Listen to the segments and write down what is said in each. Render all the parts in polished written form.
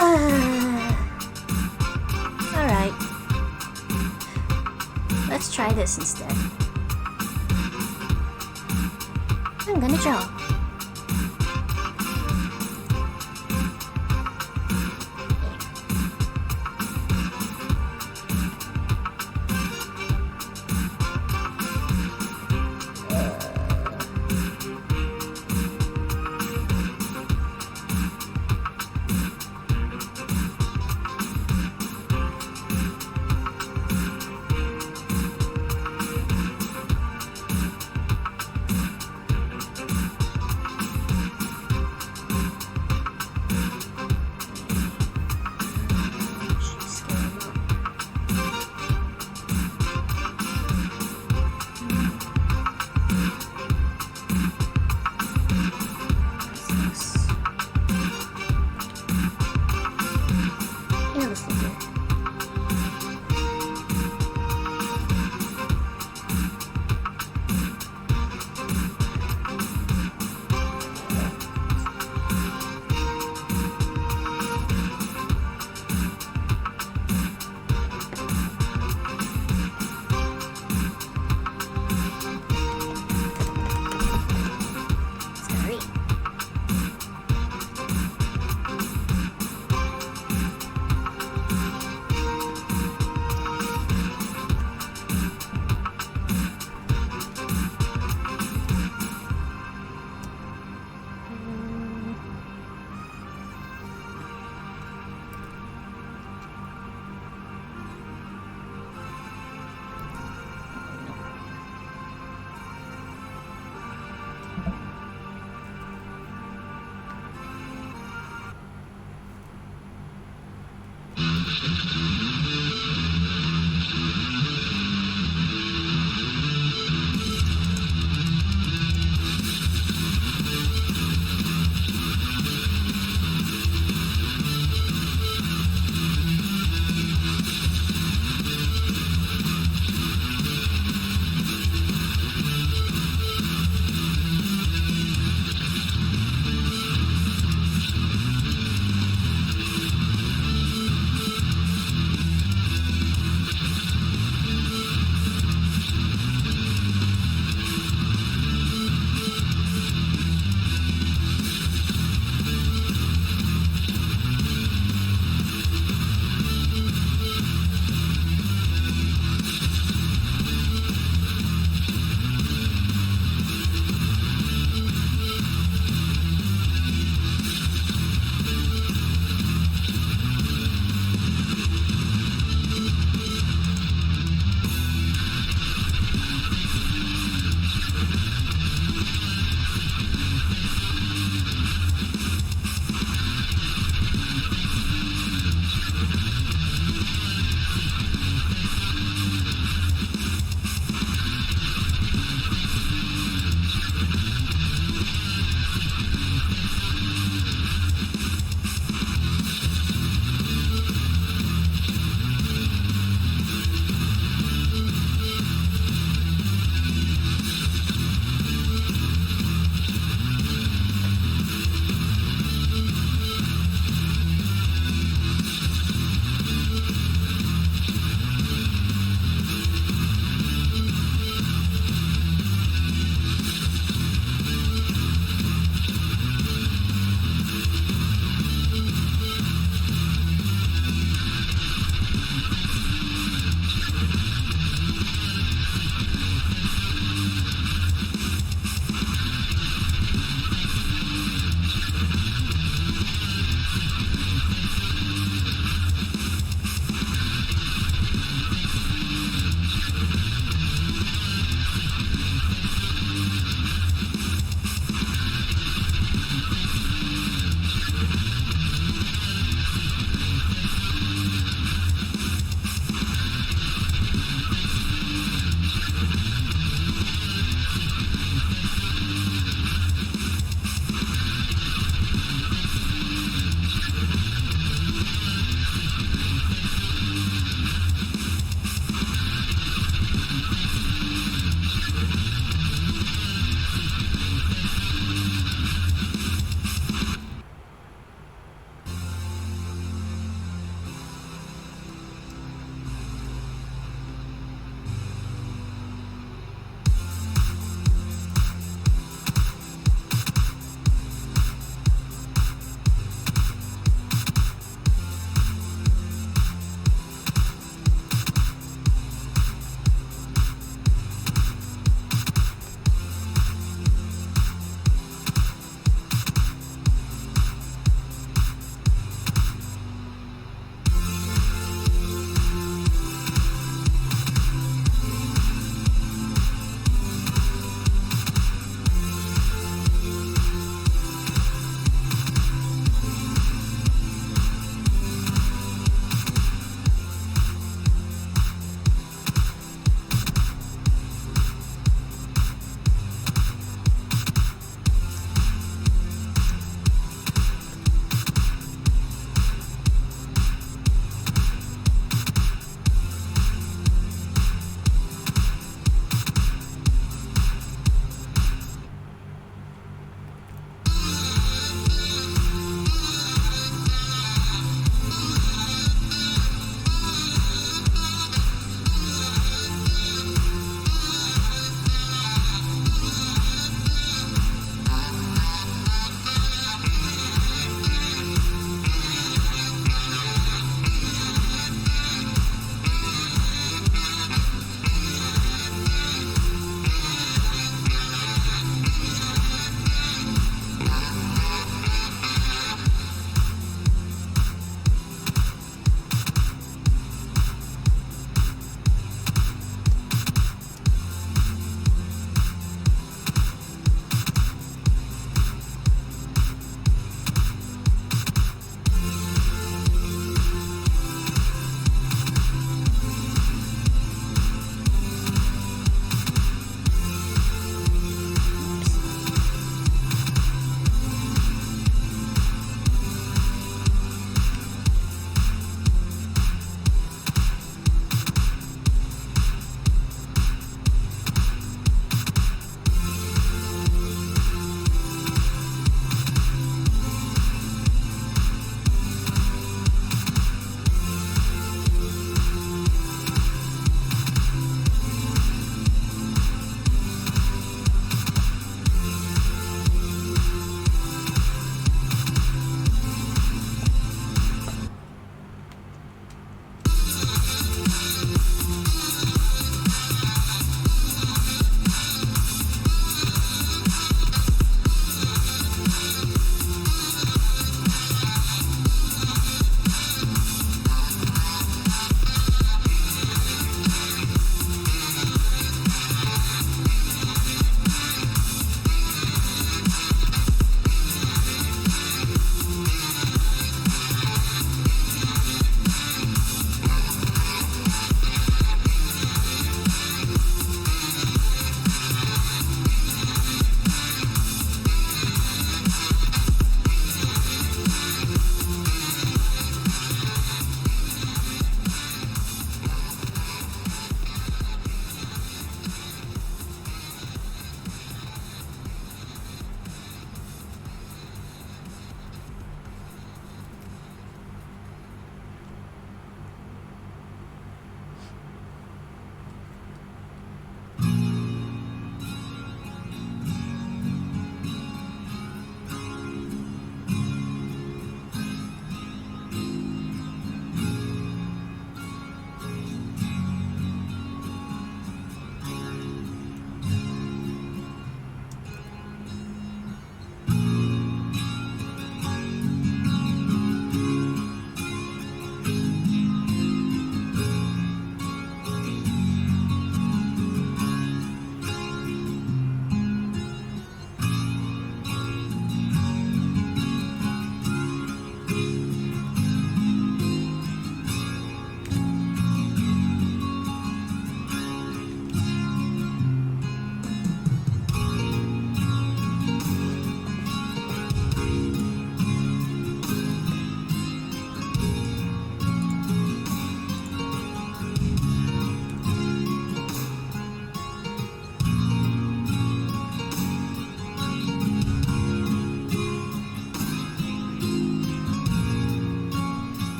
Alright. Let's try this instead. I'm gonna draw.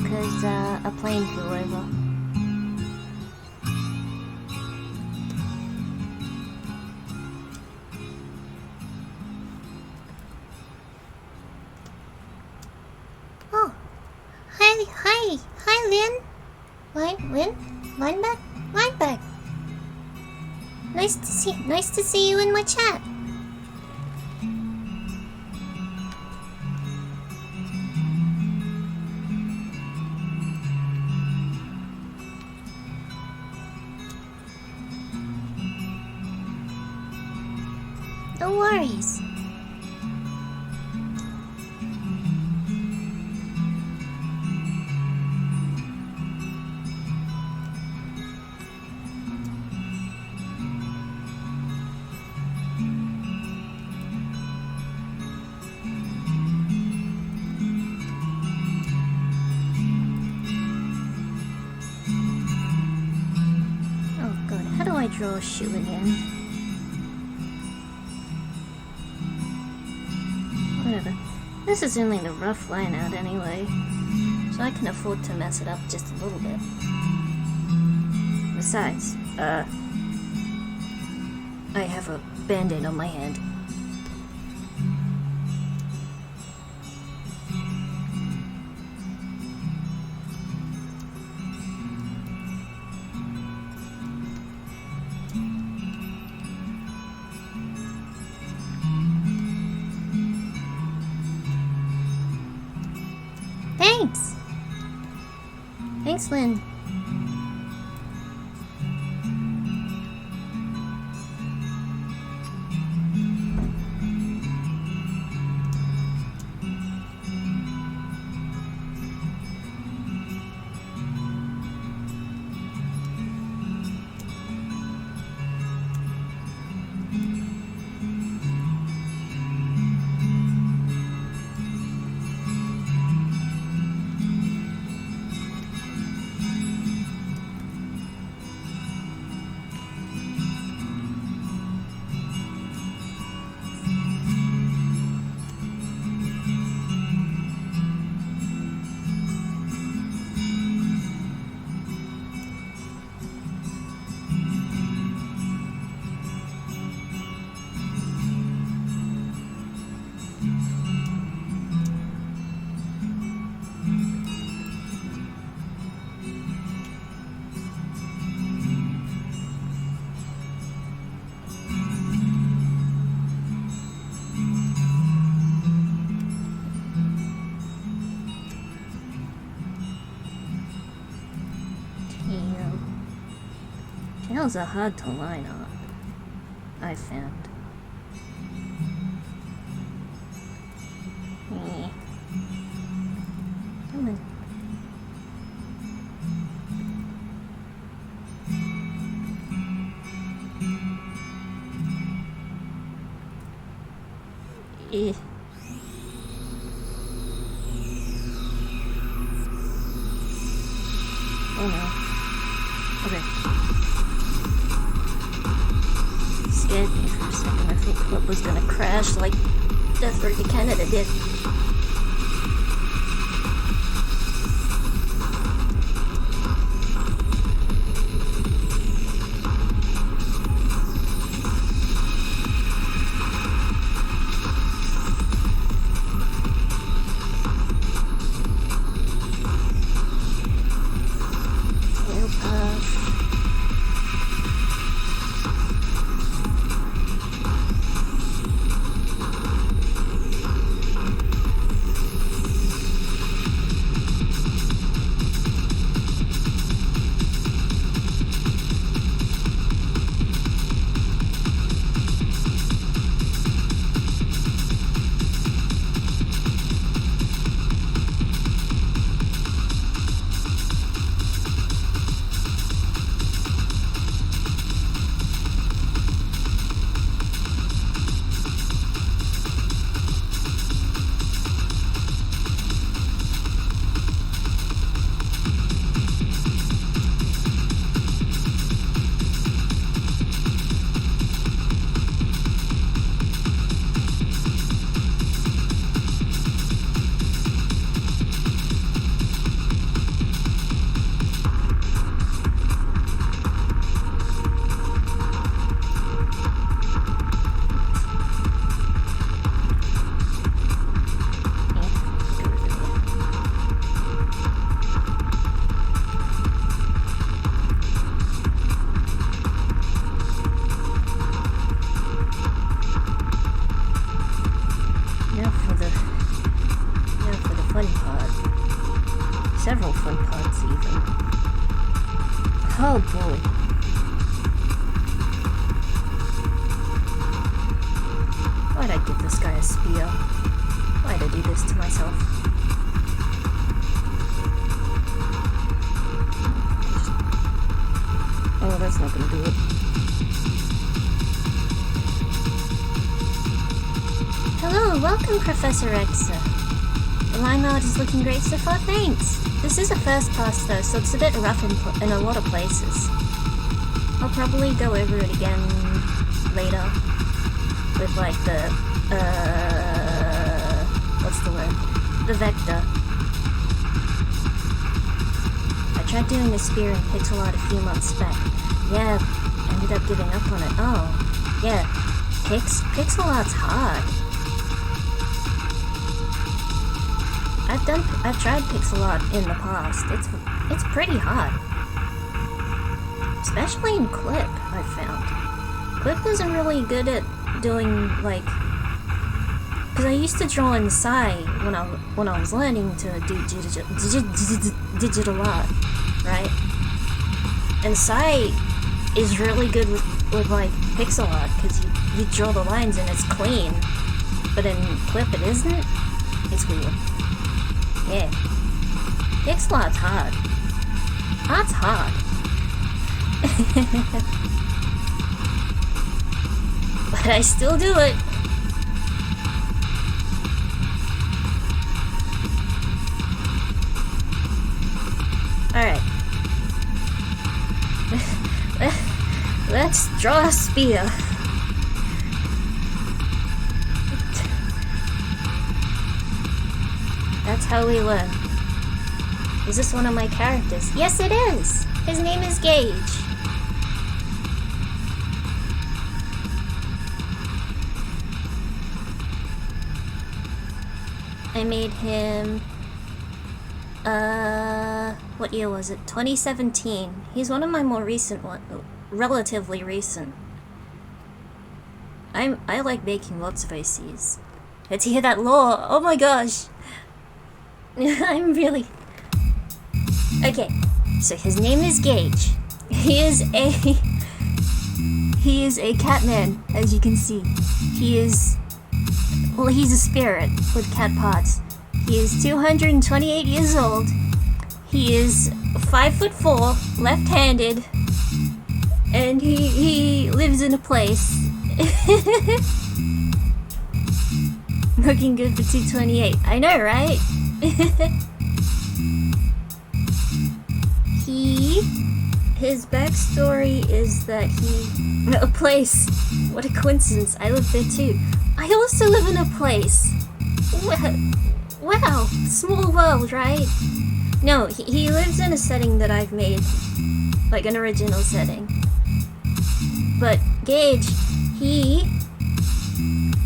because a plane flew over. Oh, hi, Lynn. Lineback. Nice to see you in my chat. No worries. Oh god, how do I draw a shoe again? Whatever. This is only the rough line out anyway, so I can afford to mess it up just a little bit. Besides, I have a band-aid on my hand. Thanks, Lynn. Tails are hard to line up, I found. Come on. Oh no. Okay. Scared me for a second. I think Flip was gonna crash like Death Road to Canada did. Oh boy. Why'd I give this guy a spear? Why'd I do this to myself? Oh, that's not gonna do it. Hello, welcome, Professor Exa. The line art is looking great so far, thanks. This is a first pass though, so it's a bit rough in a lot of places. I'll probably go over it again later with like the, what's the word? The vector. I tried doing a spear in pixel art a few months back. Yeah, ended up giving up on it. Oh, yeah, pixel art's hard. I've tried pixel art in the past. It's pretty hard. Especially in Clip, I've found. Clip wasn't really good at doing, like... Because I used to draw in Psy when I was learning to do digital art, right? And Psy is really good with like, pixel art, because you draw the lines and it's clean. But in Clip it isn't. It's weird. Yeah. Pixel art's hard. Art's hard. But I still do it. Alright. Let's draw a spear. That's how we learn. Is this one of my characters? Yes, it is! His name is Gage. I made him... what year was it? 2017. He's one of my more recent ones. Relatively recent. I like making lots of OCs. Let's hear that lore! Oh my gosh! I'm really... Okay, so his name is Gage. He is a catman, as you can see. He's a spirit with cat parts. He is 228 years old. He is 5'4", left-handed, and he lives in a place. Looking good for 228. I know, right? His backstory is that a place. What a coincidence, I live there too. I also live in a place. Wow, small world, right? No, he lives in a setting that I've made, like an original setting. But Gage, he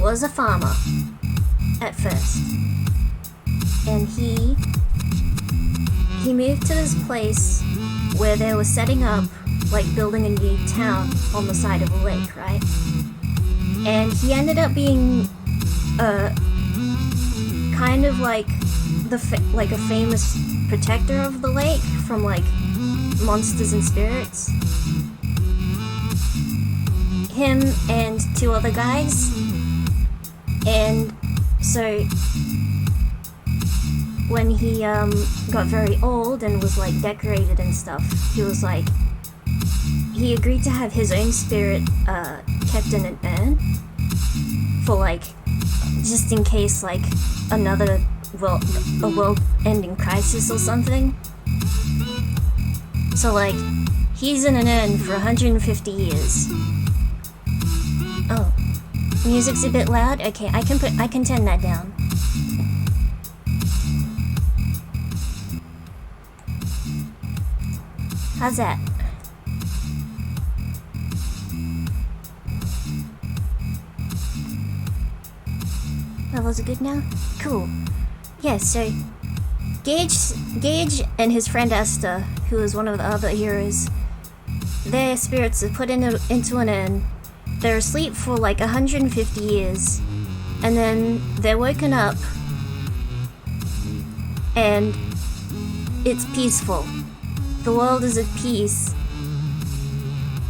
was a farmer at first. And he moved to this place where they were setting up, like building a new town on the side of a lake, right? And he ended up being kind of like like a famous protector of the lake from like monsters and spirits. Him and two other guys. And so when he got very old and was like decorated and stuff, he agreed to have his own spirit kept in an urn for like, just in case like a world-ending crisis or something. So like, he's in an urn for 150 years. Oh, music's a bit loud? Okay, I can turn that down. How's that? Levels are good now? Cool. Yeah, so Gage and his friend Esther, who is one of the other heroes, their spirits are put into an urn. They're asleep for like 150 years, and then they're woken up, and it's peaceful. The world is at peace,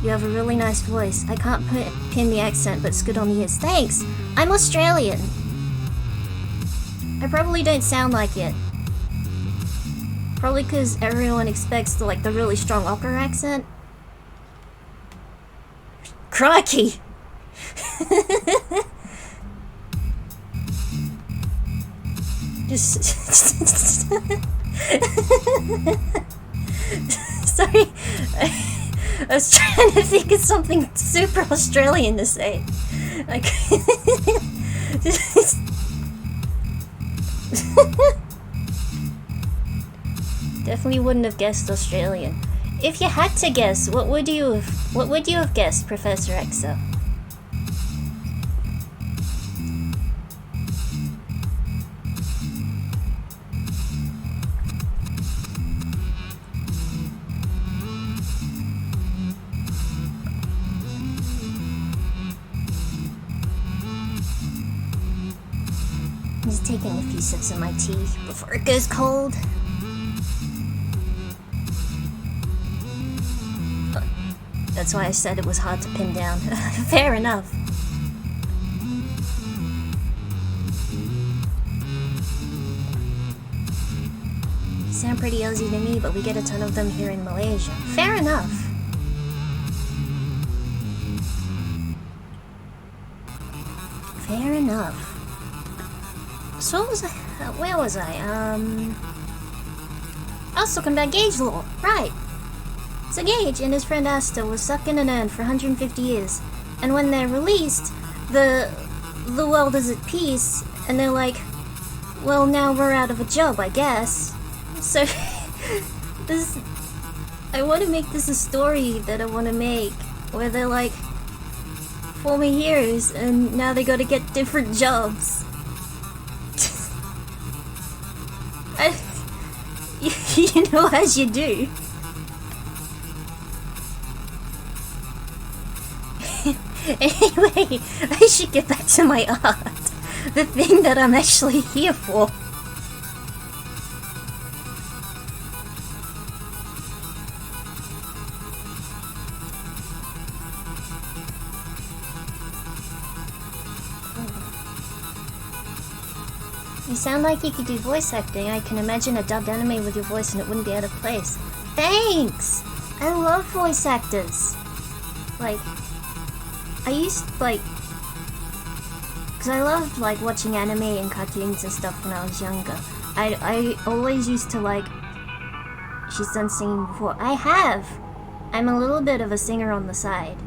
You have a really nice voice. I can't pin the accent, but it's good on the ears. Thanks! I'm Australian! I probably don't sound like it. Probably because everyone expects the really strong upper accent. Crikey! Just sorry. I was trying to think of something super Australian to say. Like definitely wouldn't have guessed Australian. If you had to guess, what would you have guessed, Professor Exo? I'm just taking a few sips of my tea before it goes cold. That's why I said it was hard to pin down. Fair enough. You sound pretty Aussie to me, but we get a ton of them here in Malaysia. Fair enough. Fair enough. So what was I? Where was I? I was talking about Gage Law, right? So Gage and his friend Asta were stuck in an urn for 150 years, and when they're released, the world is at peace, and they're like, well, now we're out of a job, I guess. So I want to make this a story that I want to make, where they're like former heroes, and now they gotta get different jobs. You know, as you do. Anyway, I should get back to my art. The thing that I'm actually here for. You sound like you could do voice acting. I can imagine a dubbed anime with your voice and it wouldn't be out of place. Thanks! I love voice actors. Like, I used, because I loved, watching anime and cartoons and stuff when I was younger. I always used to, she's done singing before. I have! I'm a little bit of a singer on the side.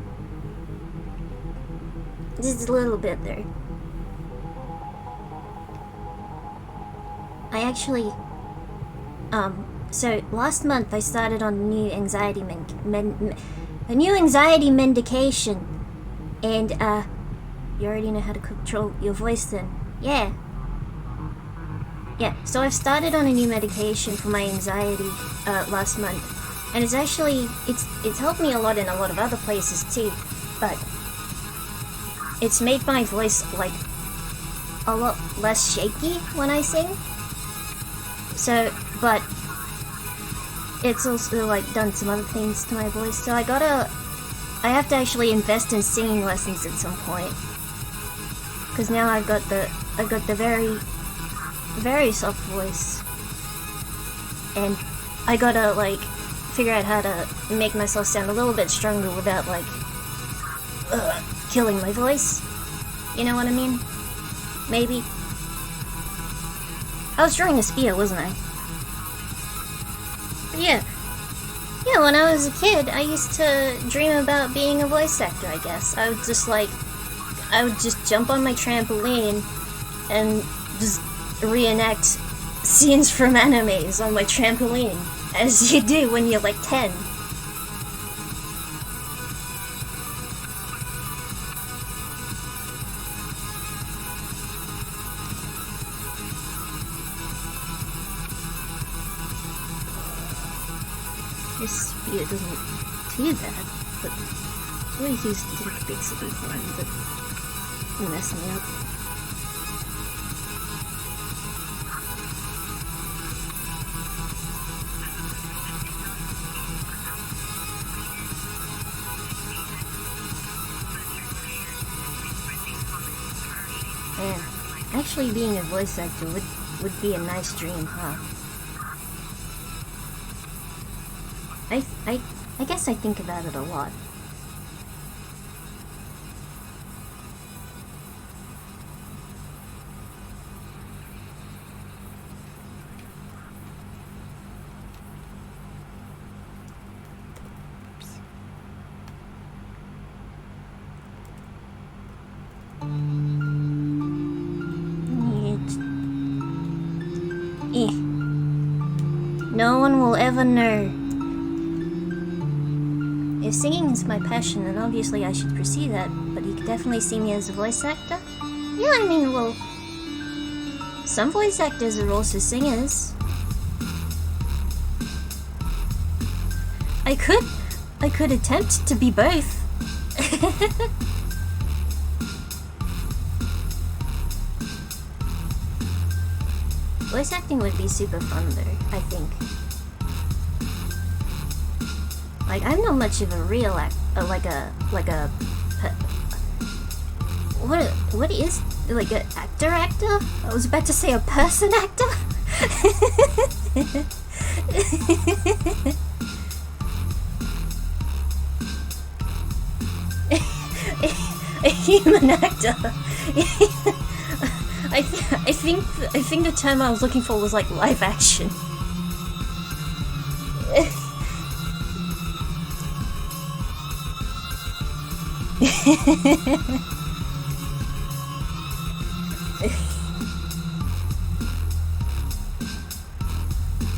Just a little bit there. I actually, so last month I started on a new anxiety medication, and you already know how to control your voice then. Yeah, so I've started on a new medication for my anxiety, last month, and it's actually, it's helped me a lot in a lot of other places too, but it's made my voice, a lot less shaky when I sing. So, but it's also done some other things to my voice. So I have to actually invest in singing lessons at some point, because now I've got the very, very soft voice, and I gotta figure out how to make myself sound a little bit stronger without killing my voice. You know what I mean? Maybe. I was drawing a spear, wasn't I? But yeah, when I was a kid, I used to dream about being a voice actor, I guess. I would just jump on my trampoline and just reenact scenes from animes on my trampoline, as you do when you're 10. This spear doesn't feel bad, but it's always used to take big sippy thing that will mess me up. Actually being a voice actor would be a nice dream, huh? I guess I think about it a lot. No one will ever know. If singing is my passion, then obviously I should pursue that, but you could definitely see me as a voice actor? Yeah, I mean, well, some voice actors are also singers. I could attempt to be both. Voice acting would be super fun though, I think. Like, I'm not much of a real what is, like, an actor? I was about to say a person actor? a human actor. I think the term I was looking for was like live action.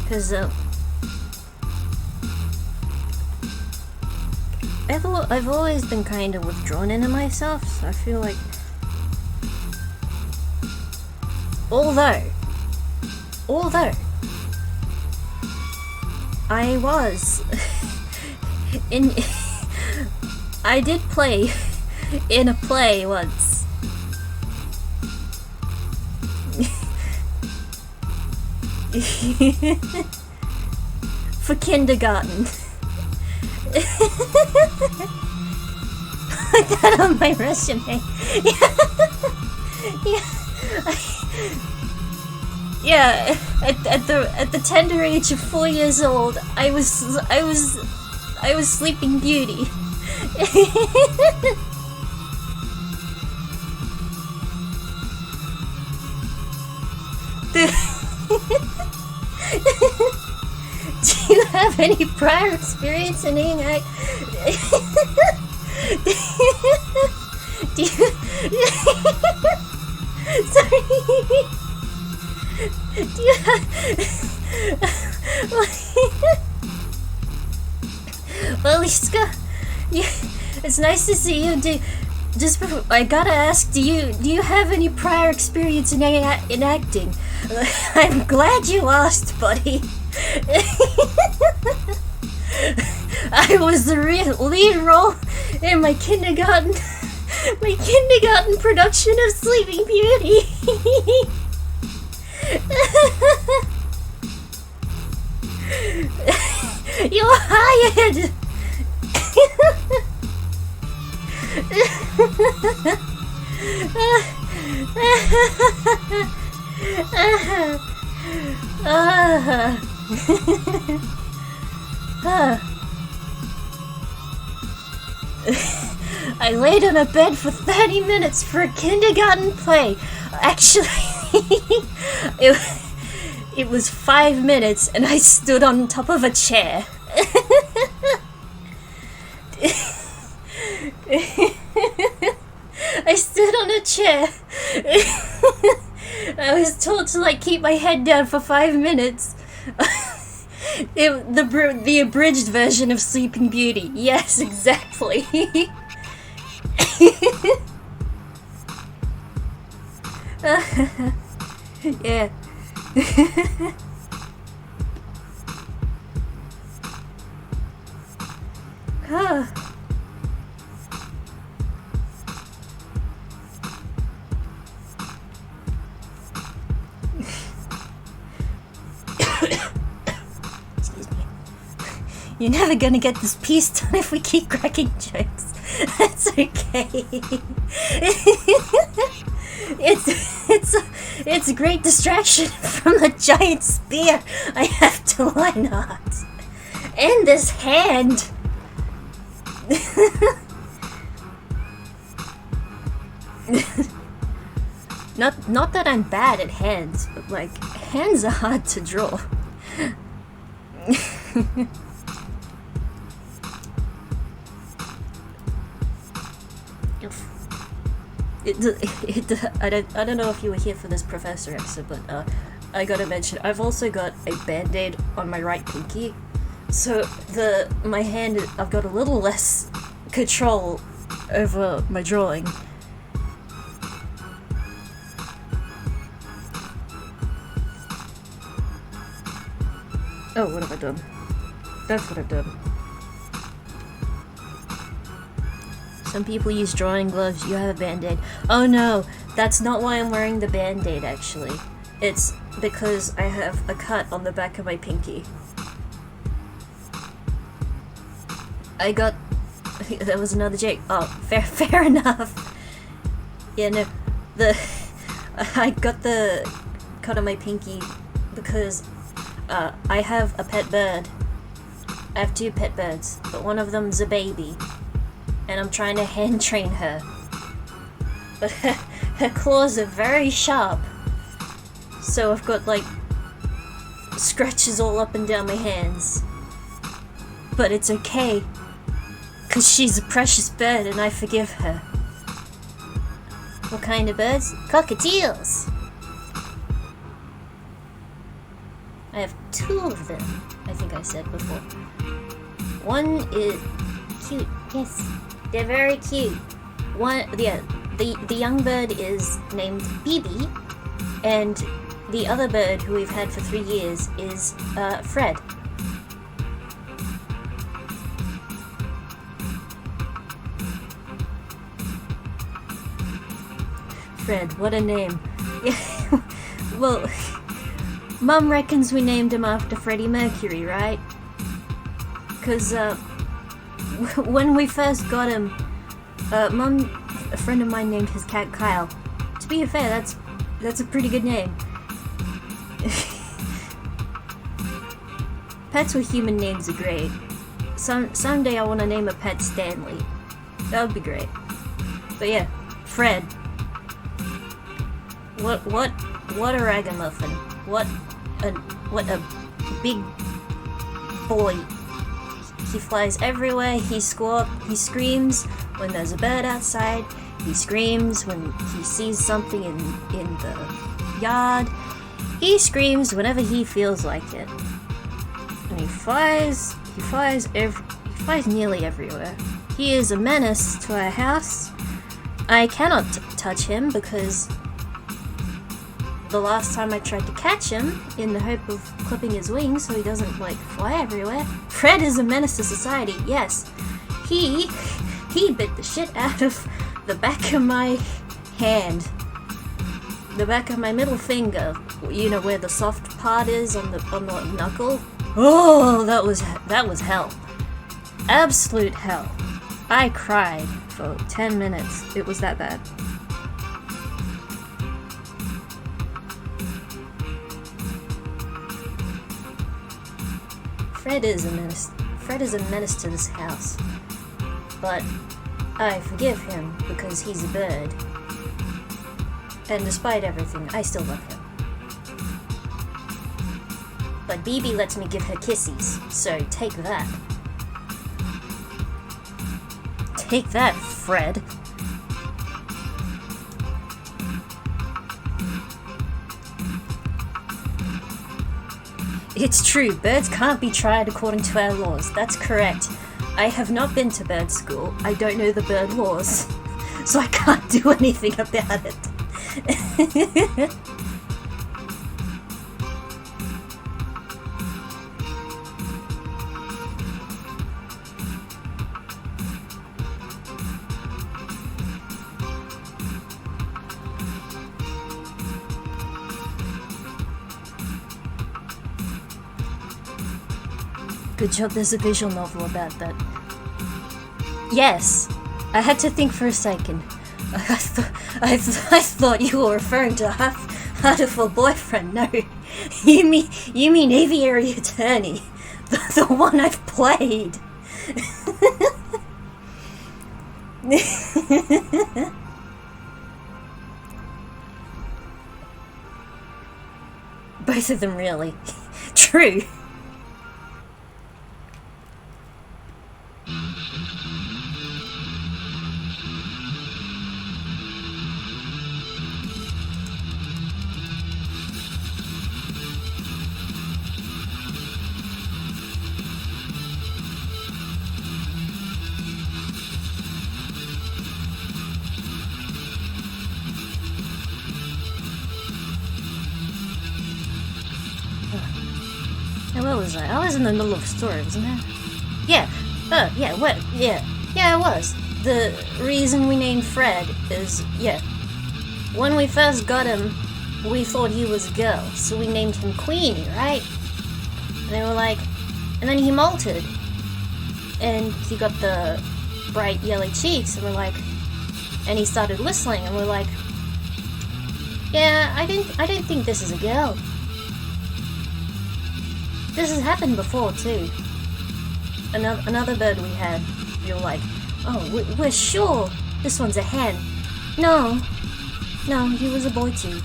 Because I've always been kind of withdrawn into myself, so I feel like although I was I did play in a play once. For kindergarten. Put that on my resume. Yeah, at the tender age of 4 years old, I was Sleeping Beauty. Do you have any prior experience in being do you sorry. Do you well, Liska, it's nice to see you. Just before, I gotta ask, do you have any prior experience in acting? I'm glad you asked, buddy. I was the lead role in my kindergarten production of Sleeping Beauty. You're hired. I laid on a bed for 30 minutes for a kindergarten play. Actually, it was 5 minutes and I stood on top of a chair. I stood on a chair. I was told to like keep my head down for 5 minutes. The abridged version of Sleeping Beauty. Yes, exactly. Yeah. Excuse me. You're never gonna get this piece done if we keep cracking jokes. That's okay. It's a great distraction from the giant spear I have to line out. And this hand. Not that I'm bad at hands, but like hands are hard to draw. I don't know if you were here for this Professor episode, but I gotta mention I've also got a band-aid on my right pinky, so my hand, I've got a little less control over my drawing. Oh, what have I done? That's what I've done. Some people use drawing gloves, you have a band-aid. Oh no, that's not why I'm wearing the band-aid actually. It's because I have a cut on the back of my pinky. That was another joke. Oh, fair enough. Yeah, no, I got the cut on my pinky because I have a pet bird. I have 2 pet birds, but one of them's a baby. And I'm trying to hand train her. But her claws are very sharp. So I've got like scratches all up and down my hands. But it's okay. 'Cause she's a precious bird and I forgive her. What kind of birds? Cockatiels! I have 2 of them, I think I said before. One is cute, yes. They're very cute. The young bird is named Bibi, and the other bird who we've had for 3 years is Fred. Fred, what a name. Yeah, well, Mum reckons we named him after Freddie Mercury, right? 'Cause when we first got him, a friend of mine named his cat Kyle. To be fair, that's a pretty good name. Pets with human names are great. Someday I want to name a pet Stanley. That would be great. But yeah, Fred. What a ragamuffin. What a big boy. He flies everywhere, he screams when there's a bird outside, he screams when he sees something in the yard, he screams whenever he feels like it. And he flies nearly everywhere. He is a menace to our house. I cannot touch him because the last time I tried to catch him in the hope of clipping his wings so he doesn't like fly everywhere. Fred is a menace to society, yes. He bit the shit out of the back of my hand. The back of my middle finger. You know where the soft part is on the knuckle? Oh, that was hell. Absolute hell. I cried for 10 minutes. It was that bad. Fred is a menace to this house. But I forgive him because he's a bird. And despite everything, I still love him. But Bibi lets me give her kisses, so take that. Take that, Fred. It's true, birds can't be tried according to our laws. That's correct. I have not been to bird school. I don't know the bird laws. So I can't do anything about it. Good job, there's a visual novel about that. Yes, I had to think for a second. I thought you were referring to Hatterful boyfriend. No, you mean Aviary Attorney, the one I've played. Both of them, really. True. What was I? I was in the middle of a story, wasn't I? Yeah. Yeah, what? Yeah, I was. The reason we named Fred is, yeah. When we first got him, we thought he was a girl, so we named him Queenie, right? And they were like, and then he molted. And he got the bright yellow cheeks, and we're like, and he started whistling, and we're like, yeah, I don't think this is a girl. This has happened before, too. Another bird we had, we were like, oh, we're sure this one's a hen. No, he was a boy, too.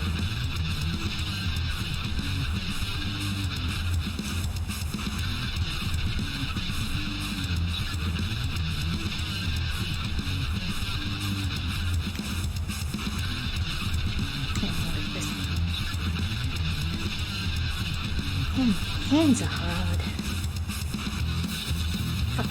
Hands are hard. Fuck.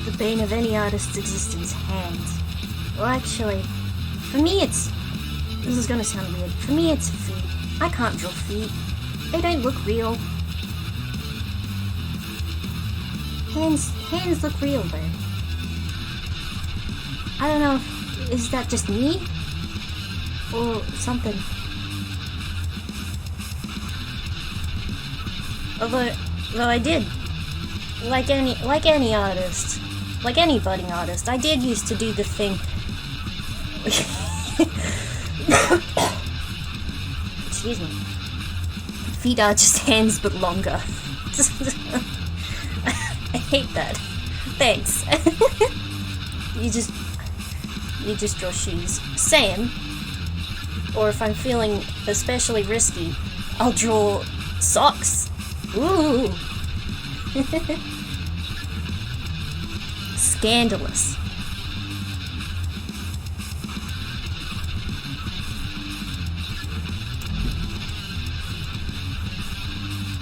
The bane of any artist's existence, hands. Well, actually, for me it's... This is gonna sound weird. For me it's feet. I can't draw feet. They don't look real. Hands look real, though. I don't know if, is that just me? Or something. Although I did, like any artist, like any budding artist, I did used to do the thing. Excuse me. Feet are just hands but longer. I hate that. Thanks. You just draw shoes. Same. Or if I'm feeling especially risky, I'll draw socks. Ooh. Scandalous.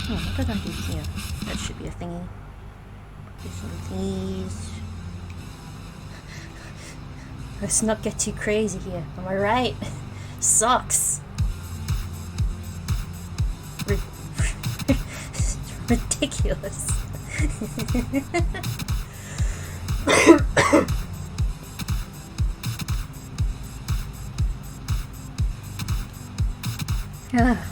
Oh, what did I do here? That should be a thingy. These. Let's not get too crazy here. Am I right? Socks. Ridiculous. Ah.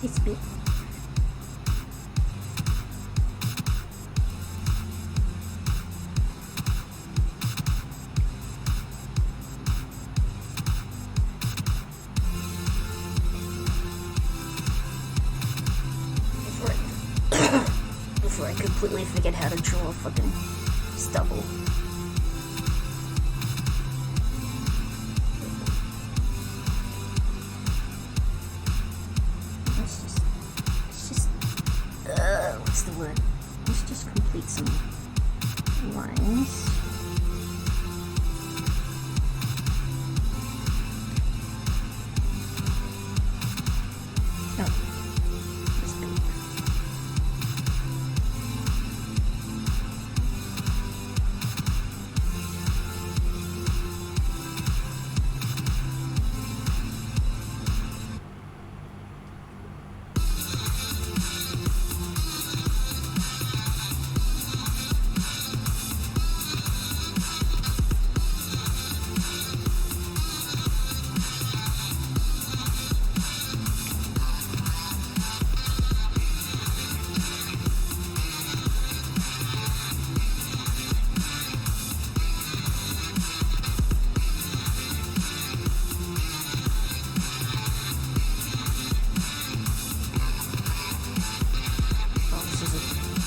It's big. Before I completely forget how to draw fucking stubble. What's the word? Let's just complete some lines. Oh, this big.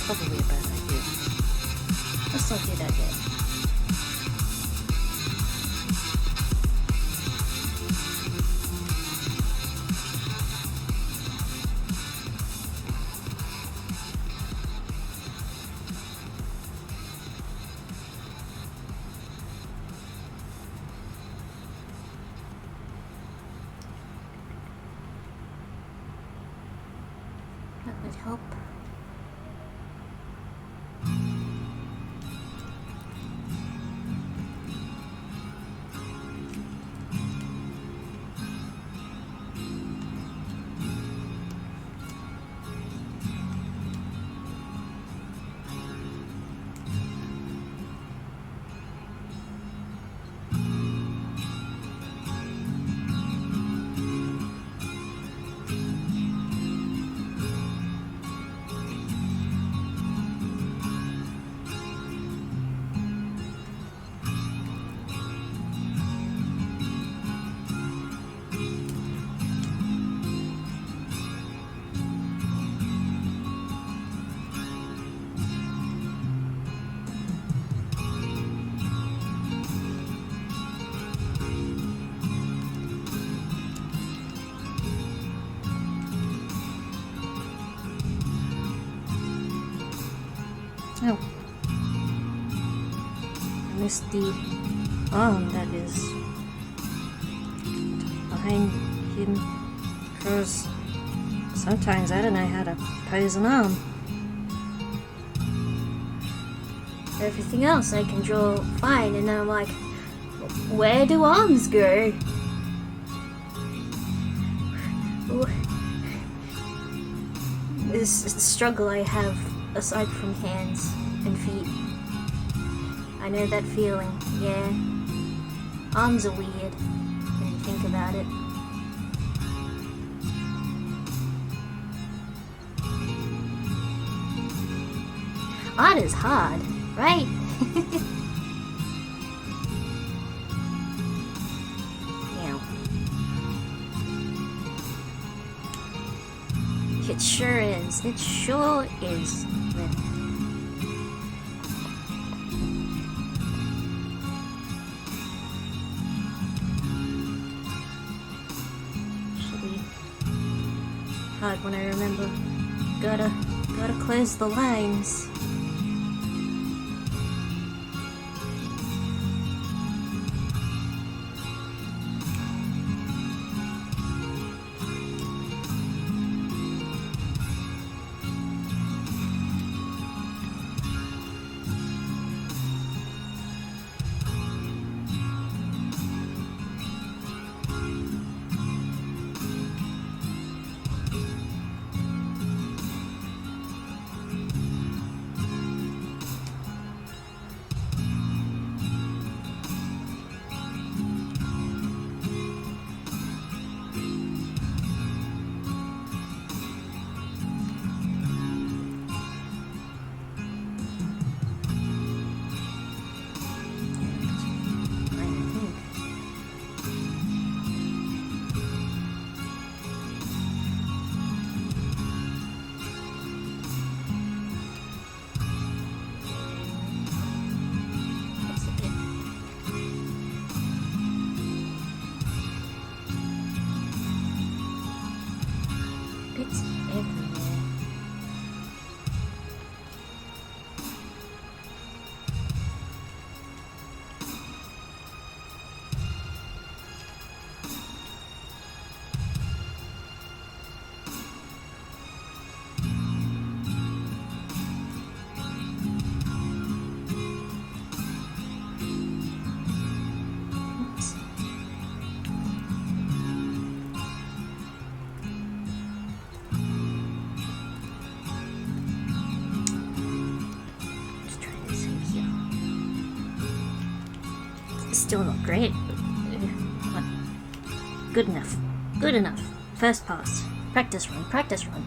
Probably a bad idea. Let's not do that yet. That would help. Oh. I missed the arm that is behind him, because sometimes I don't know how to pose an arm. Everything else I can draw fine, and then I'm like, where do arms go? This is the struggle I have aside from hands and feet. I know that feeling, yeah. Arms are weird when you think about it. Art is hard, right? Yeah. It sure is. It sure is. Hard when I remember. Gotta close the lines. Bits everywhere. Still not great, but good enough. Good enough. First pass. Practice run. Practice run.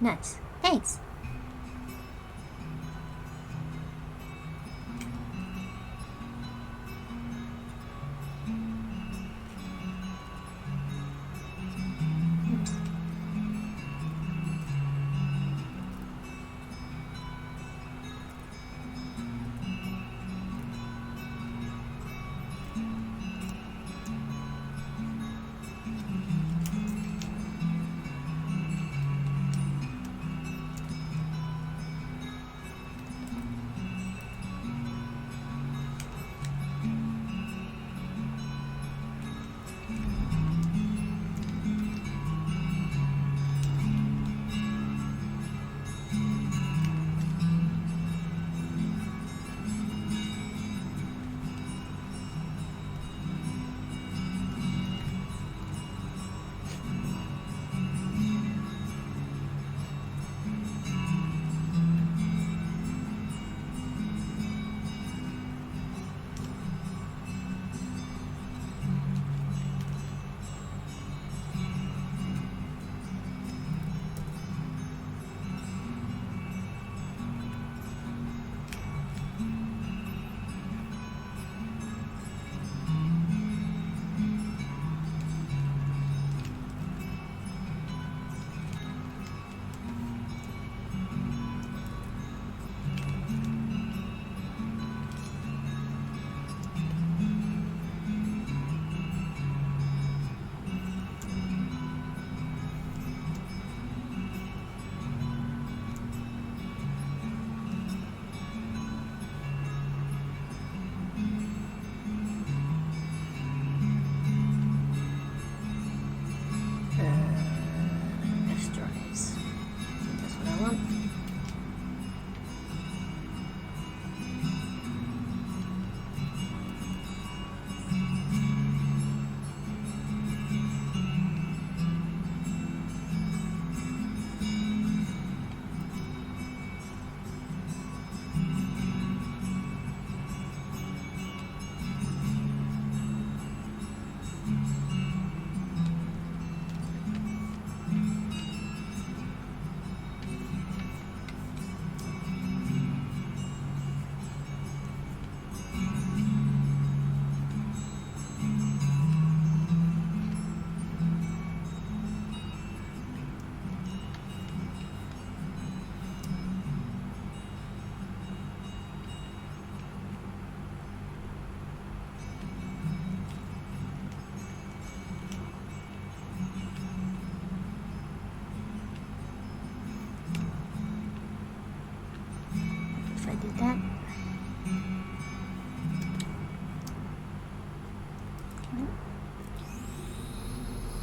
Nice. Thanks.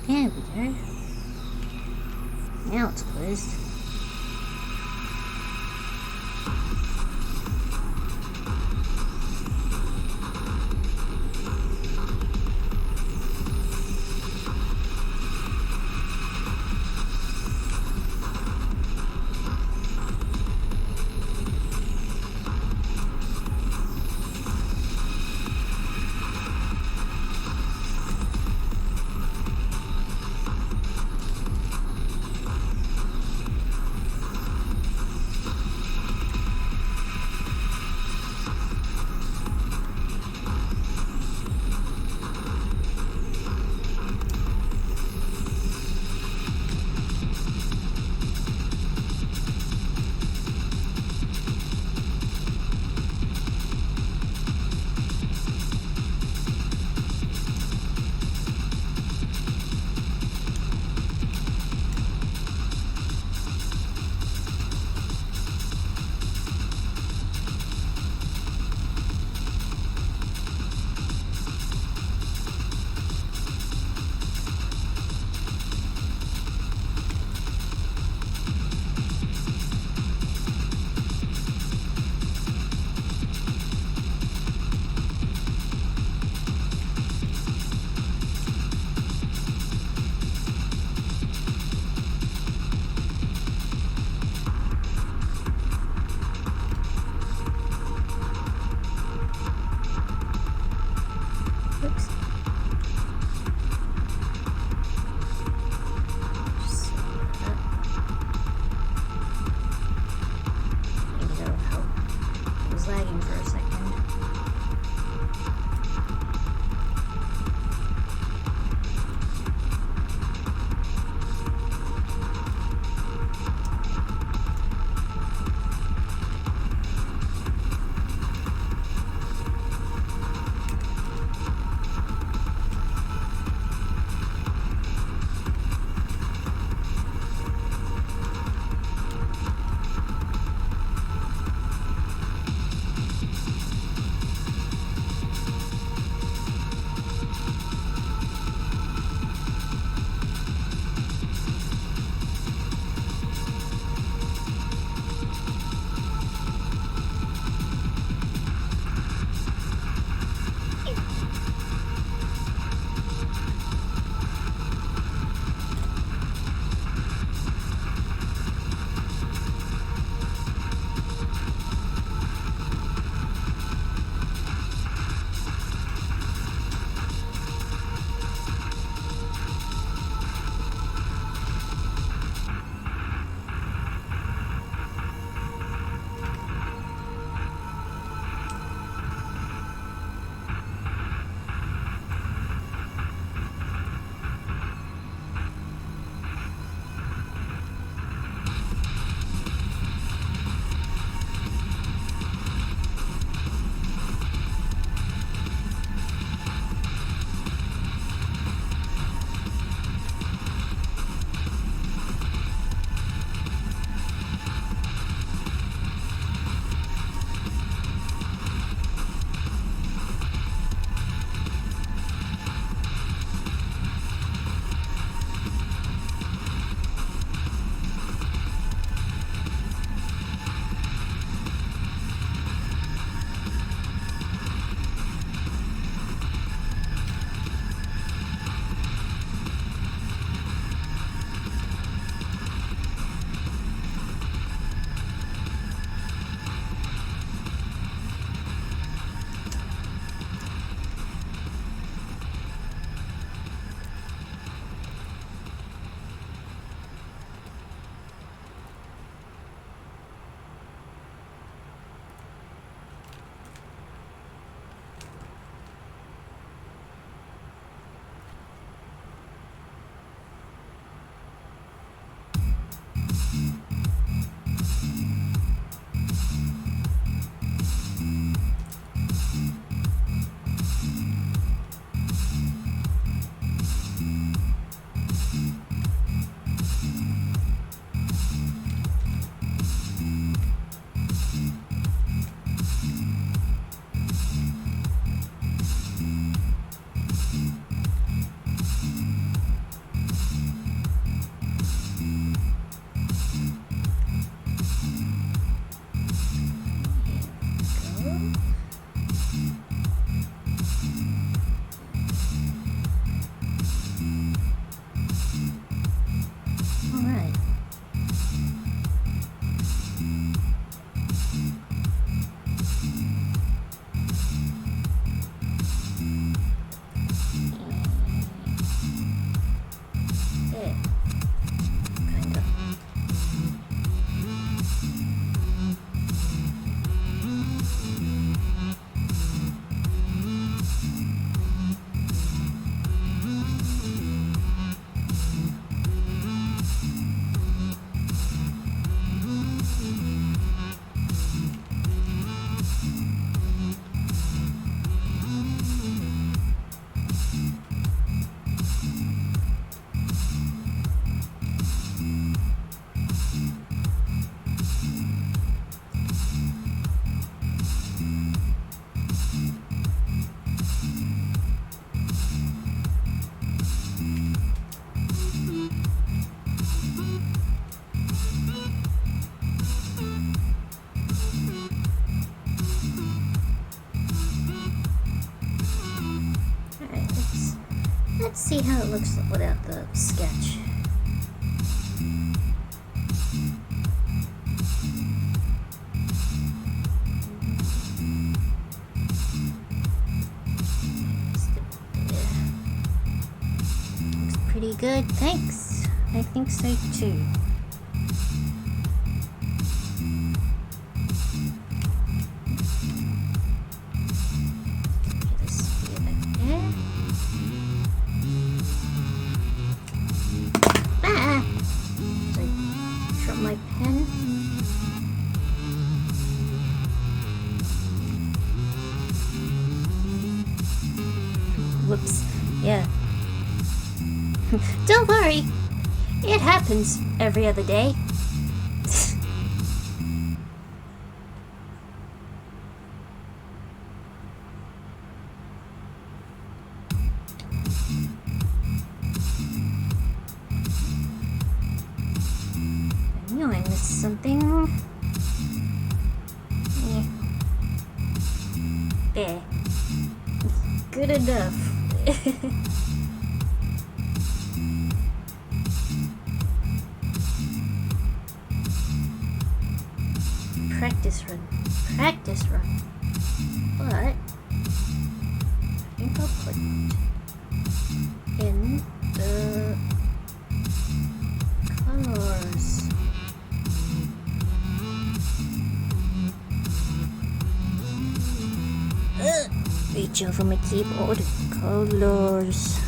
There we go. Now it's closed. lagging for a second. Let's see how it looks without the sketch. Looks pretty good, thanks. I think so too. Whoops. Yeah. Don't worry. It happens every other day. I knew I missed something. There. Good enough. Practice run. Practice run. But I think I'll put in the colors. Reach over my keyboard. Colors.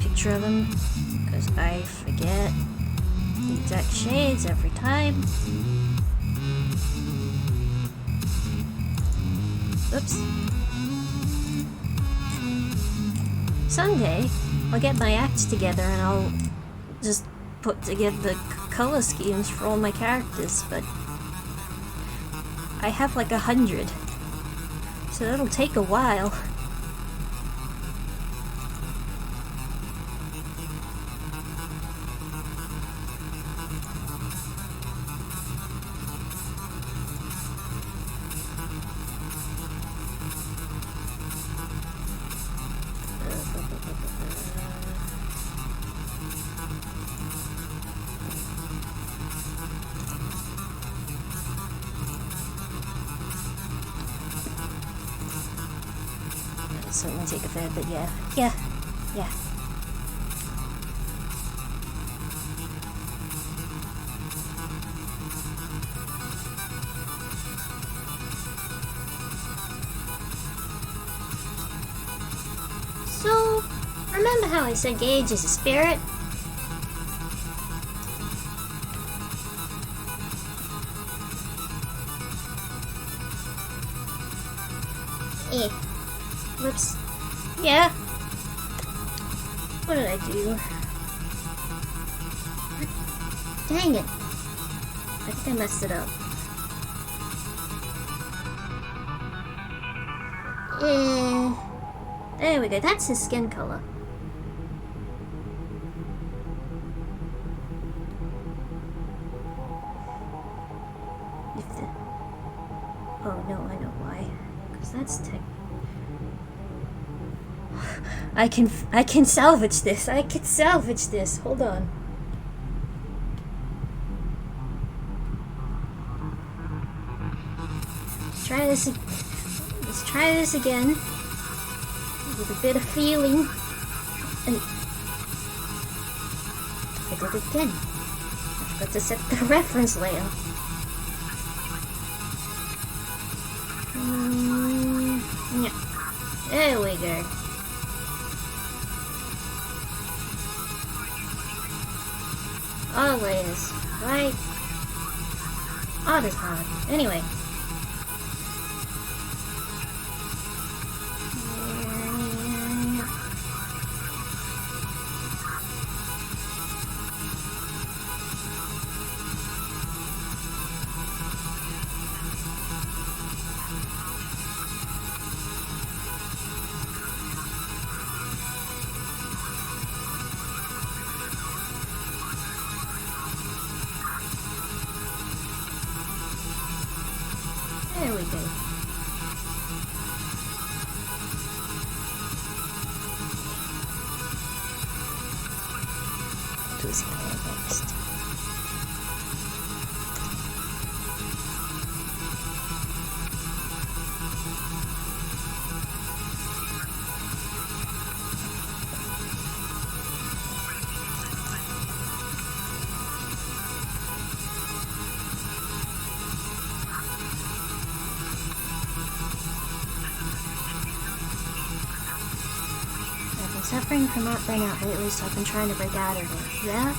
Picture of them, because I forget the exact shades every time. Oops. Someday, I'll get my act together and I'll just put together the color schemes for all my characters, but I have like 100, so that'll take a while. Certainly take a fair bit, yeah. So, remember how I said Gage is a spirit? Whoops. Yeah. What did I do? Dang it. I think I messed it up. There we go. That's his skin color. Oh no, I know why. Because that's I can salvage this. I can salvage this. Hold on. Let's try this again. With a bit of feeling. And I did it again. I forgot to set the reference layer. Yeah. There we go. Always, right? Art is hard. Anyway. There we go. Who's here next? Suffering from burnout lately, so I've been trying to break out of it. Yeah?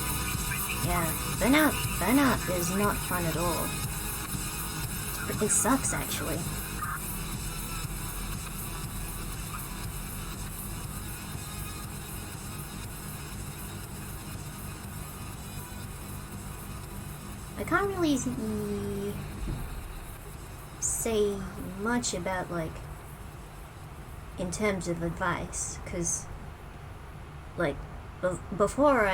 Yeah, Burnout is not fun at all. It sucks, actually. I can't really say much about, like, in terms of advice, because, like, before,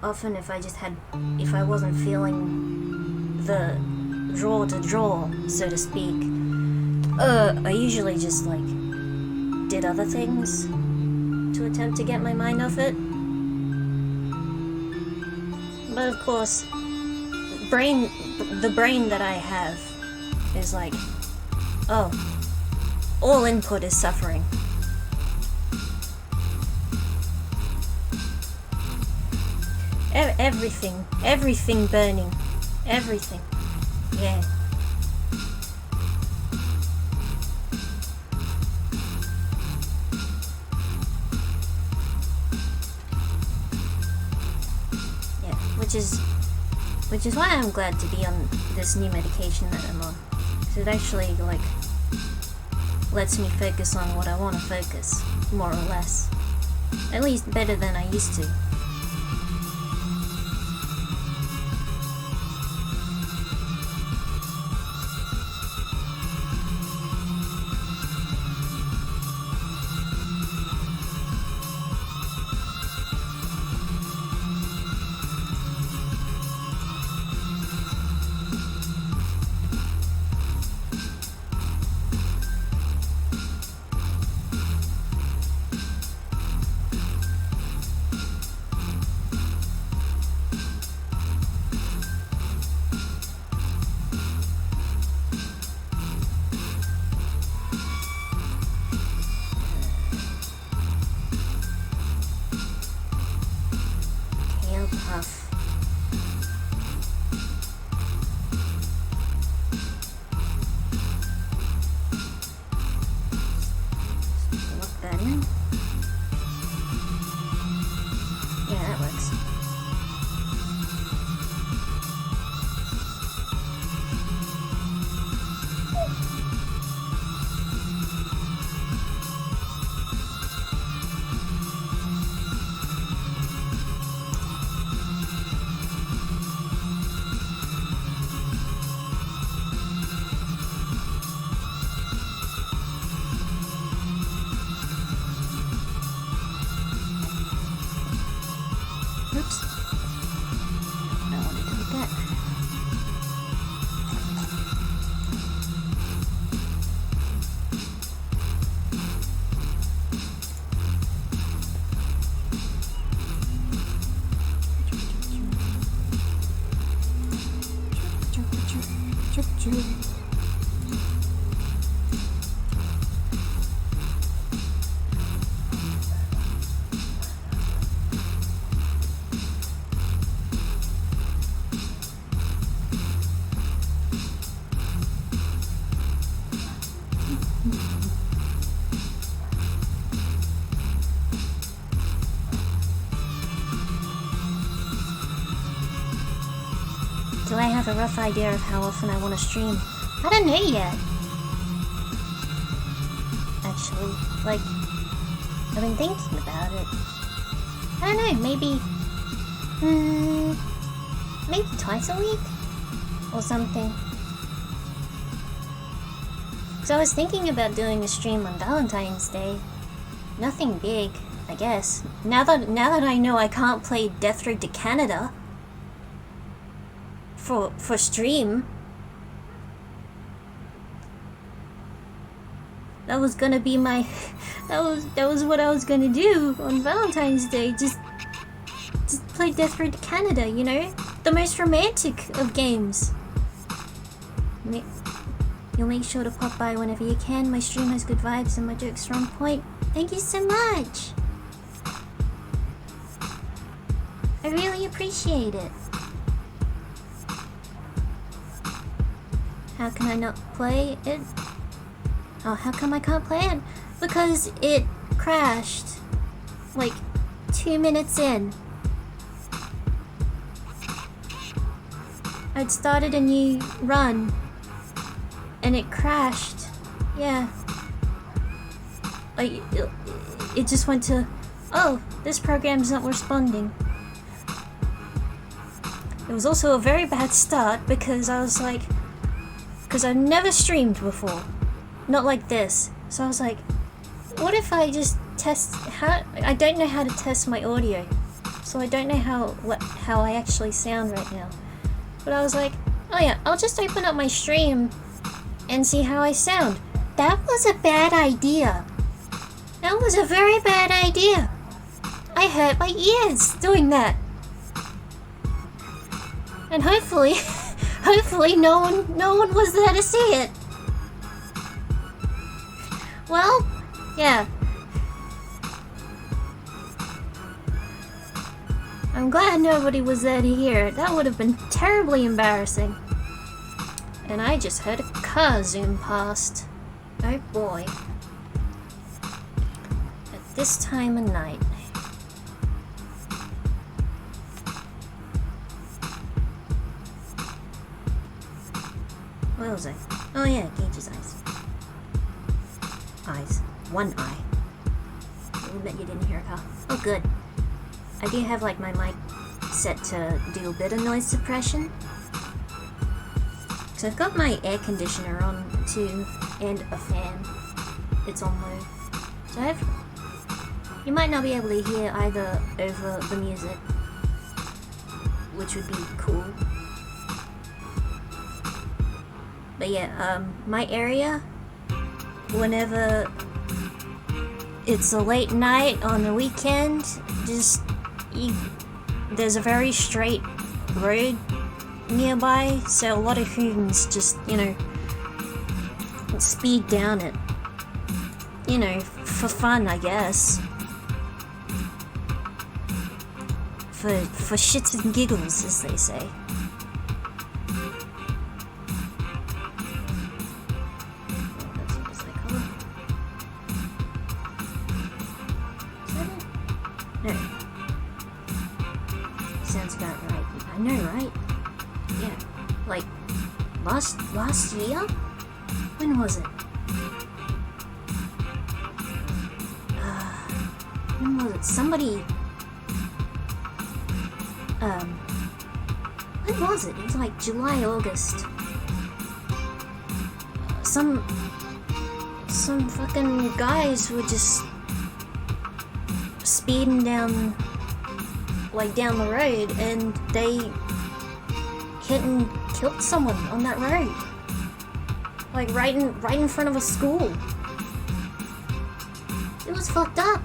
often if I wasn't feeling the draw to draw, so to speak, I usually just, like, did other things to attempt to get my mind off it. But of course, the brain that I have is like, oh, all input is suffering. Everything burning. Everything. Yeah. Yeah, which is why I'm glad to be on this new medication that I'm on. So it actually, like, lets me focus on what I want to focus, more or less. At least better than I used to. Do I have a rough idea of how often I want to stream? I don't know yet. Actually, like, I've been thinking about it. I don't know, maybe twice a week? Or something. So I was thinking about doing a stream on Valentine's Day. Nothing big, I guess. Now that I know I can't play Death Road to Canada for stream. That was gonna be my that was what I was gonna do on Valentine's Day. Just play Death Road to Canada, you know? The most romantic of games. You'll make sure to pop by whenever you can. My stream has good vibes and my jokes are on point. Thank you so much. I really appreciate it. How can I not play it? Oh, how come I can't play it? Because it crashed like 2 minutes in. I'd started a new run and it crashed. Yeah. It just went to, oh, this program's not responding. It was also a very bad start because I was like, because I've never streamed before. Not like this. So I was like, what if I just I don't know how to test my audio. So I don't know how I actually sound right now. But I was like, oh yeah, I'll just open up my stream and see how I sound. That was a bad idea. That was a very bad idea. I hurt my ears doing that. And hopefully no one was there to see it. Well, yeah. I'm glad nobody was there to hear it. That would have been terribly embarrassing. And I just heard a car zoom past. Oh boy. At this time of night. Where was I? Oh yeah, Gage's eyes. Eyes. One eye. I bet you didn't hear a car. Oh good. I do have like my mic set to do a bit of noise suppression. So I've got my air conditioner on too, and a fan. It's on low. So you might not be able to hear either over the music, which would be cool. But yeah, my area, whenever it's a late night on the weekend, there's a very straight road nearby, so a lot of hoons just, speed down it. For fun, I guess. For shits and giggles, as they say. No. Sounds about right. I know, right? Yeah. Like, last year? When was it? When was it? Somebody... When was it? It was like July, August. Some fucking guys were just speeding down the road, and they hit and killed someone on that road. Like right in front of a school. It was fucked up.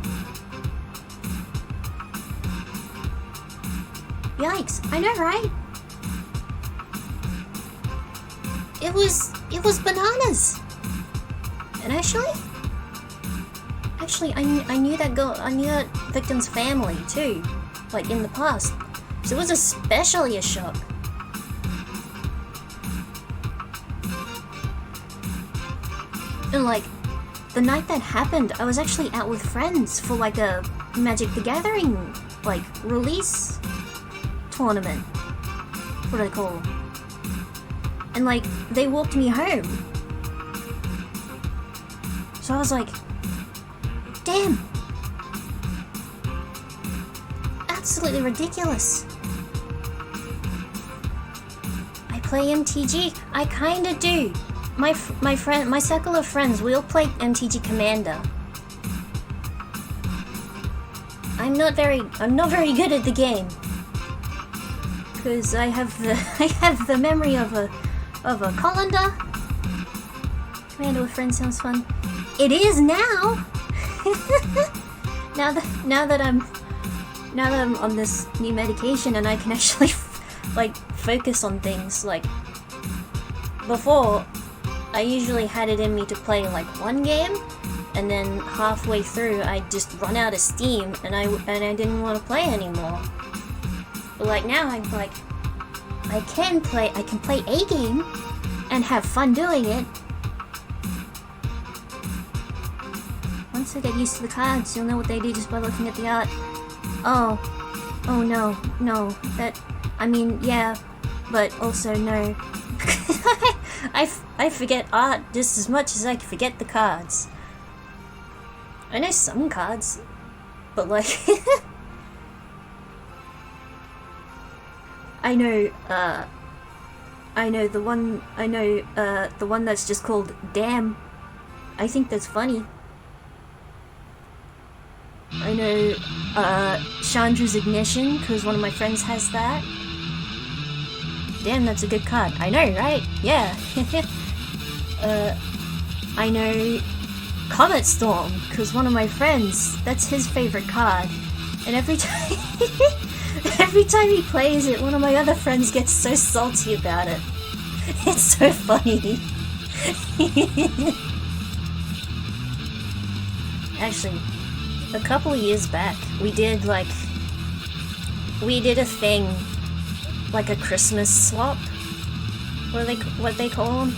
Yikes, I know, right? It was bananas. And actually, I knew that girl, I knew that victim's family too, like in the past. So it was especially a shock. And like, the night that happened, I was actually out with friends for like a Magic the Gathering, like, release tournament. What do they call them? And like, they walked me home. So I was like, damn. Absolutely ridiculous. I play MTG. I kinda do. My circle of friends, we all play MTG Commander. I'm not very good at the game. Because I have the memory of a colander. Commander with friends sounds fun. It is now. now that I'm on this new medication and I can actually like focus on things. Like before, I usually had it in me to play like one game, and then halfway through I'd just run out of steam and I didn't want to play anymore. But like now I'm like, I can play a game and have fun doing it. Once I get used to the cards, you'll know what they do just by looking at the art. Oh no, yeah. but also no. I forget art just as much as I forget the cards. I know some cards, but like I know the one that's just called Damn. I think that's funny. I know Chandra's Ignition, because one of my friends has that. Damn, that's a good card. I know, right? Yeah. I know Comet Storm, because one of my friends, that's his favorite card. And every time every time he plays it, one of my other friends gets so salty about it. It's so funny. Actually, a couple of years back, we did a thing, like a Christmas swap, what they call them,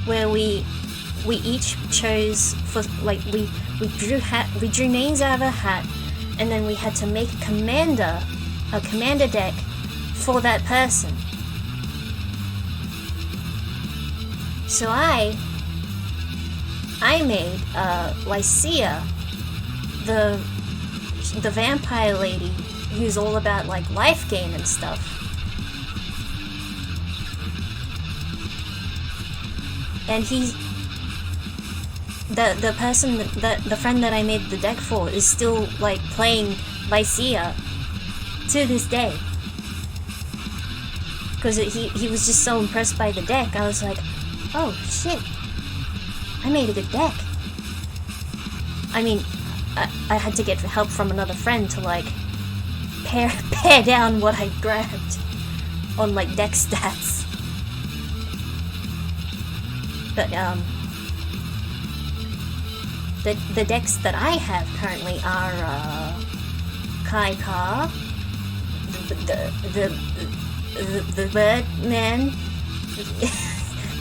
where we each chose for, like, we drew names out of a hat, and then we had to make a commander deck for that person. So I made Lycia, the vampire lady who's all about like life gain and stuff. And the person the friend that I made the deck for is still like playing Lycia to this day. Because he was just so impressed by the deck. I was like, oh shit, I made a good deck. I mean, I had to get help from another friend to like pare down what I grabbed on like deck stats. But the decks that I have currently are Kai-Ka, the Birdman.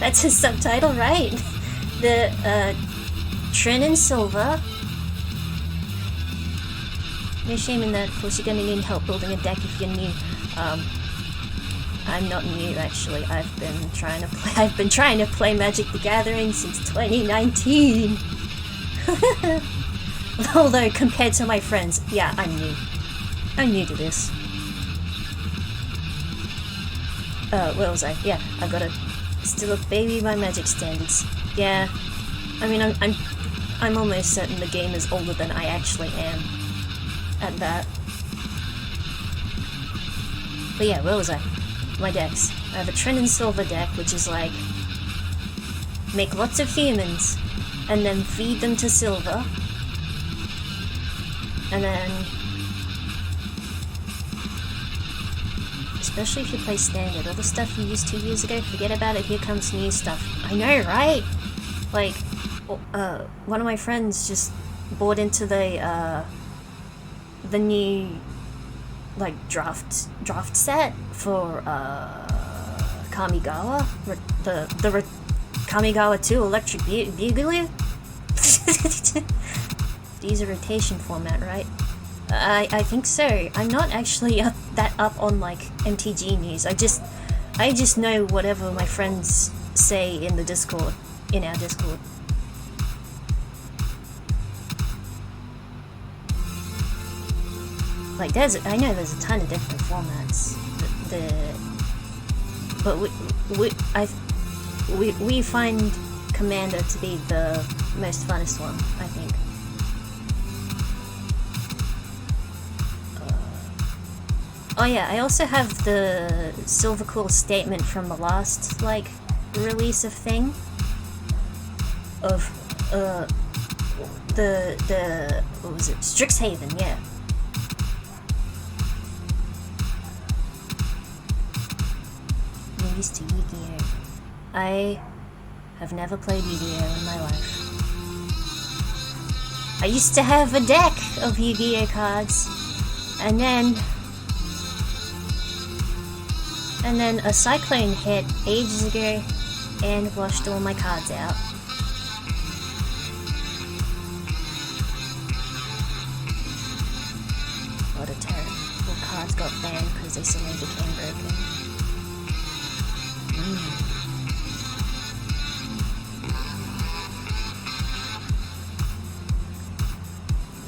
That's his subtitle, right? The Trin and Silver. No shame in that. Of course, you're gonna need help building a deck if you're new. I'm not new, actually. I've been trying to play Magic the Gathering since 2019. Although compared to my friends, yeah, I'm new. I'm new to this. Where was I? Yeah, I've got still a baby by Magic standards. Yeah, I mean, I'm almost certain the game is older than I actually am. At that. But yeah, where was I? My decks. I have a Trin and Silver deck, which is like make lots of humans and then feed them to silver. And then, especially if you play standard, all the stuff you used 2 years ago, forget about it, here comes new stuff. I know, right? Like, one of my friends just bought into the new, like, draft set for, Kamigawa? The Kamigawa 2 Electric Bugler? These are rotation format, right? I think so. I'm not actually that up on like MTG news. I just know whatever my friends say in our Discord. Like I know there's a ton of different formats. But we find Commander to be the most funnest one, I think. Oh yeah, I also have the Silver Quill statement from the last, like, release of thing. Of, the what was it? Strixhaven, yeah. I'm used to Yu-Gi-Oh! I have never played Yu-Gi-Oh! In my life. I used to have a deck of Yu-Gi-Oh! Cards, and then a cyclone hit ages ago and washed all my cards out. What a terrible cards got banned because they suddenly became broken.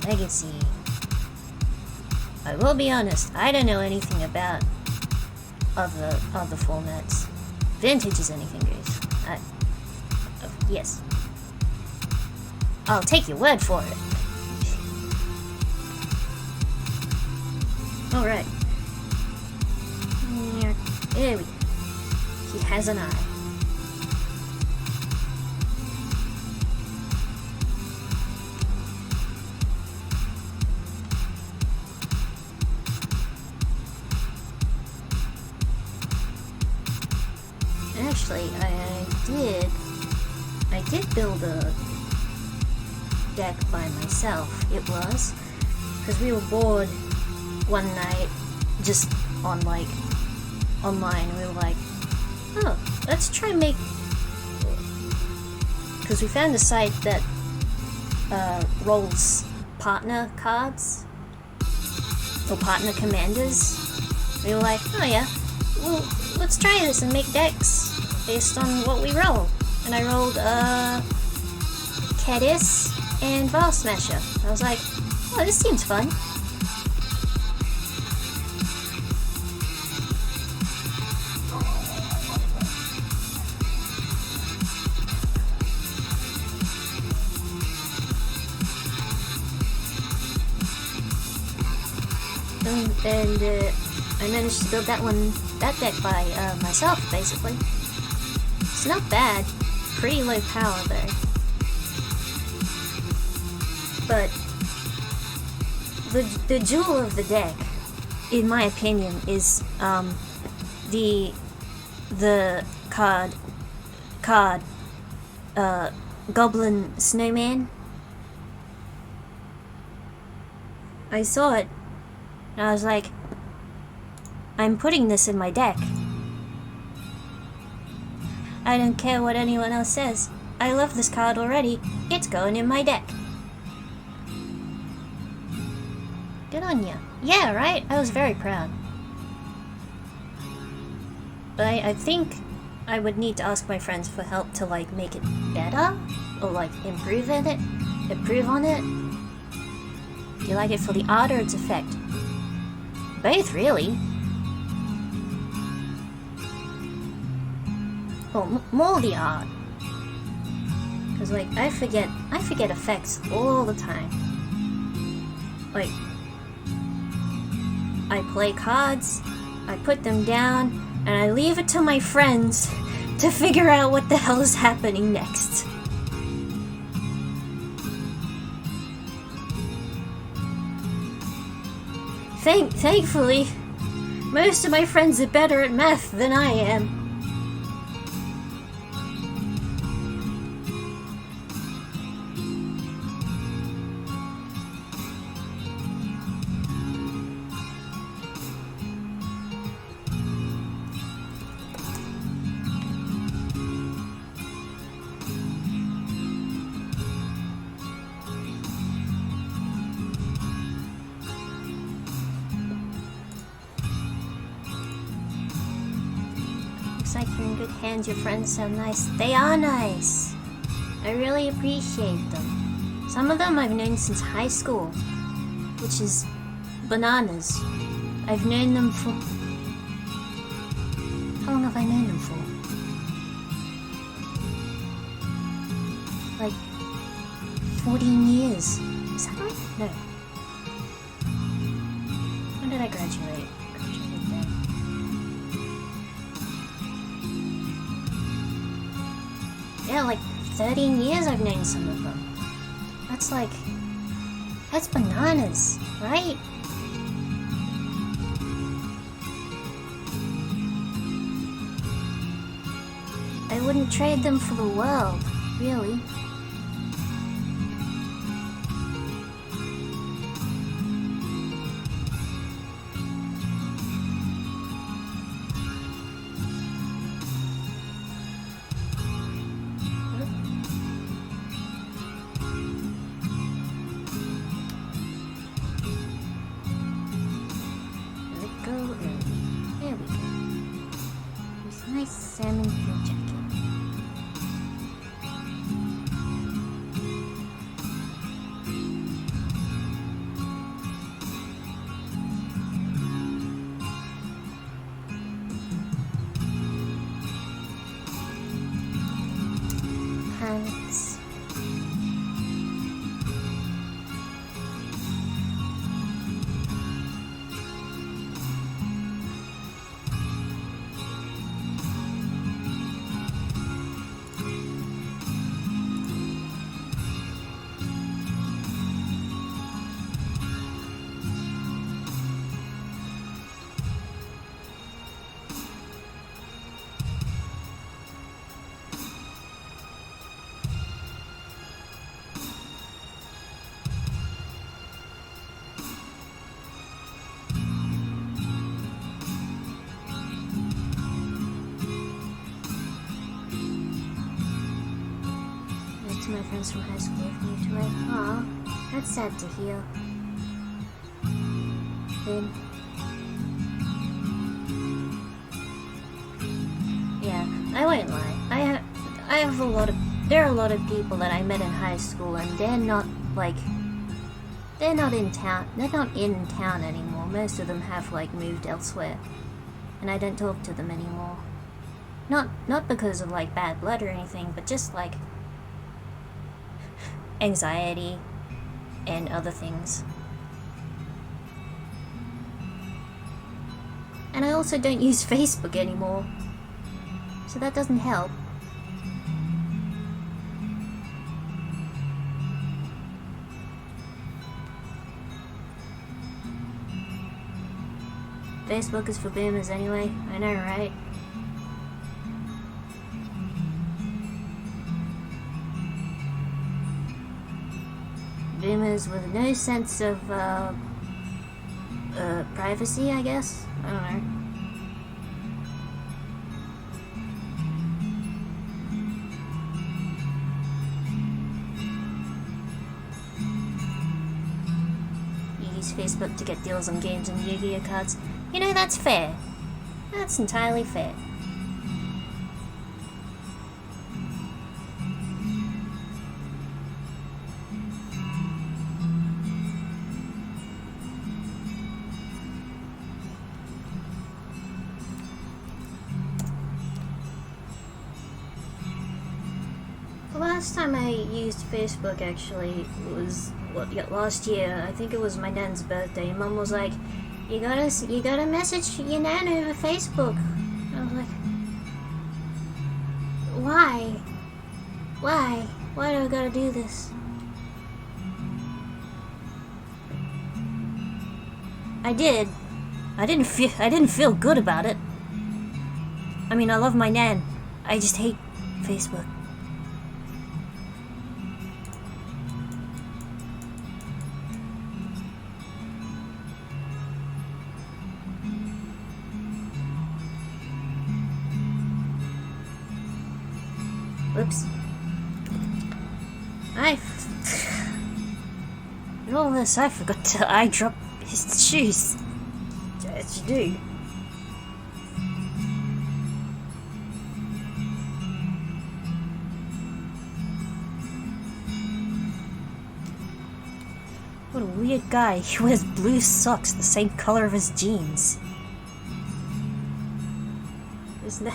Legacy. I will be honest, I don't know anything about other formats. Vintage is anything goes. Yes. I'll take your word for it. Alright. There we go. He has an eye. Actually, I did build a deck by myself. It was because we were bored one night, just on like online. We were like, oh, let's try and make, because we found a site that rolls partner cards or partner commanders. We were like, oh yeah, well, let's try this and make decks based on what we roll. And I rolled Kedis and Vaal Smasher. I was like, oh, this seems fun. And I managed to build that deck by myself, basically. It's not bad. Pretty low power, though. But the jewel of the deck, in my opinion, is the card Goblin Snowman. I saw it, and I was like, I'm putting this in my deck. I don't care what anyone else says. I love this card already. It's going in my deck. Good on ya. Yeah, right? I was very proud. But I think I would need to ask my friends for help to like make it better, or like improve on it. Do you like it for the art or its effect? Both, really. Well, more the art. Cause like I forget effects all the time. Like, I play cards, I put them down, and I leave it to my friends to figure out what the hell is happening next. Thankfully, most of my friends are better at math than I am. Looks like you're in good hands. Your friends sound nice. They are nice. I really appreciate them. Some of them I've known since high school, which is bananas. I've known them for... How long have I known them for? Like 14 years. Is that right? No. When did I graduate? Yeah, like 13 years I've known some of them. That's bananas, right? I wouldn't trade them for the world, really. There we go. With nice salmon field jacket. Pants. My friends from high school have moved away. Aw, that's sad to hear. Then, yeah, I won't lie. I have a lot of. There are a lot of people that I met in high school, and they're not in town. They're not in town anymore. Most of them have moved elsewhere, and I don't talk to them anymore. Not because of bad blood or anything, but just anxiety and other things. And I also don't use Facebook anymore, so that doesn't help. Facebook is for boomers anyway, I know, right? Boomers with no sense of privacy, I guess. I don't know. You use Facebook to get deals on games and Yu-Gi-Oh cards. You know, that's fair. That's entirely fair. Last time I used Facebook actually was last year. I think it was my nan's birthday. Mum was like, "You gotta message your nan over Facebook." I was like, "Why? Why? Why do I gotta do this?" I did. I didn't feel good about it. I mean, I love my nan. I just hate Facebook. Whoops. In all this, I forgot to eyedrop his shoes. As you do. What a weird guy. He wears blue socks the same color of his jeans. Isn't that...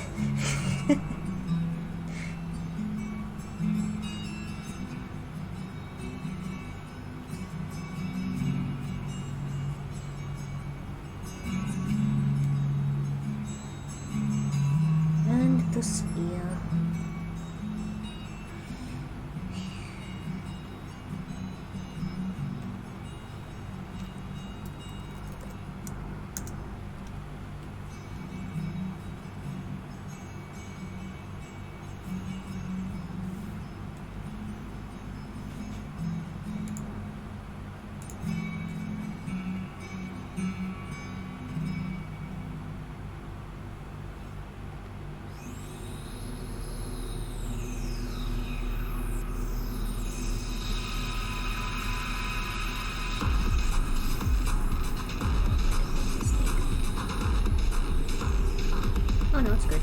the spear. Oh no, it's good.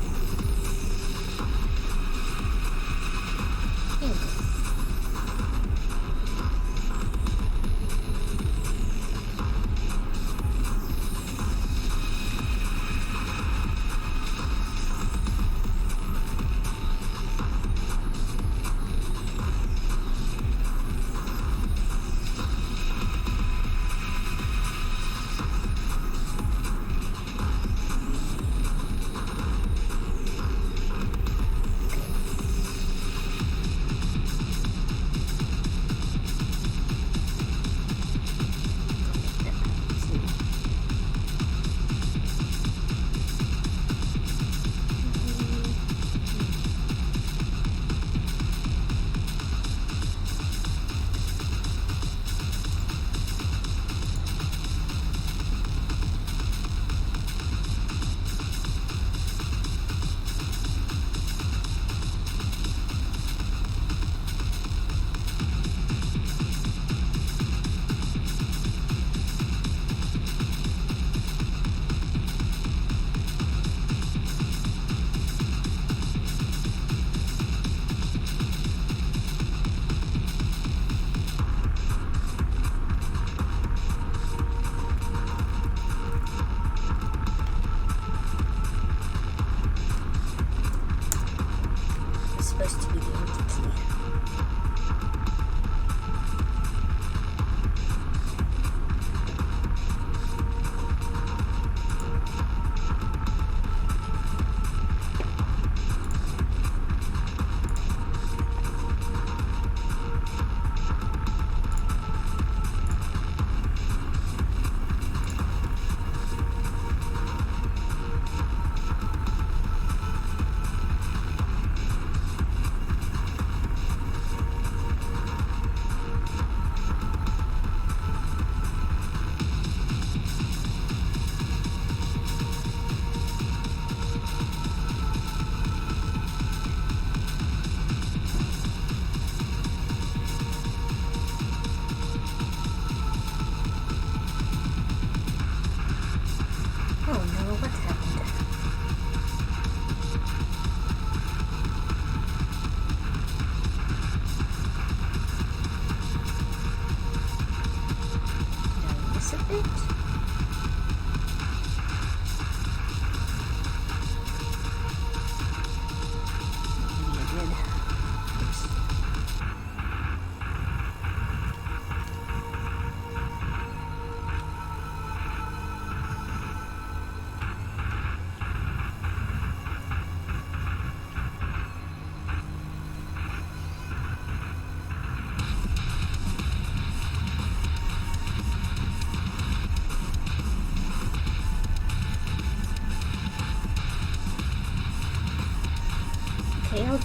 Okay, I'll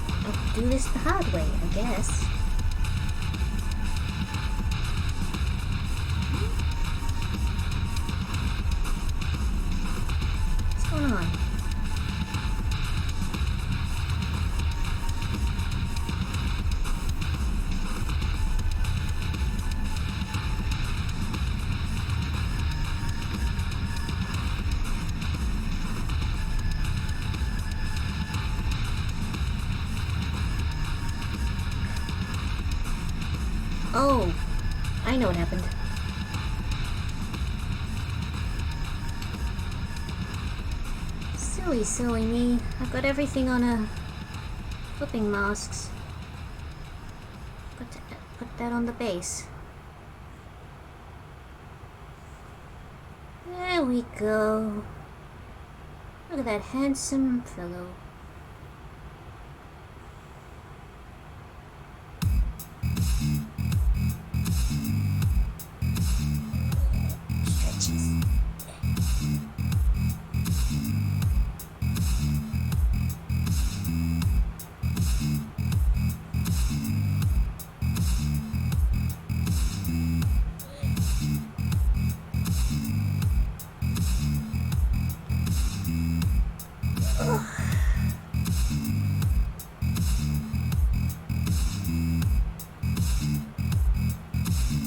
do this the hard way, I guess. What's going on? Oh, I know what happened. Silly me. I've got everything on a flipping masks. Put that on the base. There we go. Look at that handsome fellow.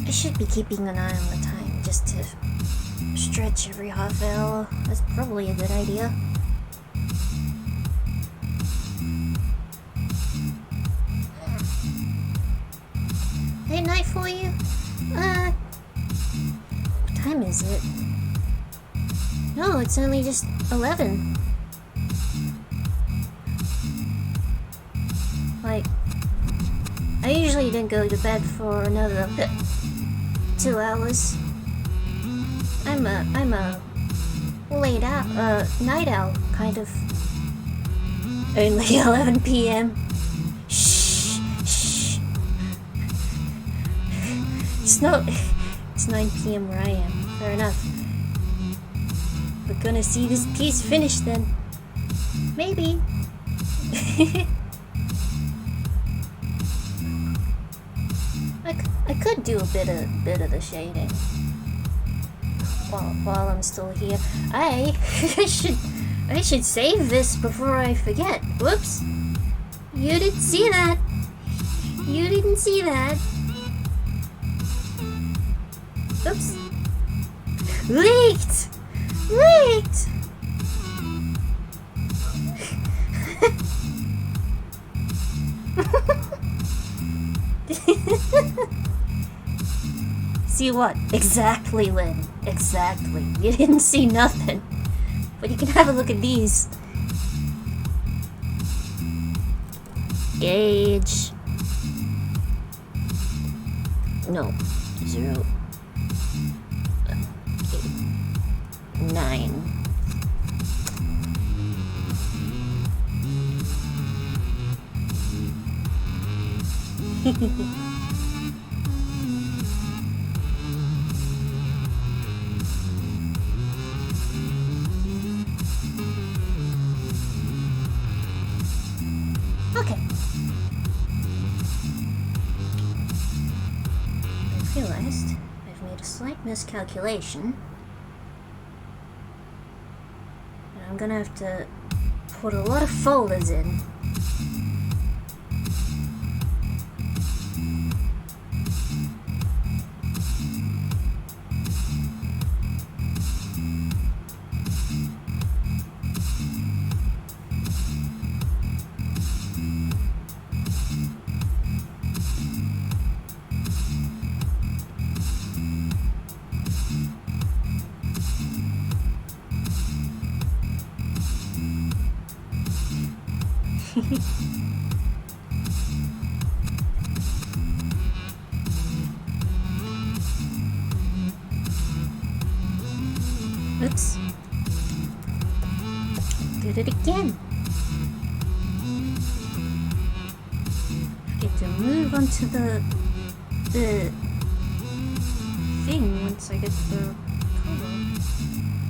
I should be keeping an eye on the time just to stretch every half hour. That's probably a good idea. Late night for you? What time is it? No, it's only just 11. Like, I usually don't go to bed for another 2 hours. I'm a late out, night owl, kind of. Only 11 p.m. Shh. It's 9 p.m. where I am. Fair enough. We're gonna see this piece finished then. Maybe. I could do a bit of the shading while I'm still here. I should save this before I forget. Whoops! You didn't see that. You didn't see that. Oops! Leaked. See what? Exactly, Lynn. Exactly. You didn't see nothing. But you can have a look at these. Gauge. No. 0. 8. 9. Okay. I realized I've made a slight miscalculation. And I'm gonna have to put a lot of folders in. Oops. Did it again. Get to move onto the thing once I get the color,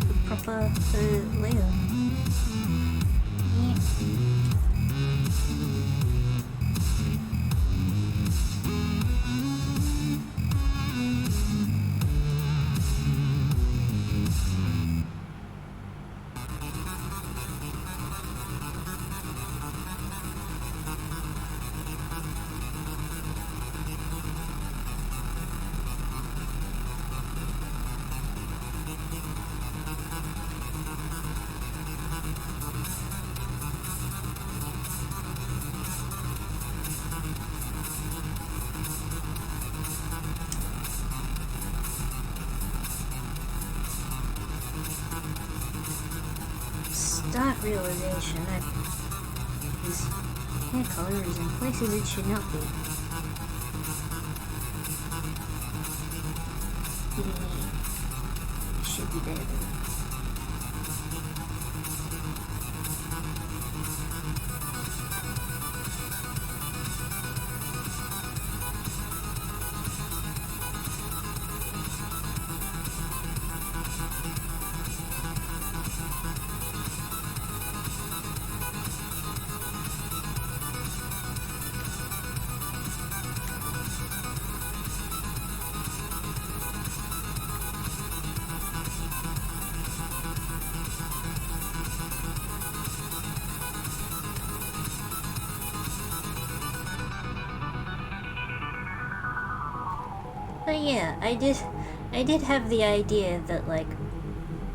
the proper layer. Yeah. dark realization that his hair color is in places it should not be. It should be there though. But yeah, I did have the idea that like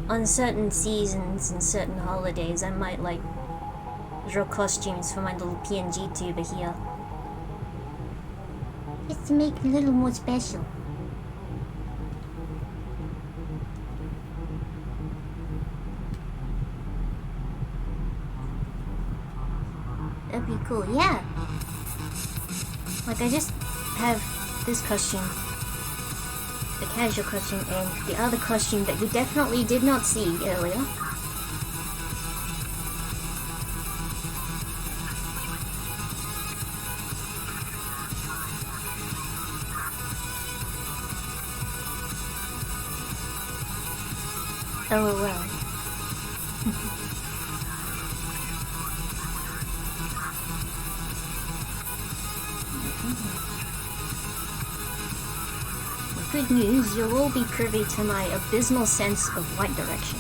on certain seasons and certain holidays I might like draw costumes for my little PNG tuber here. Just to make it a little more special. That'd be cool, yeah. Like I just have this costume, the casual costume, and the other costume that you definitely did not see earlier. LOL. Good news, you'll all be privy to my abysmal sense of light direction.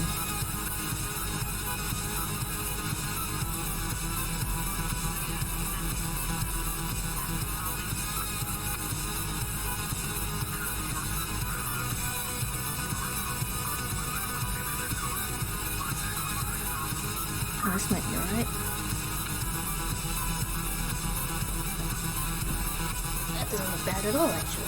Oh, this might be alright. That doesn't look bad at all, actually.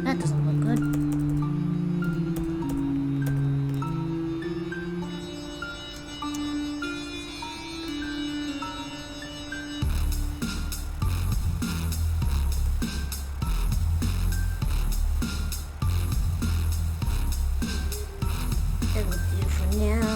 That doesn't look good. That will do for now.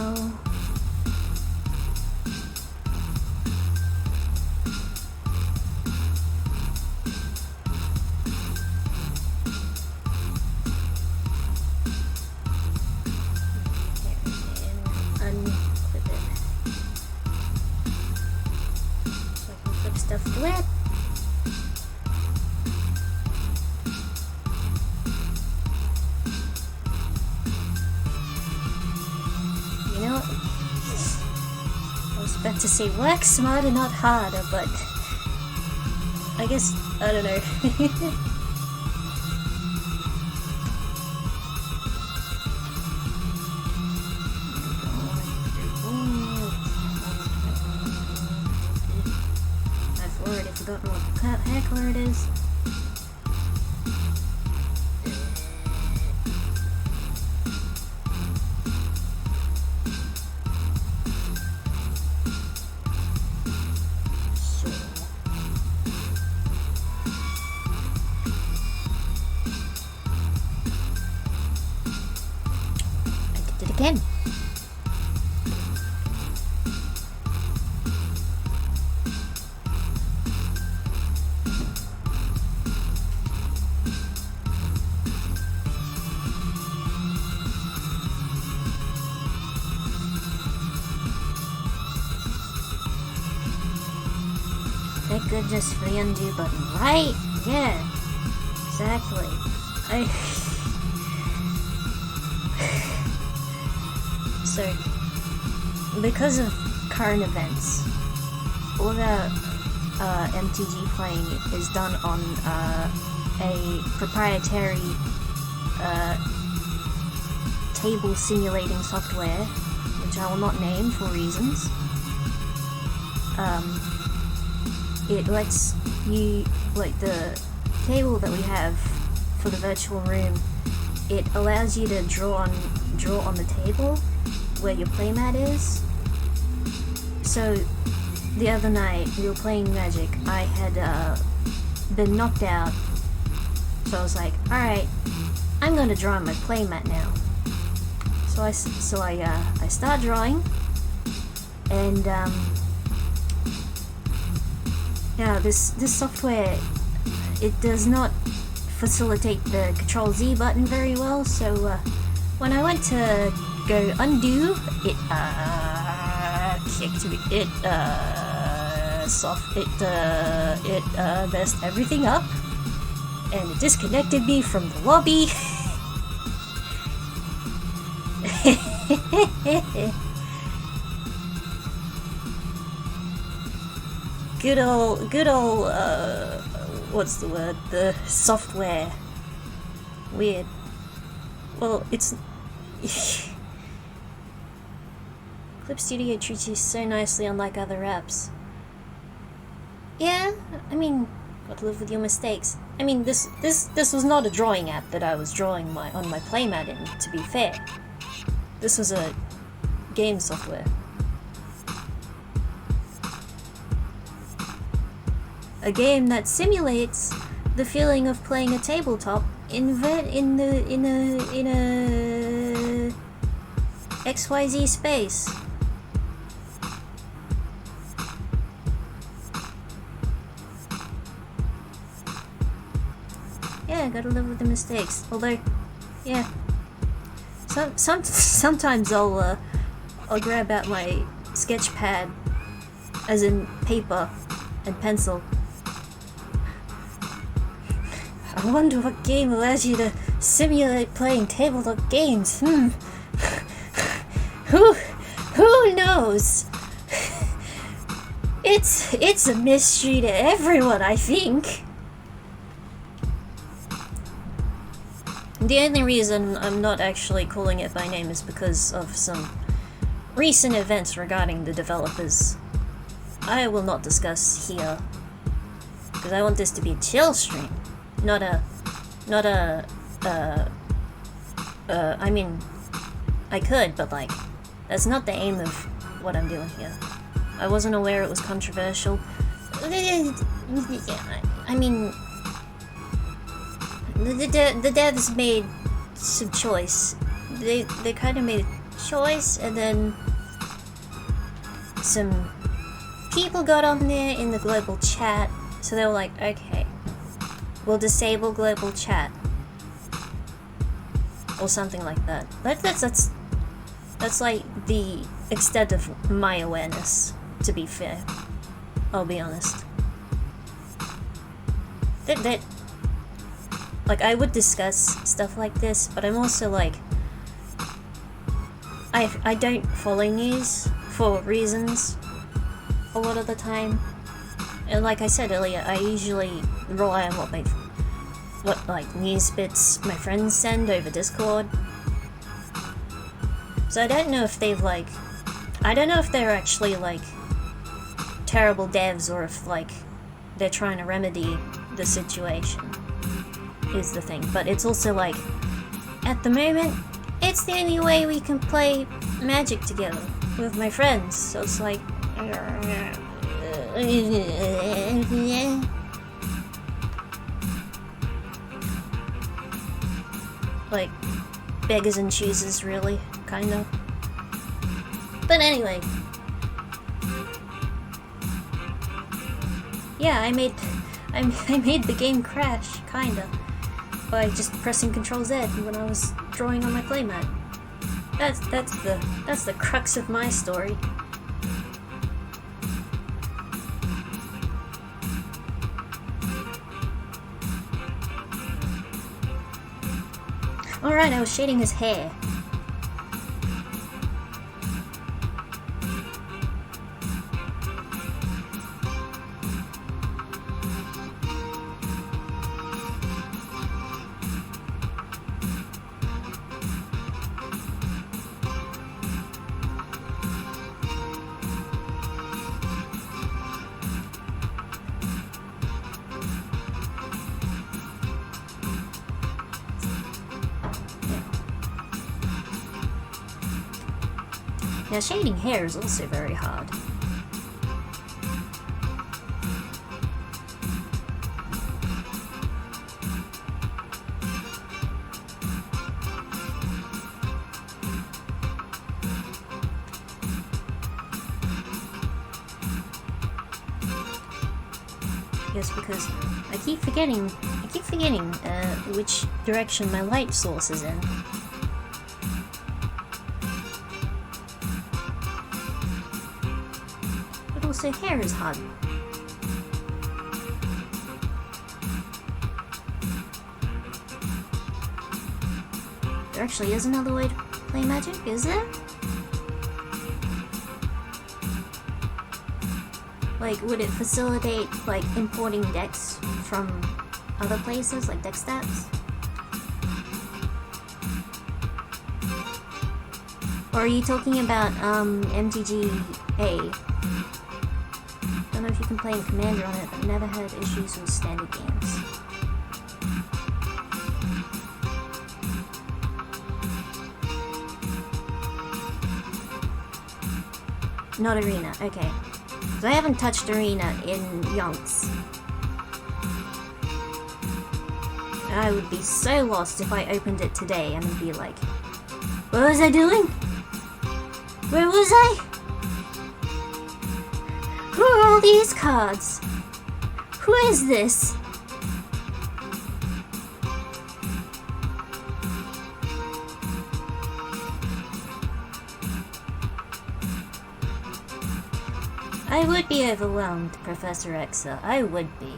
Stuff to it. You know, I was about to say work smarter, not harder, but I guess, I don't know. I don't know what the hair color it is. 10. Thank goodness for the undo button, right? Yeah, exactly. So, because of current events, all of our MTG playing is done on a proprietary table simulating software, which I will not name for reasons. It lets you, like the table that we have for the virtual room, it allows you to draw on the table where your playmat is. So the other night we were playing Magic. I had been knocked out, so I was like, alright, I'm gonna draw on my playmat now. So I start drawing, and yeah, this software, it does not facilitate the Control Z button very well, so when I went to go undo, it kicked me, it messed everything up, and it disconnected me from the lobby. Good old, what's the word? The software. Weird. Well, it's... Clip Studio treats you so nicely, unlike other apps. Yeah, I mean, gotta live with your mistakes. I mean, this was not a drawing app that I was drawing on my playmat in, to be fair. This was a game software. A game that simulates the feeling of playing a tabletop in a XYZ space. Yeah, gotta live with the mistakes. Although, yeah, sometimes I'll grab out my sketch pad, as in paper and pencil. I wonder what game allows you to simulate playing tabletop games. Who knows? It's a mystery to everyone, I think. The only reason I'm not actually calling it by name is because of some recent events regarding the developers. I will not discuss here, because I want this to be a chill stream. I mean, I could, but like, that's not the aim of what I'm doing here. I wasn't aware it was controversial. I mean, the devs made some choice. They kind of made a choice, and then some people got on there in the global chat, so they were like, okay, we'll disable global chat. Or something like that. That's like the extent of my awareness, to be fair. I'll be honest. That like, I would discuss stuff like this, but I'm also like, I don't follow news for reasons a lot of the time. And like I said earlier, I usually rely on what like news bits my friends send over Discord. So I don't know if they're actually like terrible devs, or if like they're trying to remedy the situation, is the thing. But it's also like, at the moment, it's the only way we can play Magic together with my friends, so it's like like beggars and choosers, really, kinda. But anyway. Yeah, I made the game crash, kinda, by just pressing Control Z when I was drawing on my playmat. That's the crux of my story. Alright, I was shading his hair. Now, shading hair is also very hard. Yes, because I keep forgetting which direction my light source is in. Also, hair is hard. There actually is another way to play Magic, is there? Like, would it facilitate, like, importing decks from other places, like deck stats? Or are you talking about, MTGA? I don't know if you can play in Commander on it, but never had issues with standard games. Not Arena, okay. So I haven't touched Arena in yonks. I would be so lost if I opened it today and be like, what was I doing? Where was I? Who are all these cards? Who is this? I would be overwhelmed, Professor Exa. I would be.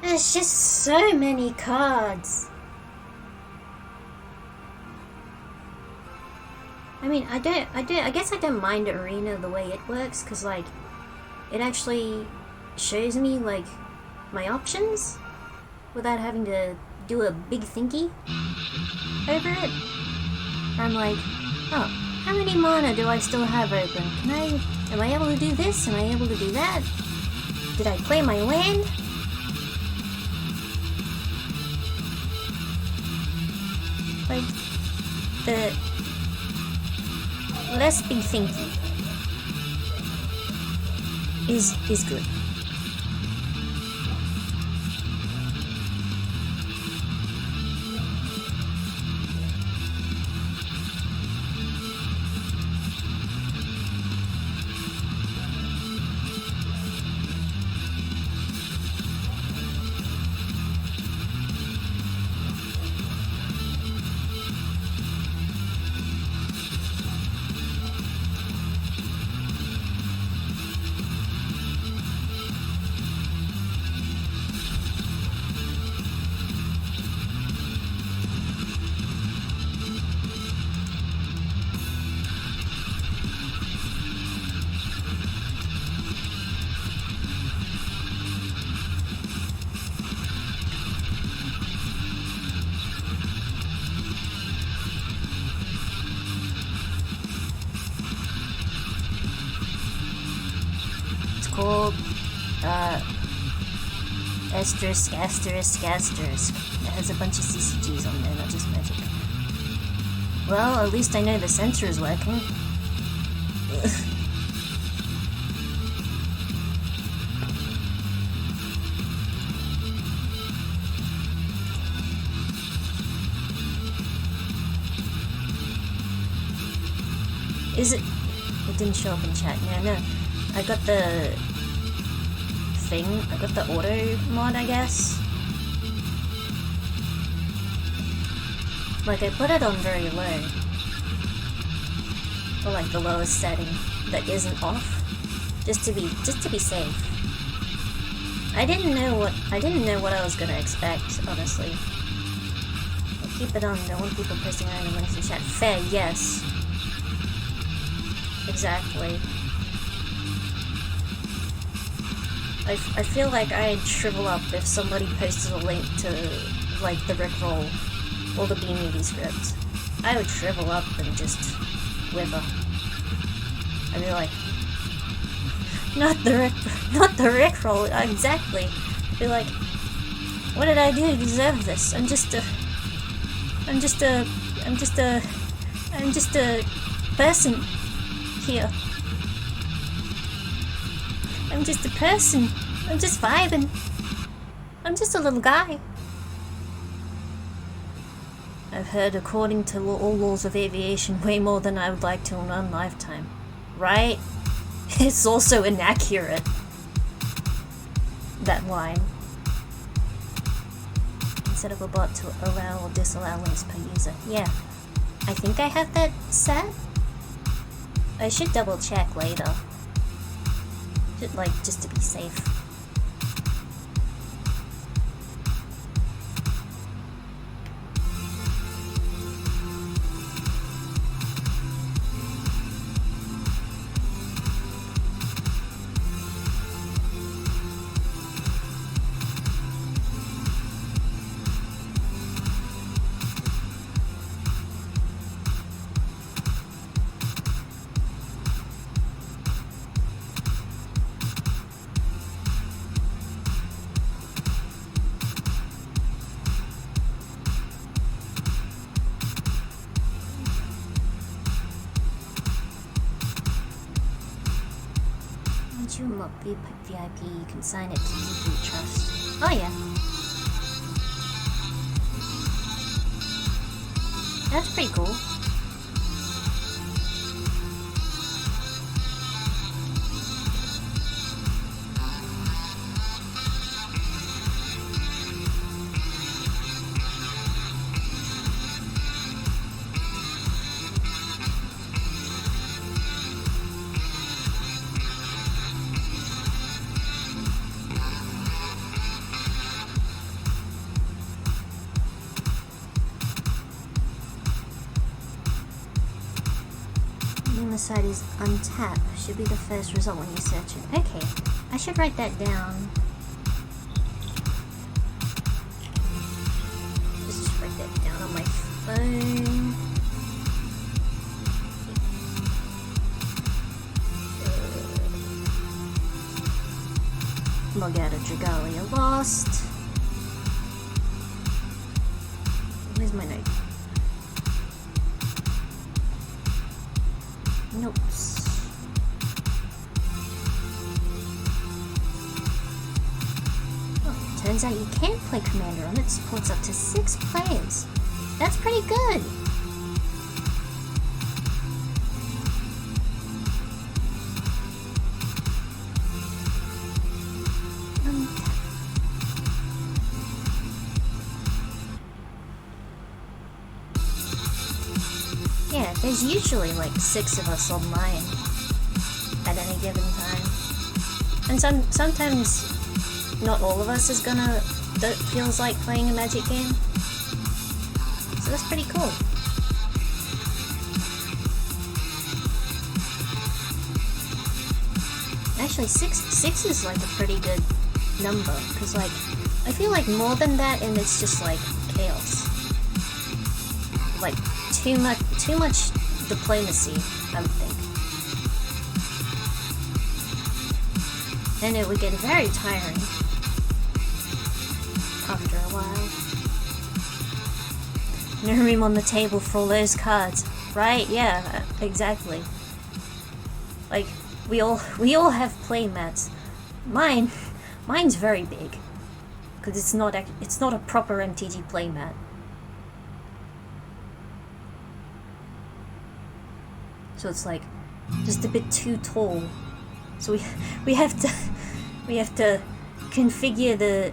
There's just so many cards. I mean, I guess I don't mind Arena the way it works, because, like, it actually shows me, like, my options without having to do a big thinky over it. I'm like, oh, how many mana do I still have open? Am I able to do this? Am I able to do that? Did I play my land? Like, the less big thinky is good. Called asterisk. It has a bunch of CCGs on there, not just Magic. Well, at least I know the sensor is working. Is it? It didn't show up in chat. Yeah, no. I got the thing. I got the auto mod, I guess. Like, I put it on very low. Or like the lowest setting that isn't off. Just to be safe. I didn't know what I was gonna expect, honestly. I'll keep it on, don't want people posting random links in chat. Fair, yes. Exactly. I feel like I'd shrivel up if somebody posted a link to, like, the Rickroll or the B-Movie script. I would shrivel up and just wither. I'd be like, not the Rickroll, exactly. I'd be like, what did I do to deserve this? I'm just a person here. I'm just a person. I'm just vibing. I'm just a little guy. I've heard, according to all laws of aviation, way more than I would like to in one lifetime. Right? It's also inaccurate. That line. Set up a bot to allow or disallow links per user. Yeah. I think I have that set. I should double check later. Just to be safe. VIP, you can sign it to Deeply Trust. Oh yeah. That's pretty cool. Site is untap. Should be the first result when you search it. Okay, I should write that down. Just write that down on my phone. Log out of Dragalia Lost. Where's my note? Notes. Oh, turns out you can play Commander on it. Supports up to 6 players. That's pretty good. Yeah, there's usually like 6 of us online at any given time. And sometimes not all of us is that feels like playing a Magic game. So that's pretty cool. Actually, six is like a pretty good number, because like, I feel like more than that and it's just like chaos. Like, too much diplomacy, I would think. And it would get very tiring after a while. No room on the table for all those cards. Right? Yeah, exactly. Like, we all have play mats. Mine's very big. Because it's not a proper MTG play mat. so it's like just a bit too tall. So we have to configure the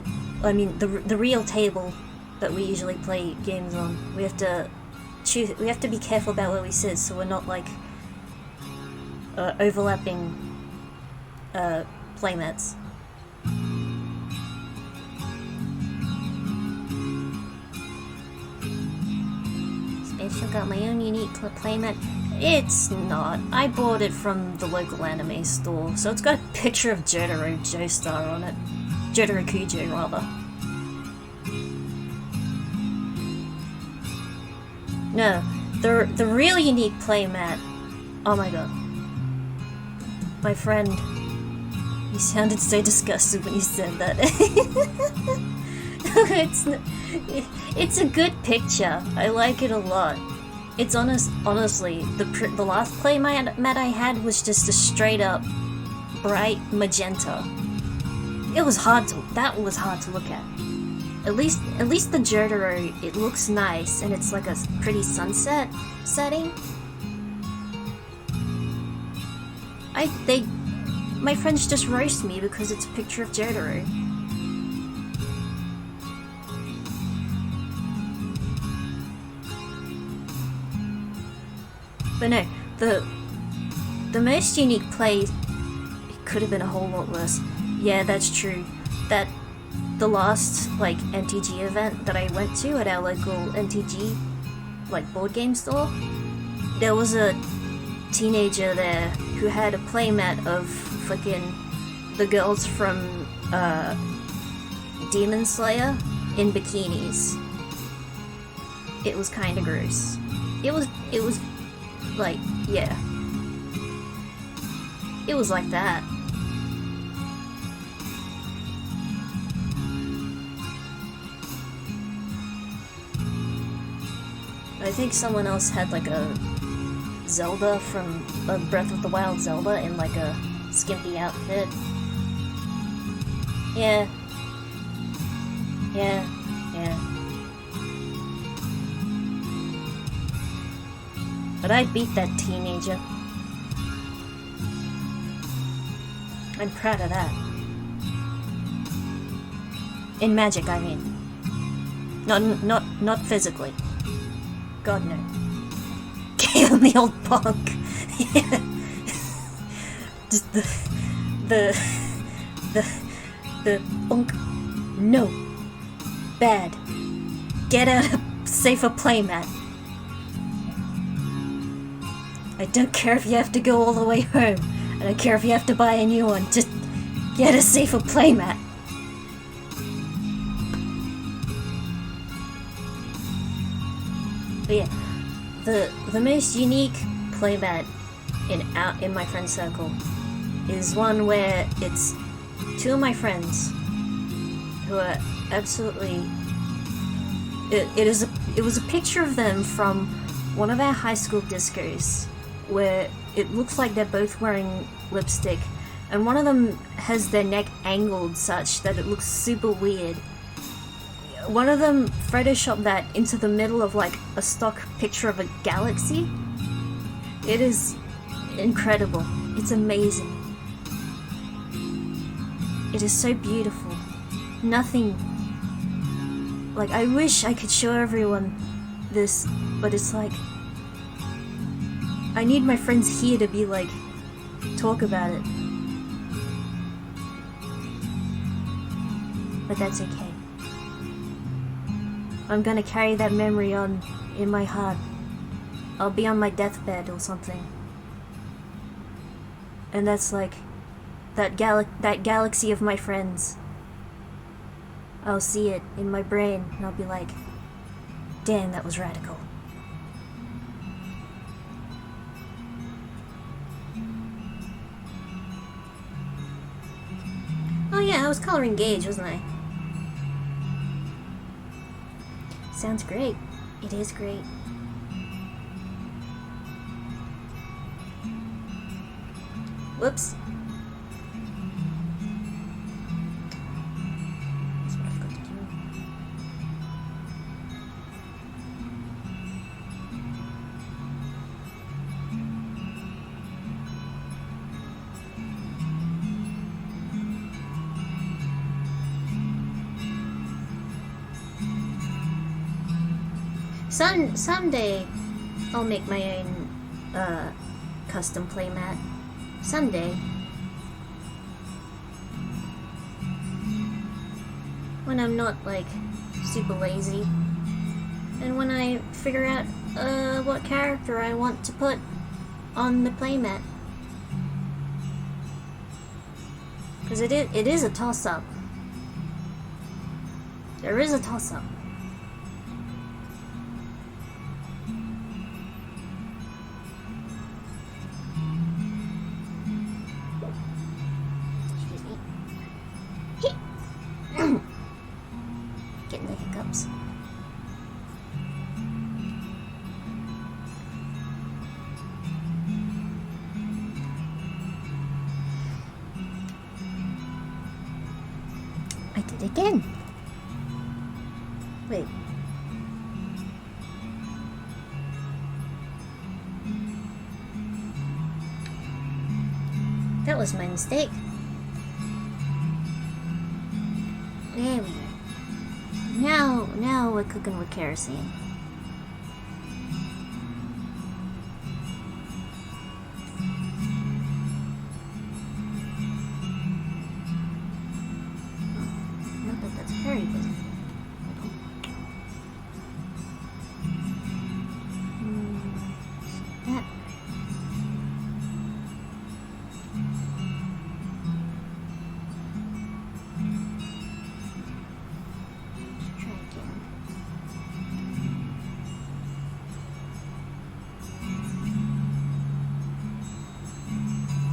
real table that we usually play games on. We have to be careful about where we sit, so we're not like overlapping playmats. Spaceship got my own unique playmat. It's not. I bought it from the local anime store, so it's got a picture of Jotaro Joestar on it. Jotaro Kujo, rather. No, the real unique playmat. Oh my god. My friend, you sounded so disgusted when you said that. It's a good picture. I like it a lot. It's honestly, the last playmat I had was just a straight up bright magenta. That was hard to look at. At least the Jotaro, it looks nice, and it's like a pretty sunset setting. My friends just roast me because it's a picture of Jotaro. But no, the most unique play, it could have been a whole lot worse. Yeah, that's true. That the last like NTG event that I went to at our local NTG like board game store, there was a teenager there who had a playmat of fucking the girls from Demon Slayer in bikinis. It was kinda gross. It was like, yeah. It was like that. I think someone else had like a Zelda from Breath of the Wild Zelda in like a skimpy outfit. Yeah. Yeah. Yeah. But I beat that teenager. I'm proud of that. In Magic, I mean. Not physically. God, no. Gave him the old punk. Yeah. Just the punk. No. Bad. Get out a safer playmat. I don't care if you have to go all the way home. I don't care if you have to buy a new one. Just get a safer playmat. But yeah, the most unique playmat in my friend circle is one where it's two of my friends who are absolutely. It was a picture of them from one of our high school discos, where it looks like they're both wearing lipstick, and one of them has their neck angled such that it looks super weird. One of them photoshopped that into the middle of like a stock picture of a galaxy. It is incredible. It's amazing. It is so beautiful. Nothing. Like, I wish I could show everyone this, but it's like, I need my friends here to be like, talk about it. But that's okay. I'm gonna carry that memory on in my heart. I'll be on my deathbed or something. And that's like, that galaxy of my friends. I'll see it in my brain and I'll be like, damn, that was radical. Oh yeah, I was coloring Gage, wasn't I? Sounds great. It is great. Whoops. That's what I forgot to do. Someday I'll make my own custom playmat. Someday. When I'm not like super lazy. And when I figure out what character I want to put on the playmat. Because it is a toss-up. There is a toss-up. Excuse me. Getting the hiccups. I did it again. Wait. That was my mistake. There we go. Now we're cooking with kerosene. Not that that's very good. That. Let's try again.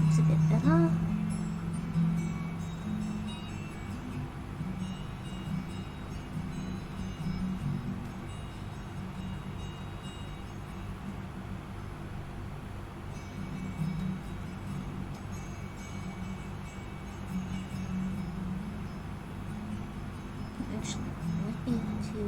It's a bit better. Actually, let me to...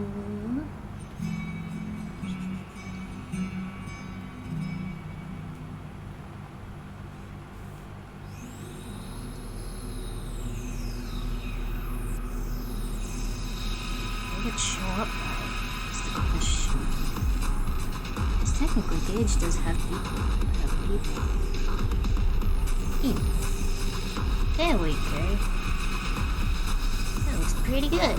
Will it show up right? Is the question. Because technically Gage does have people. There we go. That looks pretty good.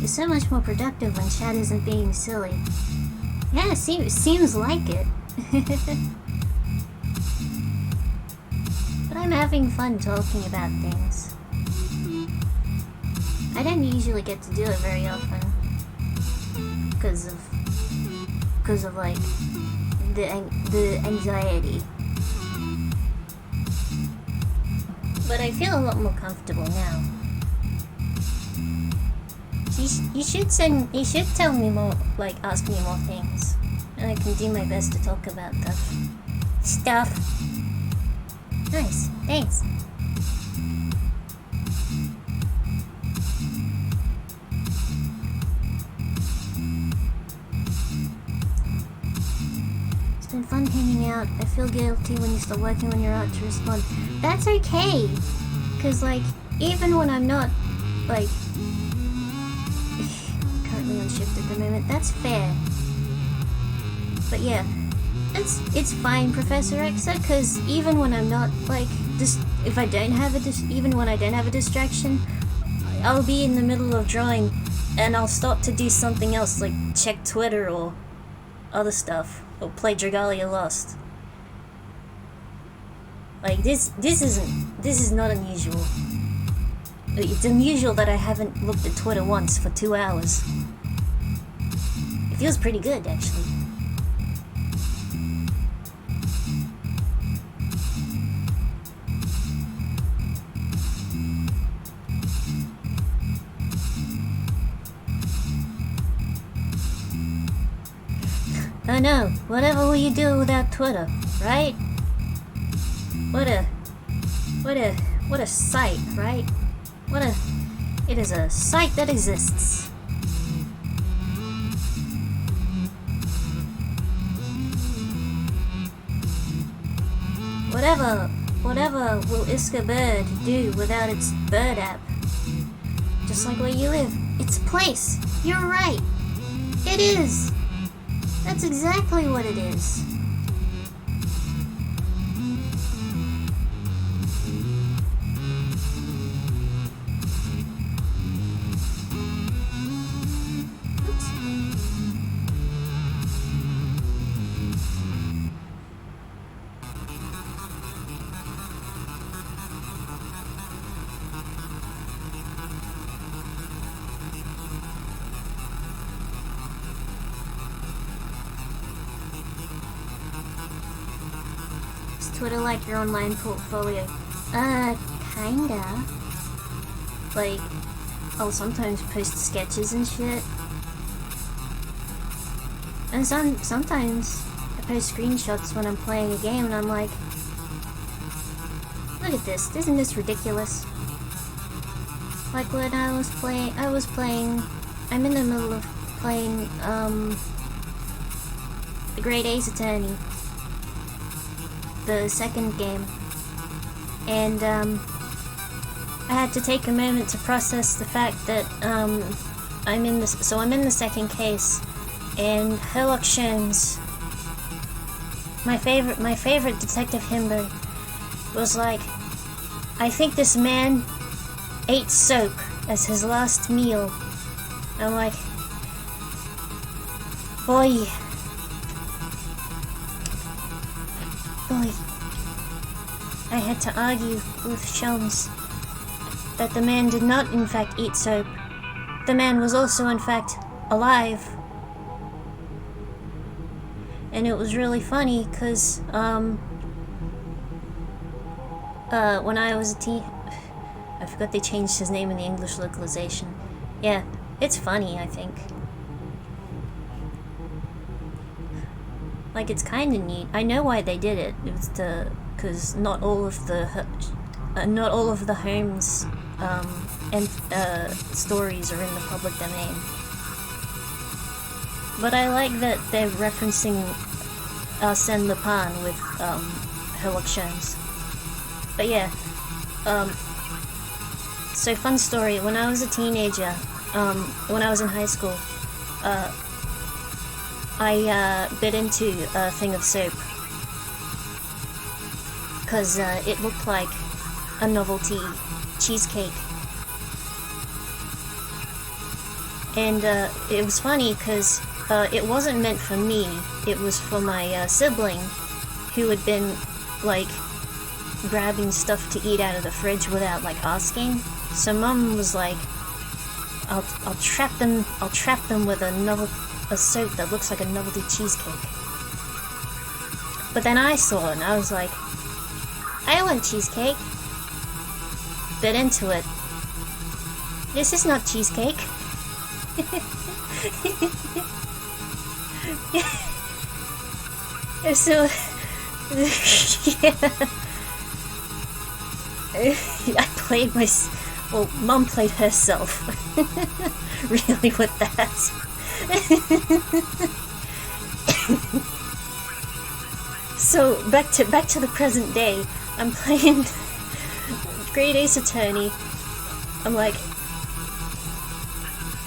You're so much more productive when chat isn't being silly. Yeah, seems like it. But I'm having fun talking about things. I don't usually get to do it very often. Because of like the anxiety. But I feel a lot more comfortable now. You should tell me more, like ask me more things, and I can do my best to talk about stuff. Nice, thanks. It's been fun hanging out. I feel guilty when you start working on your art to respond. That's okay, cause like even when I'm not like currently on shift at the moment, that's fair. But yeah. It's fine, Professor Exa, because even when I'm not, like, if I don't have even when I don't have a distraction, I'll be in the middle of drawing, and I'll stop to do something else, like check Twitter or other stuff, or play Dragalia Lost. Like, this is not unusual. It's unusual that I haven't looked at Twitter once for 2 hours. It feels pretty good, actually. I know, whatever will you do without Twitter, right? What a sight, right? It is a sight that exists. Whatever will Iska Bird do without its bird app? Just like where you live, it's a place. You're right. It is. That's exactly what it is. Oops. Twitter like your online portfolio? Kinda. Like, I'll sometimes post sketches and shit. And sometimes I post screenshots when I'm playing a game and I'm like, look at this, isn't this ridiculous? Like when I'm in the middle of playing, the Great Ace Attorney. The second game, and I had to take a moment to process the fact that I'm in the second case, and Sherlock Sholmes, my favorite Detective Himbo, was like, I think this man ate soap as his last meal. I'm like, boy. I had to argue with Sholmes that the man did not in fact eat soap. The man was also in fact alive. And it was really funny because when I was a teen, I forgot they changed his name in the English localization. Yeah, it's funny, I think. Like, it's kind of neat. I know why they did it. It was because not all of the Holmes and stories are in the public domain. But I like that they're referencing Arsène Lupin with Sherlock Sholmes. But yeah, so fun story. When I was a teenager, when I was in high school, I bit into a thing of soap because it looked like a novelty cheesecake. And it was funny because it wasn't meant for me. It was for my sibling, who had been like grabbing stuff to eat out of the fridge without like asking. So Mum was like, I'll trap them with a soap that looks like a novelty cheesecake. But then I saw it and I was like, I want cheesecake. Bit into it. This is not cheesecake. So, yeah. I played well, Mum played herself. Really with that. So back to the present day. I'm playing Great Ace Attorney. I'm like,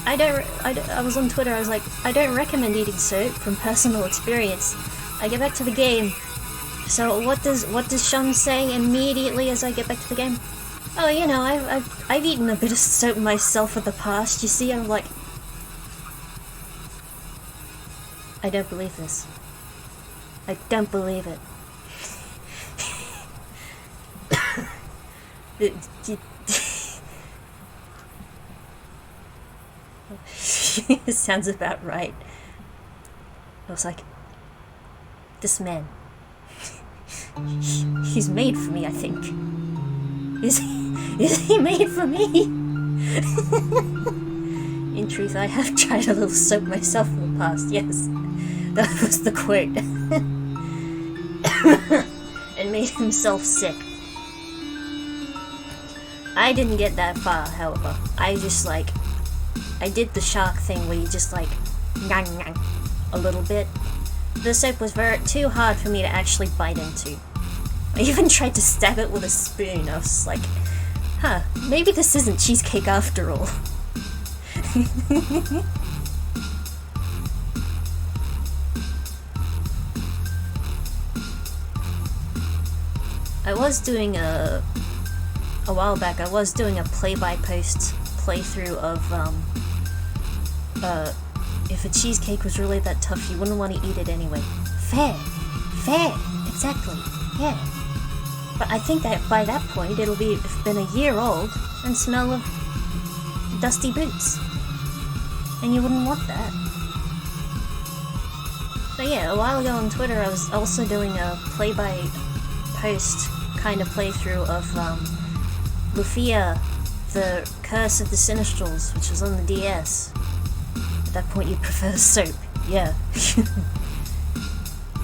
I was on Twitter. I was like, I don't recommend eating soap from personal experience. I get back to the game. So what does Sean say immediately as I get back to the game? Oh, you know, I've eaten a bit of soap myself in the past. You see, I'm like, I don't believe this. I don't believe it. It sounds about right. I was like, this man, he's made for me, I think. Is he made for me? In truth, I have tried a little soap myself in the past, yes. That was the quote. And made himself sick. I didn't get that far, however. I did the shark thing where you just like, ngang ngang, a little bit. The soap was too hard for me to actually bite into. I even tried to stab it with a spoon. I was like, huh, maybe this isn't cheesecake after all. I was doing a while back, I was doing a play-by-post playthrough of, if a cheesecake was really that tough, you wouldn't want to eat it anyway. Fair, exactly, yeah. But I think that by that point, it'll be been a year old and smell of dusty boots. And you wouldn't want that. But yeah, a while ago on Twitter, I was also doing a play-by-post kind of playthrough of, Lufia, the Curse of the Sinistrals, which was on the DS. At that point, you'd prefer soap, yeah.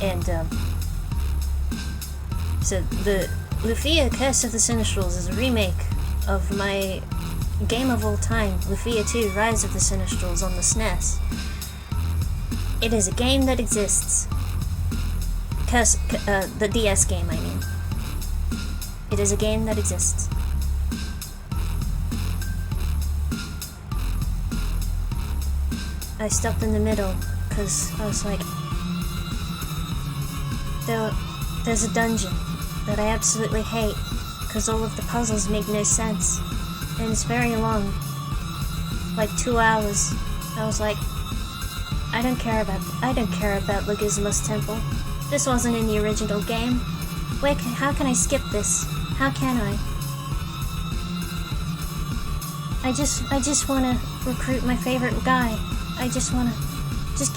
And, so the Lufia Curse of the Sinistrals is a remake of my game of all time, Lufia 2 Rise of the Sinistrals on the SNES. It is a game that exists. The DS game, I mean. It is a game that exists. I stopped in the middle, because I was like, there's a dungeon that I absolutely hate, because all of the puzzles make no sense, and it's very long, like 2 hours. I was like, I don't care about Logismos Temple. This wasn't in the original game. How can I skip this? How can I? I just want to recruit my favorite guy. I just want to, just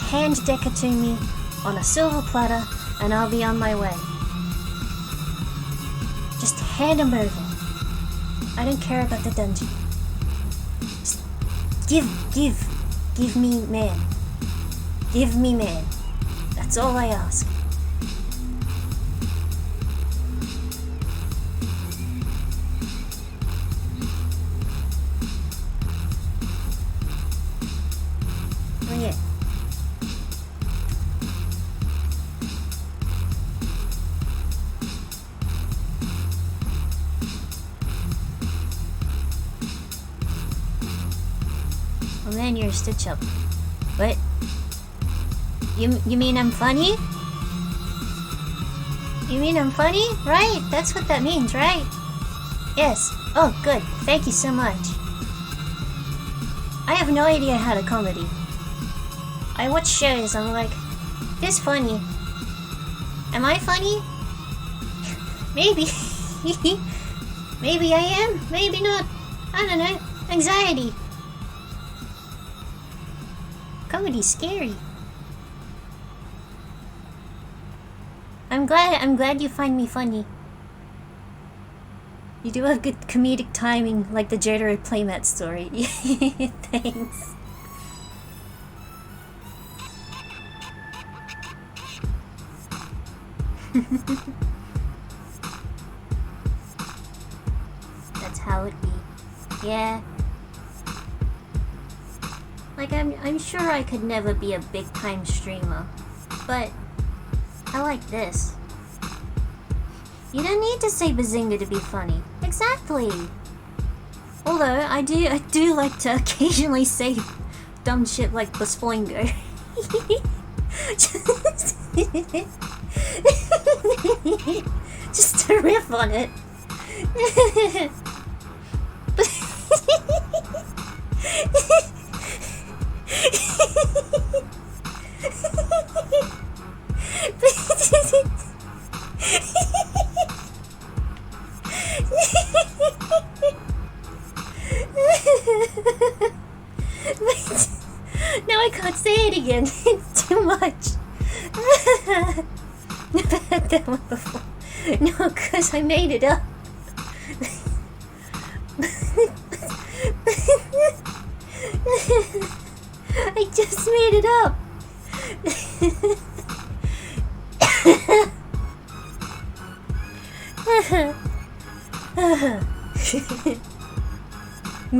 hand Deca to me on a silver platter, and I'll be on my way. Just hand him over. I don't care about the dungeon. Just give me man. Give me man. That's all I ask. Oh yeah. Oh man, you're a stitch up. What? You mean I'm funny? You mean I'm funny? Right? That's what that means, right? Yes. Oh, good. Thank you so much. I have no idea how to comedy. I watch shows, I'm like, this funny. Am I funny? Maybe. Maybe I am, maybe not. I don't know. Anxiety. Comedy's scary. I'm glad you find me funny. You do have good comedic timing, like the Jotaro playmat story. Thanks. That's how it be. Yeah. Like, I'm sure I could never be a big-time streamer, but I like this. You don't need to say Bazinga to be funny. Exactly. Although I do like to occasionally say dumb shit like Basplingo. Just to riff on it. Now I can't say it again. It's too much. Never had that one before. No, because I made it up. I just made it up.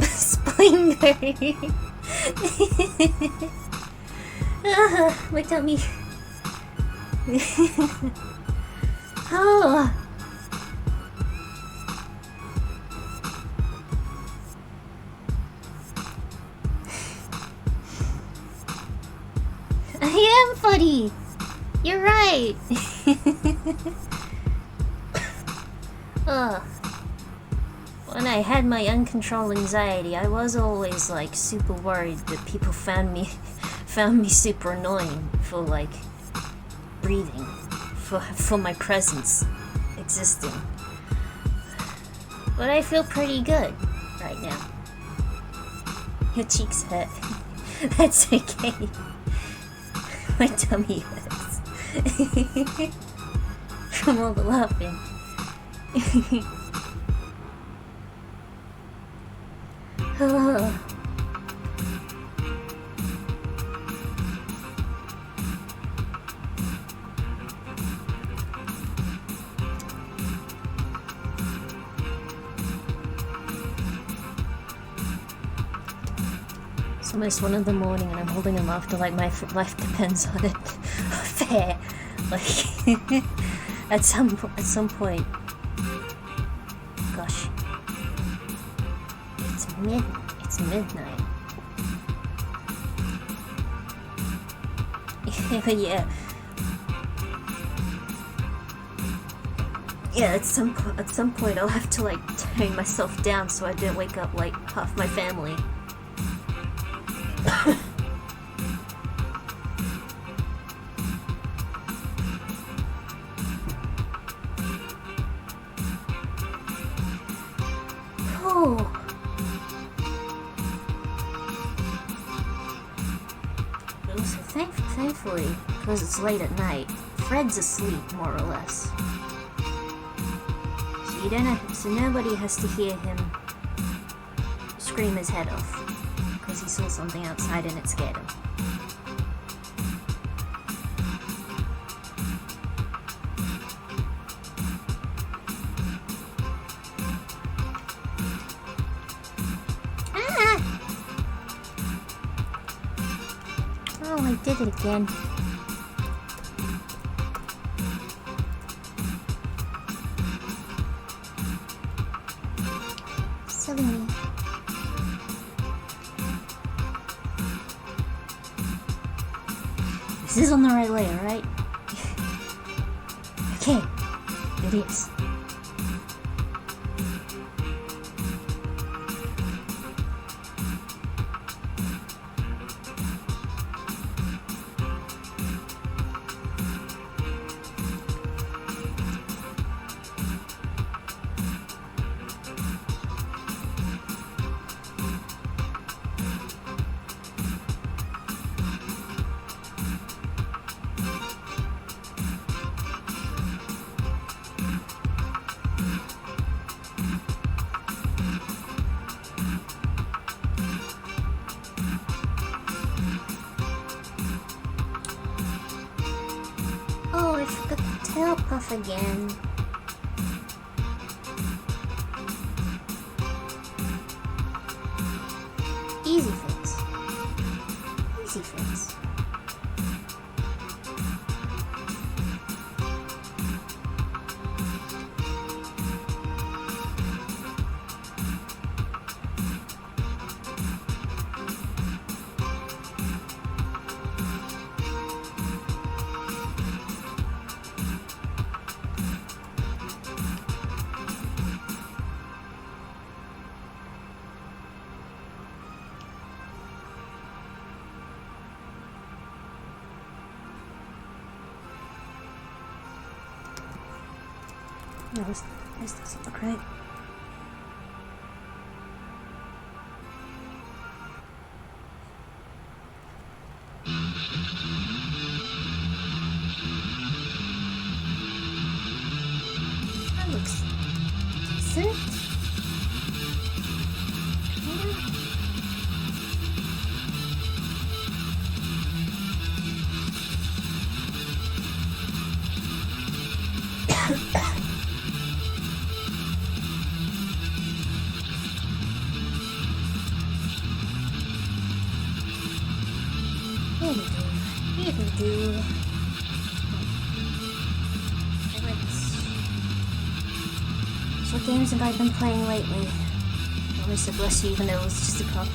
Splinger. My tummy. Oh. I am funny. You're right. When I had my uncontrolled anxiety, I was always like super worried that people found me super annoying for like breathing, for my presence existing. But I feel pretty good right now. Your cheeks hurt. That's okay. My tummy hurts. From all the laughing. Oh. It's almost 1 in the morning and I'm holding him after like my life depends on it. Fair. Like at some point. Gosh. It's midnight. But yeah. Yeah, at some point I'll have to like tone myself down so I don't wake up like half my family. Oh. So thankfully, because it's late at night, Fred's asleep more or less. So you don't have, so nobody has to hear him scream his head off because he saw something outside and it scared him. Oh, I did it again. Silly me. This is on the right way, alright? Okay, it is. again. Easy fix. Easy fix. No, this doesn't look right. That looks decent. It'll do. So what games have I been playing lately? I always said bless you even though it was just a cup.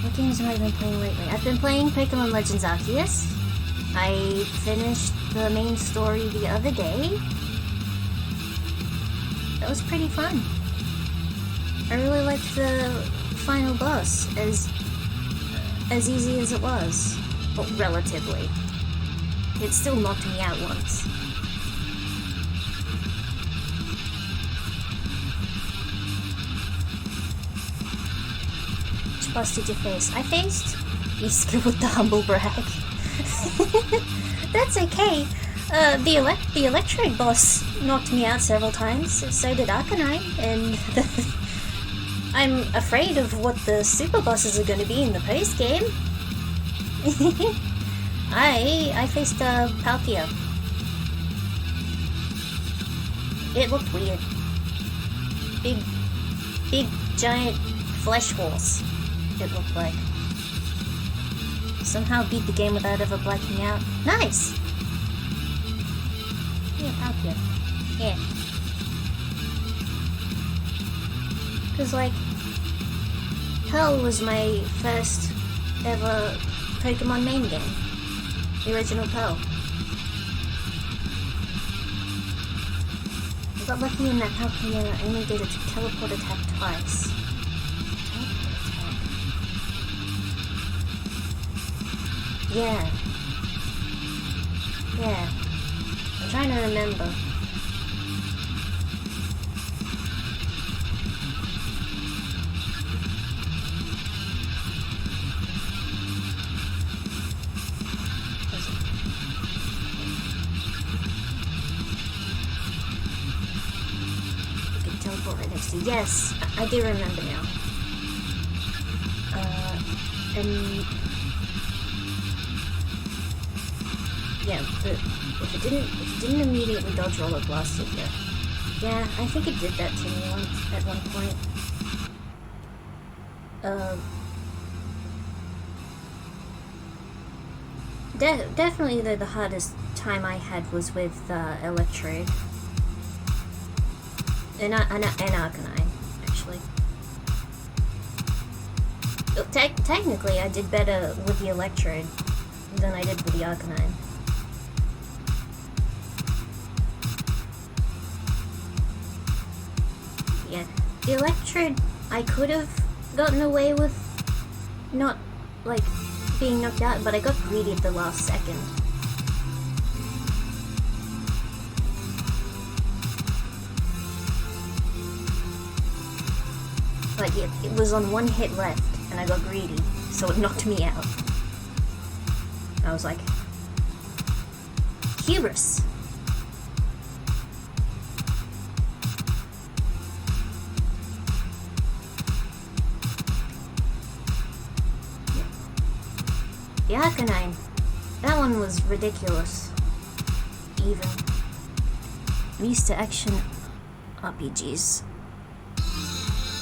What games have I been playing lately? I've been playing Pokemon Legends Arceus. I finished the main story the other day. That was pretty fun. I really liked the final boss, as easy as it was. Well, relatively. It still knocked me out once. Which boss did you face? I faced Iska with the humble brag. That's okay. The Electrode boss knocked me out several times, so did Arcanine, and I'm afraid of what the super bosses are going to be in the post game. I faced Palkia. It looked weird. Big giant flesh horse. It looked like. Somehow beat the game without ever blacking out. Nice! Yeah, Palkia. Yeah. Cause like, Pearl was my first ever Pokemon main game. The original Pearl. I got lucky in that Palkia only did a teleport attack twice. Yeah. Yeah. I'm trying to remember. You can teleport right next to you. Yes, I do remember now. And yeah, but if it didn't immediately dodge Roller Blast it, yeah, I think it did that to me once at one point. Definitely the hardest time I had was with Electrode and Arcanine, actually. Technically, I did better with the Electrode than I did with the Arcanine. Yeah, the Electrode, I could have gotten away with not, like, being knocked out, but I got greedy at the last second. Like, it was on one hit left, and I got greedy, so it knocked me out. I was like, hubris. The Arcanine, that one was ridiculous. even. I'm used to action RPGs,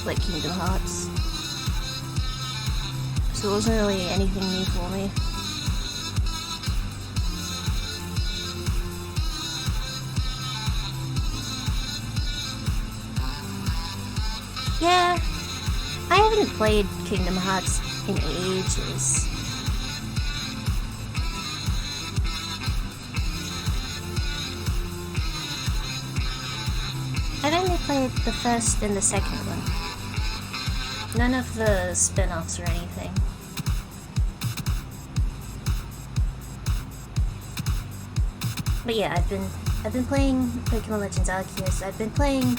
like Kingdom Hearts. So it wasn't really anything new for me. Yeah, I haven't played Kingdom Hearts in ages. I've only played the first and the second one. None of the spin-offs or anything. But yeah, I've been playing Pokemon Legends Arceus. I've been playing,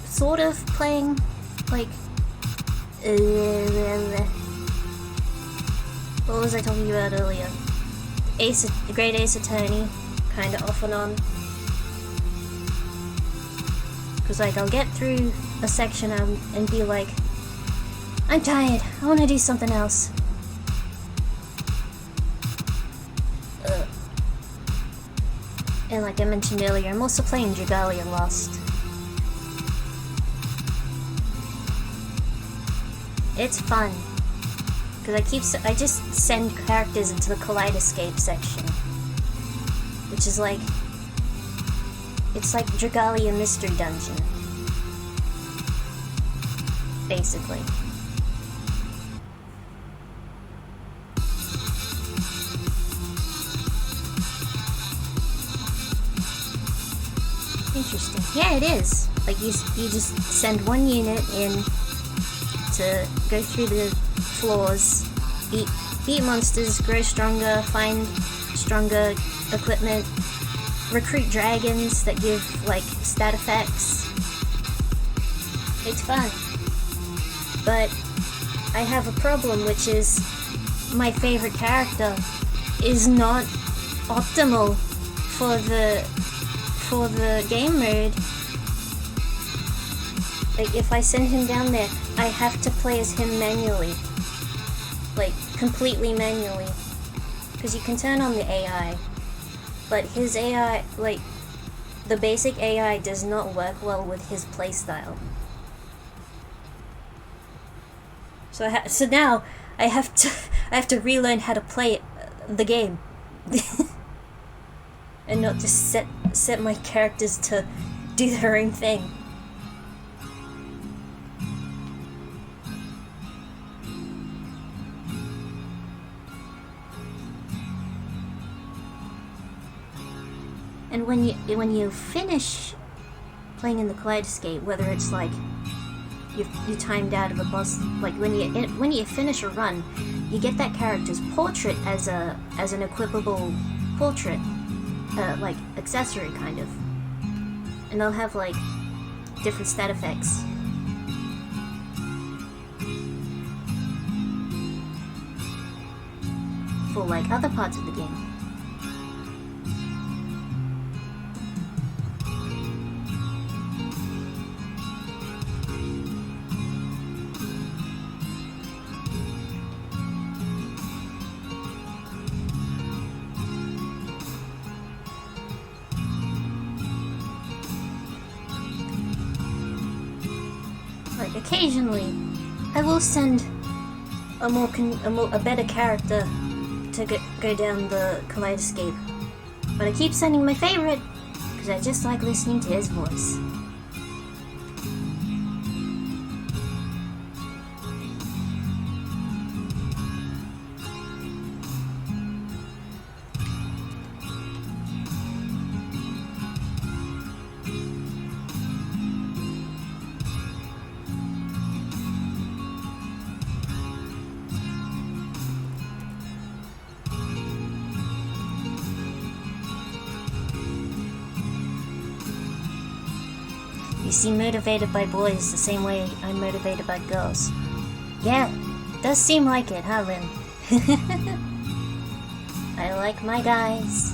sort of playing, like, what was I talking about earlier? Great Ace Attorney, kinda off and on. Cause like I'll get through a section and be like, I'm tired, I wanna do something else. And like I mentioned earlier, I'm also playing Dragalia Lost. It's fun. Cause I just send characters into the Kaleidoscape section. Which is like, it's like Dragalia Mystery Dungeon. Basically. Interesting. Yeah, it is. Like you just send one unit in to go through the floors, beat monsters, grow stronger, find stronger equipment, recruit dragons that give like stat effects. It's fun. But I have a problem, which is my favorite character is not optimal for the game mode. Like if I send him down there, I have to play as him manually. Like completely manually. Because you can turn on the AI. But his AI, like the basic AI does not work well with his playstyle. So now I have to relearn how to play the game. And not just set my characters to do their own thing. And when you finish playing in the Kaleidoscape, whether it's like you timed out of a boss, like when you finish a run, you get that character's portrait as an equipable portrait. Like accessory kind of, and they'll have like different stat effects. For like other parts of the game. Occasionally, I will send a better character to go down the Kaleidoscape, but I keep sending my favorite because I just like listening to his voice. You seem motivated by boys the same way I'm motivated by girls. Yeah, does seem like it, huh, Lynn? I like my guys.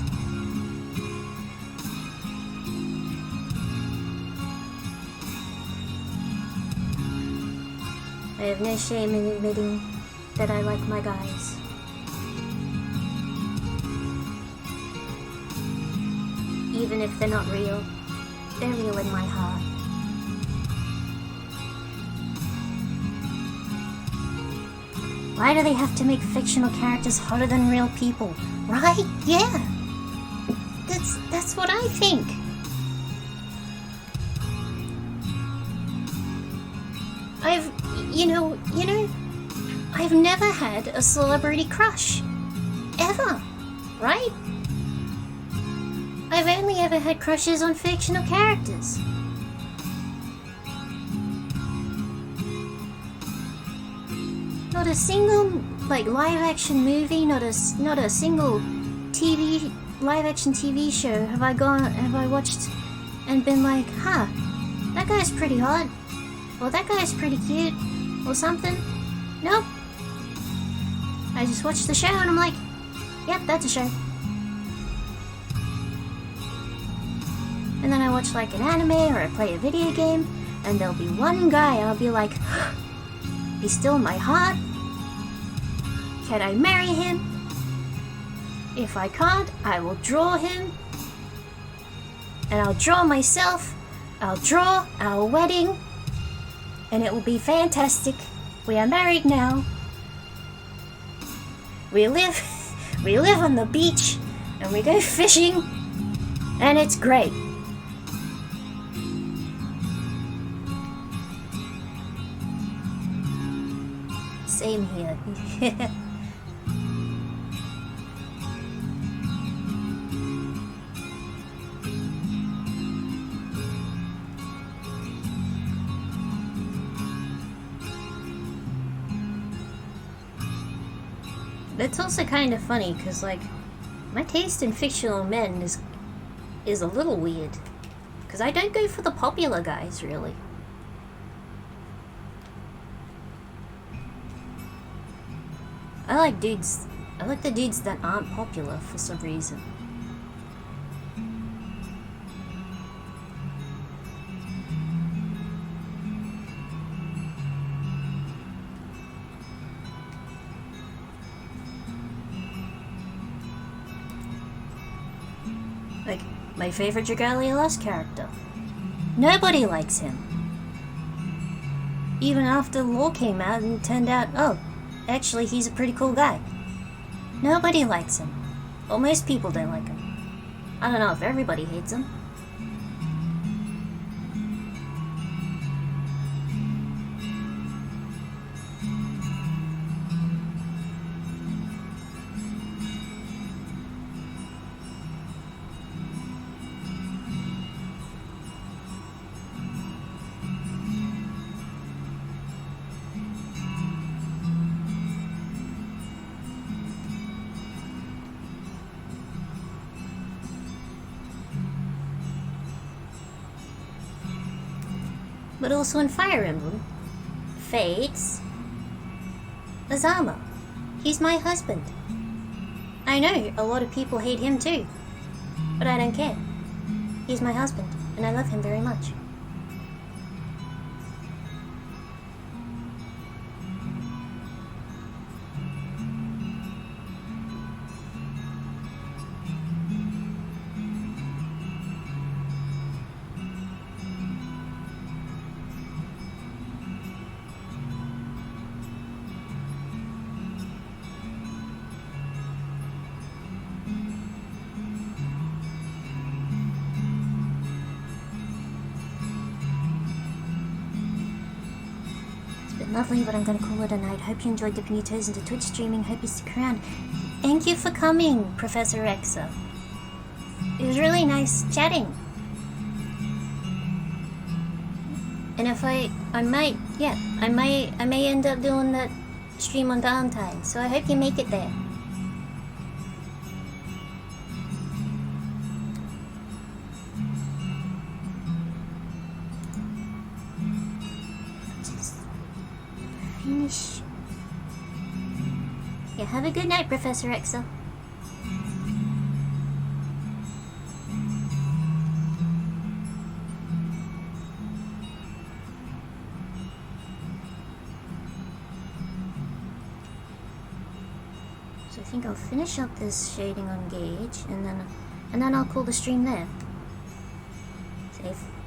I have no shame in admitting that I like my guys. even if they're not real. They're real in my heart. Why do they have to make fictional characters hotter than real people? Right? Yeah. That's what I think. I've never had a celebrity crush. Ever. Right? I've only ever had crushes on fictional characters. Not a single, live-action movie, not a single live-action TV show have I watched and been like, huh, that guy's pretty hot, or that guy's pretty cute, or something. Nope. I just watched the show and I'm like, yep, that's a show. And then I watch an anime or I play a video game and there'll be one guy and I'll be like, he's still in my heart. Can I marry him? If I can't, I will draw him. And I'll draw myself. I'll draw our wedding. And it will be fantastic. We are married now. We live on the beach and we go fishing and it's great. Same here. It's also kind of funny because my taste in fictional men is a little weird because I don't go for the popular guys really. I like the dudes that aren't popular for some reason. Like, my favorite Dragalia Lost character. Nobody likes him. Even after lore came out and turned out, oh, actually he's a pretty cool guy. Nobody likes him. Well, most people don't like him. I don't know if everybody hates him. But also in Fire Emblem, Fates, Azama. He's my husband. I know a lot of people hate him too, but I don't care. He's my husband, and I love him very much. Lovely, but I'm gonna call it a night. Hope you enjoyed dipping your toes into Twitch streaming. Hope you stick around. Thank you for coming, Professor Rexa. It was really nice chatting. And if I may end up doing that stream on Valentine's, so I hope you make it there. Yeah, have a good night, Professor Rexa. So I think I'll finish up this shading on Gage, and then I'll call the stream there. Safe.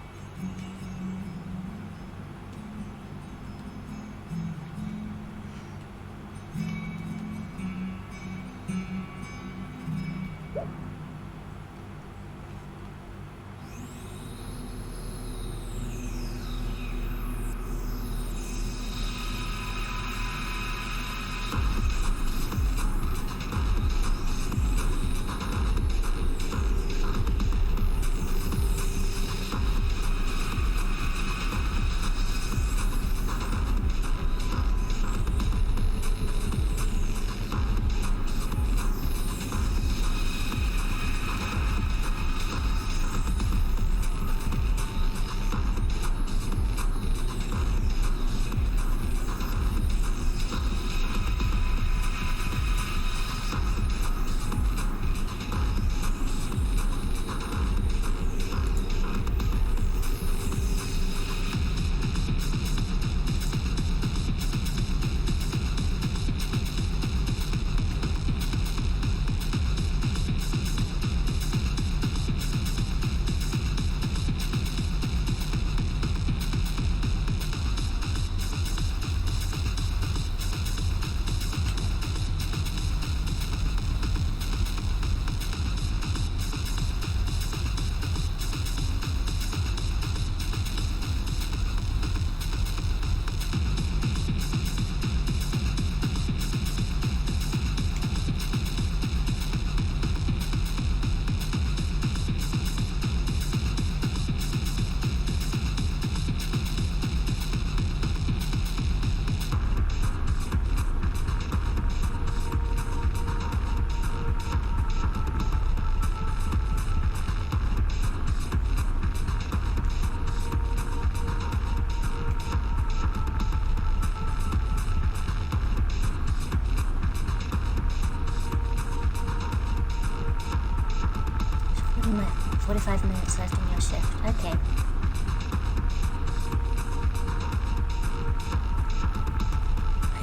minutes, 45 minutes left in your shift. Okay.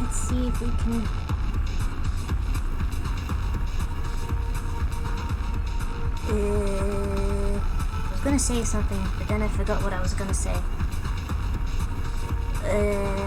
Let's see if we can... I was gonna say something, but then I forgot what I was gonna say. Yeah.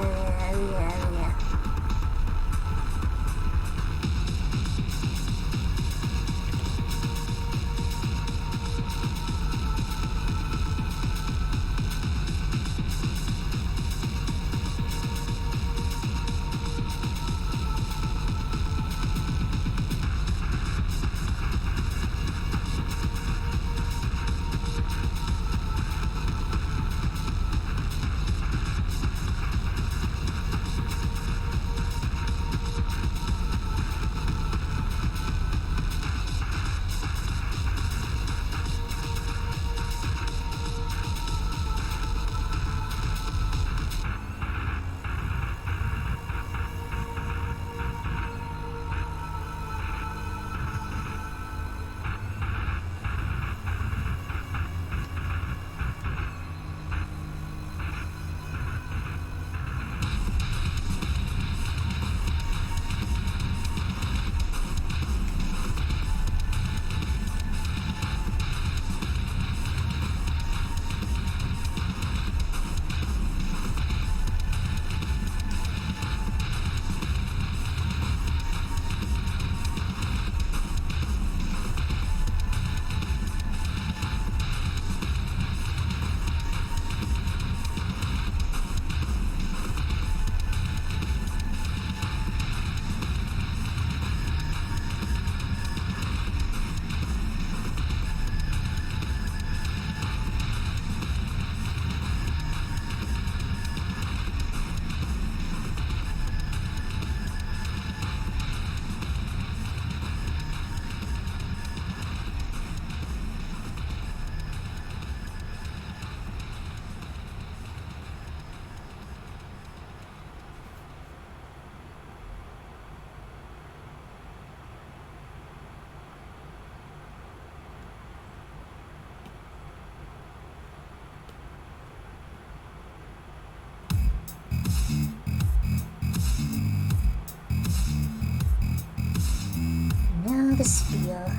Now the spiel.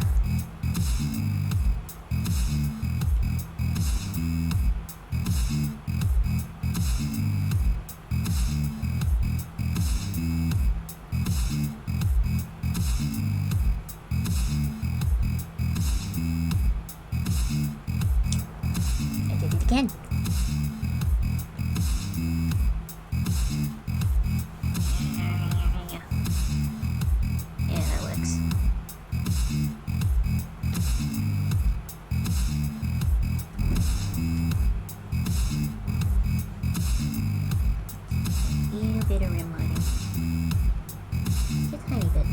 bit of reminding. Just a tiny bit.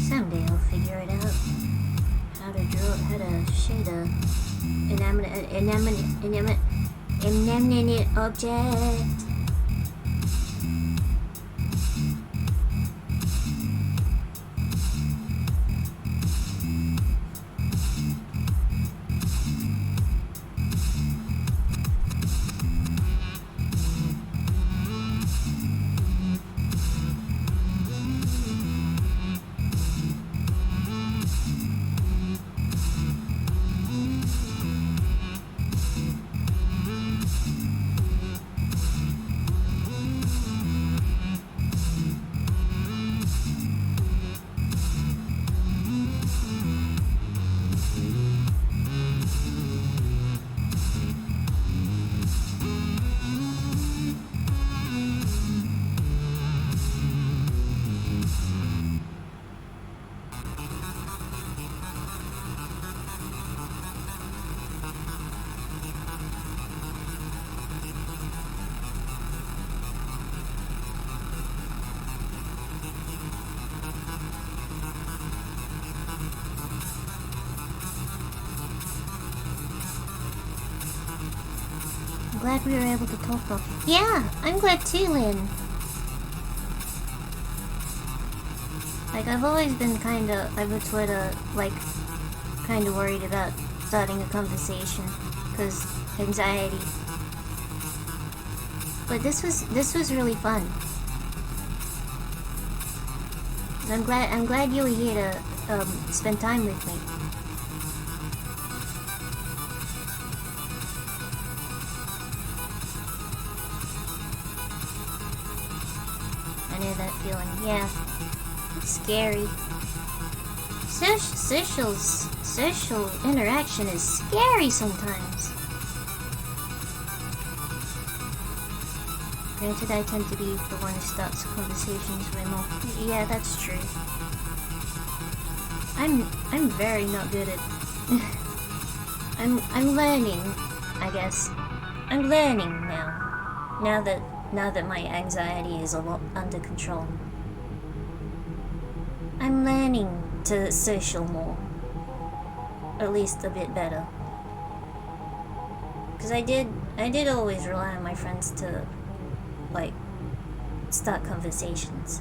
Someday I'll figure it out. How to shade a inanimate object. Glad we were able to talk about. Yeah, I'm glad too, Lynn. Like, I've always been kinda worried about starting a conversation, cause anxiety. But this was really fun. I'm glad you were here to spend time with me. I know that feeling. Yeah, it's scary. Social interaction is scary sometimes. Granted, I tend to be the one who starts conversations way more. Yeah, that's true. I'm very not good at. I'm learning, I guess. I'm learning now. Now that my anxiety is a lot under control. I'm learning to social more. Or at least a bit better. Because Because I did always rely on my friends to, like, start conversations.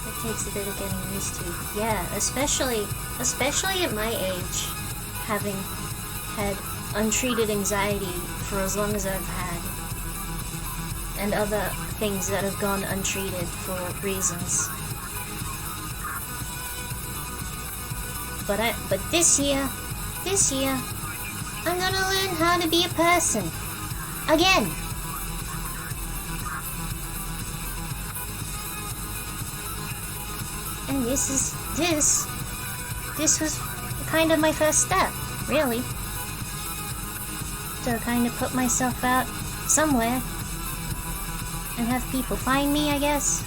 It takes a bit of getting used to. Yeah, especially at my age, having had untreated anxiety for as long as I've had, and other things that have gone untreated for reasons. But this year, I'm gonna learn how to be a person. Again! And this was kind of my first step, really. To kind of put myself out somewhere and have people find me, I guess,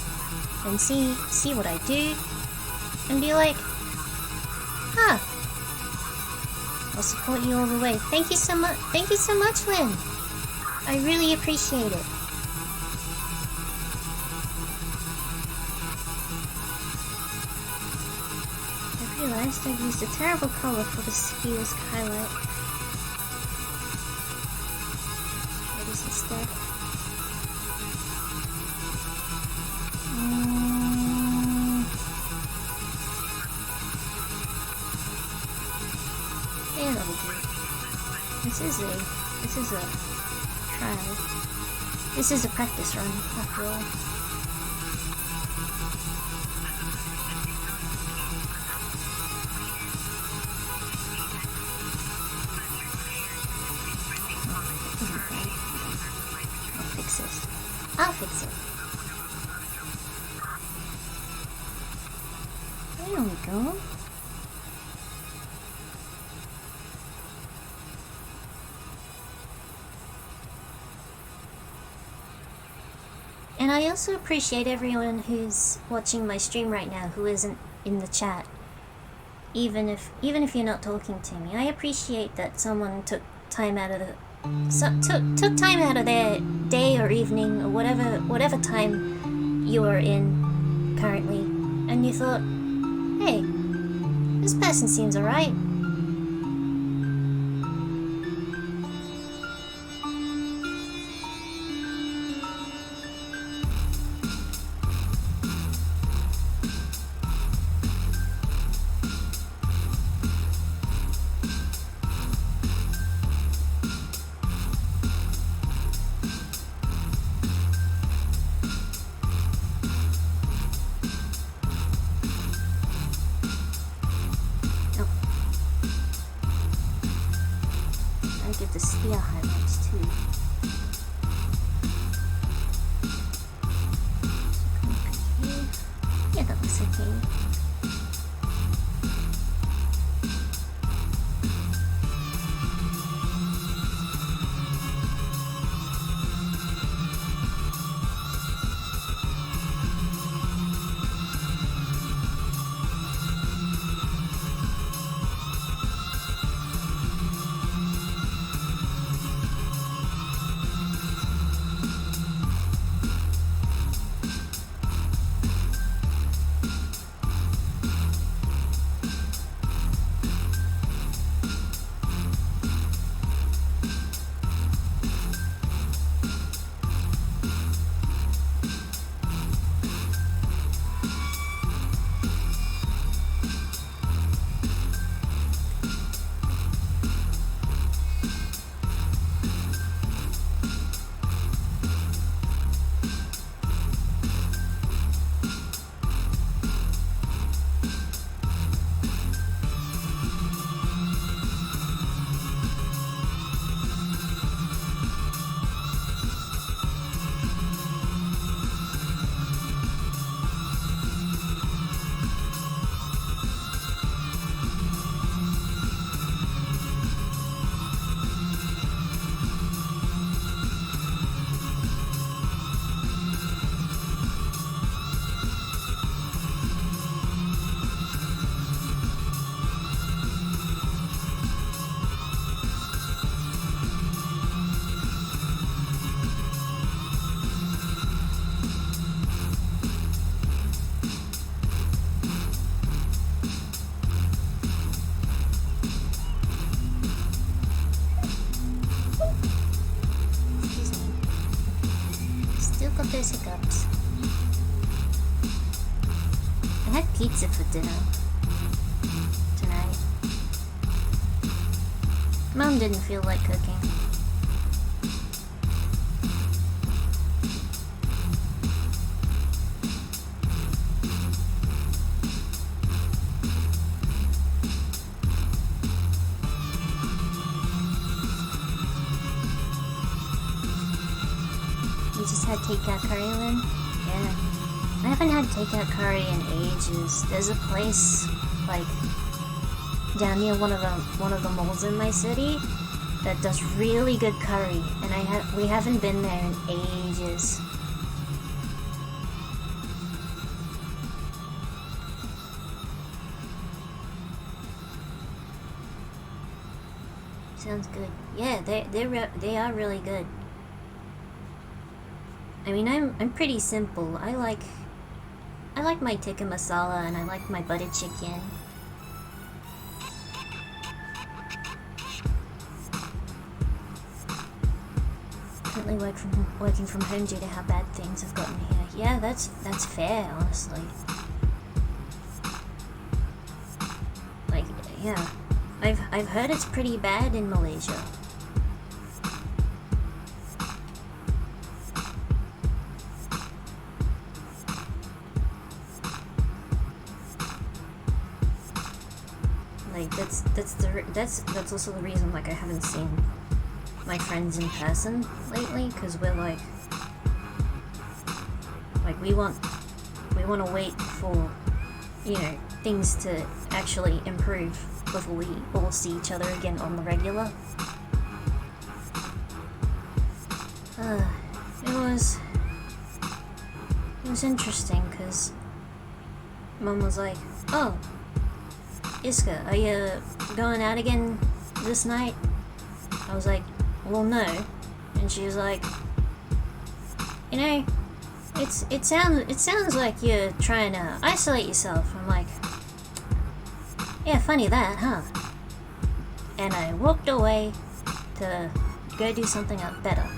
and see what I do and be like, huh, I'll support you all the way. Thank you so much, Lynn. I really appreciate it. I realized I've used a terrible color for the sphere's highlight. Try this instead. Yeah, that'll do. This is a trial. This is a practice run, after all. I'll fix it. There we go. And I also appreciate everyone who's watching my stream right now who isn't in the chat. Even if you're not talking to me, I appreciate that someone took time out of took time out of their day or evening or whatever time you are in currently, and you thought, hey, this person seems alright. those hiccups. I had pizza for dinner tonight. Mom didn't feel like cooking. You just had takeout curry, Lynn? Yeah. I haven't had takeout curry in ages. There's a place, like, down near one of the malls in my city that does really good curry, and we haven't been there in ages. Sounds good. Yeah, they are really good. I mean, I'm pretty simple. I like my tikka masala and I like my butter chicken. Currently working from home due to how bad things have gotten here. Yeah, that's fair, honestly. Like, yeah, I've heard it's pretty bad in Malaysia. Like, that's also the reason, like, I haven't seen my friends in person lately, because we're like we want to wait for, you know, things to actually improve before we all see each other again on the regular. It was interesting, because Mum was like, "Oh, Iska, are you going out again this night?" I was like, "Well, no." And she was like, "You know, it sounds like you're trying to isolate yourself." I'm like, "Yeah, funny that, huh?" And I walked away to go do something better.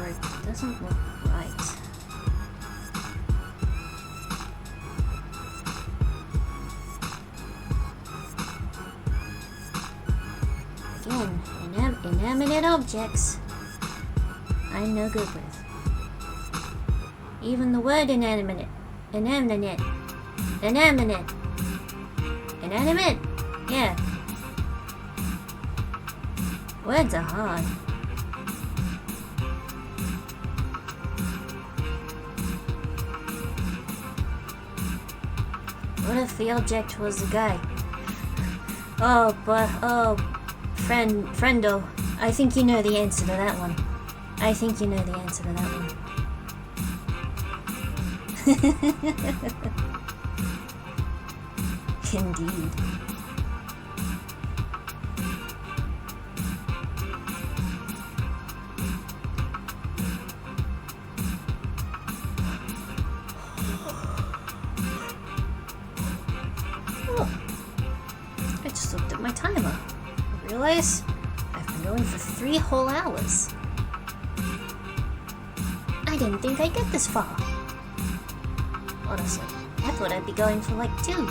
It doesn't look right. Again, inanimate objects I'm no good with. Even the word inanimate. Yeah. Words are hard. What if the object was a guy? Friendo. I think you know the answer to that one. Indeed. I just looked at my timer. I realize I've been going for 3 whole hours. I didn't think I'd get this far. Honestly, I thought I'd be going for like 2.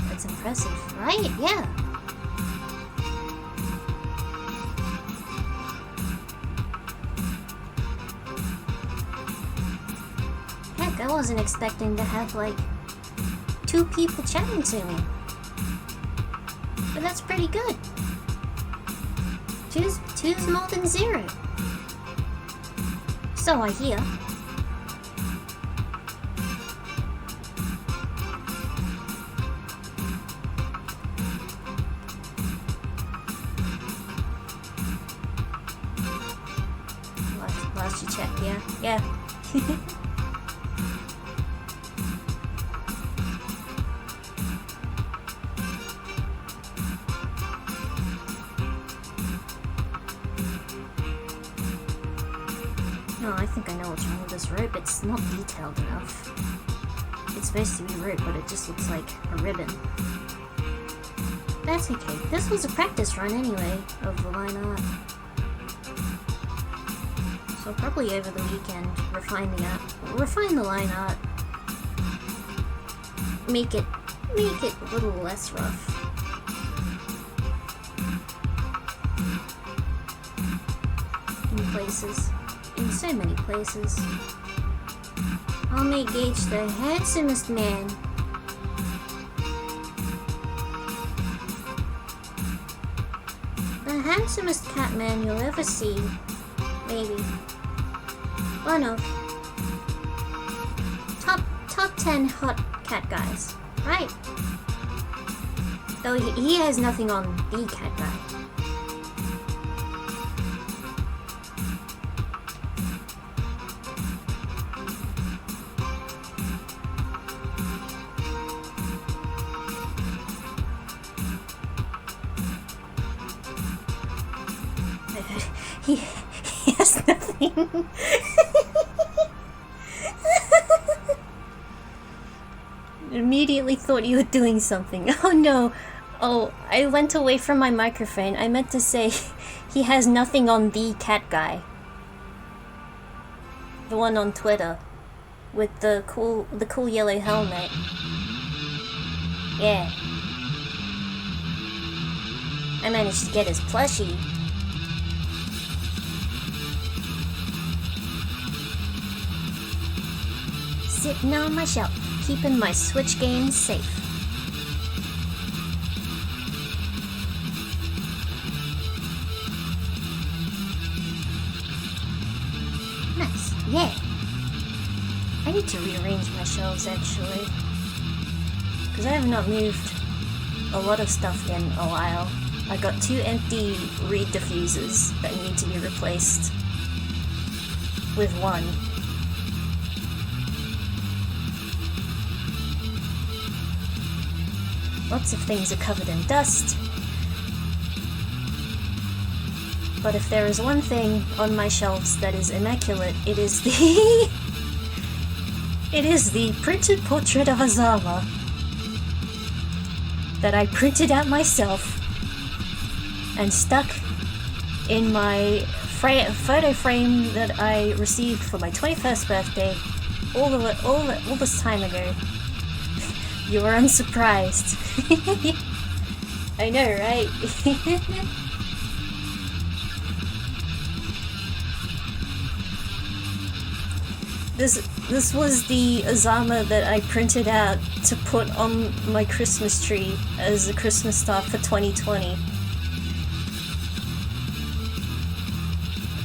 That's impressive, right? Yeah. Heck, I wasn't expecting to have like 2 people chatting to me. But that's pretty good. Cheers. 2 is more than 0. So I hear. Last you checked, yeah? Yeah. No, I think I know what's wrong with this rope. It's not detailed enough. It's supposed to be rope, but it just looks like a ribbon. That's okay. This was a practice run anyway of the line art. So probably over the weekend, refine the line art. Make it a little less rough. In places. In so many places. I'll make Gage the handsomest man. The handsomest Catman you'll ever see. Maybe. One of. Top 10 hot cat guys. Right? Though he has nothing on the cat guy. He has nothing. Immediately thought you were doing something. Oh no. Oh, I went away from my microphone. I meant to say he has nothing on the cat guy. The one on Twitter. With the cool yellow helmet. Yeah. I managed to get his plushie. Sitting on my shelf, keeping my Switch games safe. Nice, yeah. I need to rearrange my shelves actually. Because I have not moved a lot of stuff in a while. I got 2 empty reed diffusers that need to be replaced with 1. Lots of things are covered in dust. But if there is one thing on my shelves that is immaculate, it is the... it is the printed portrait of Azama that I printed out myself and stuck in my photo frame that I received for my 21st birthday all this time ago. You were unsurprised. I know, right? This was the Azama that I printed out to put on my Christmas tree as a Christmas star for 2020.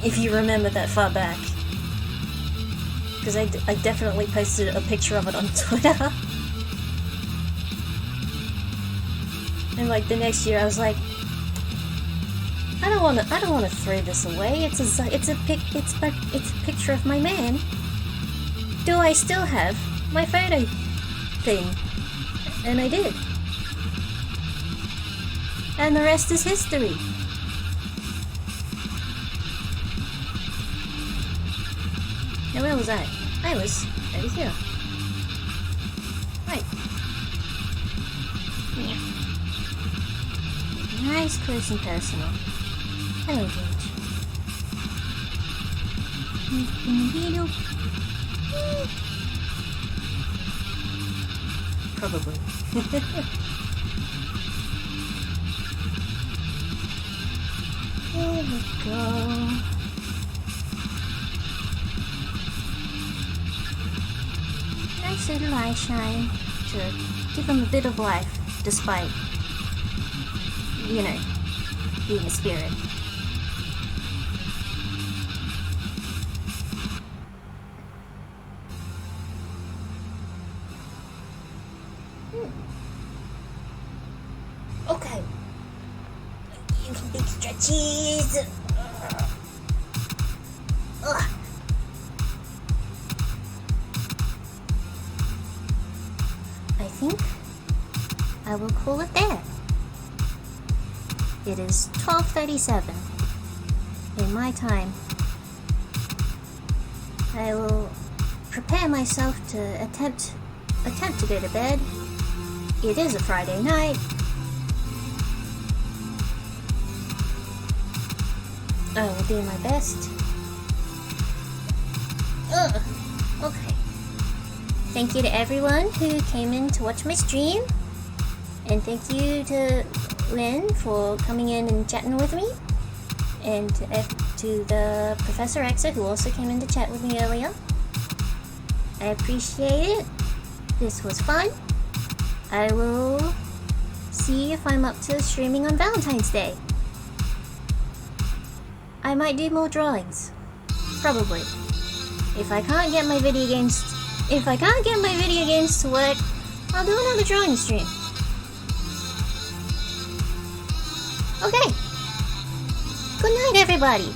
If you remember that far back. Because I definitely posted a picture of it on Twitter. And like the next year, I was like, I don't want to throw this away. It's a picture of my man. Do I still have my photo thing? And I did. And the rest is history. Now where was I? I was over here. Right. Yeah. Nice, close and personal. Hello, Gage. Probably. There we go. Nice little eye shine to give him a bit of life, despite, you know, being a spirit. Jeez. Ugh. I think I will call it there. It is 12:37 in my time. I will prepare myself to attempt to go to bed. It is a Friday night. I will do my best. Ugh. Okay. Thank you to everyone who came in to watch my stream. And thank you to Lynn for coming in and chatting with me. And to the Professor Exa who also came in to chat with me earlier. I appreciate it. This was fun. I will see if I'm up to streaming on Valentine's Day. I might do more drawings. Probably. If I can't get my video games to work, I'll do another drawing stream. Okay. Good night, everybody.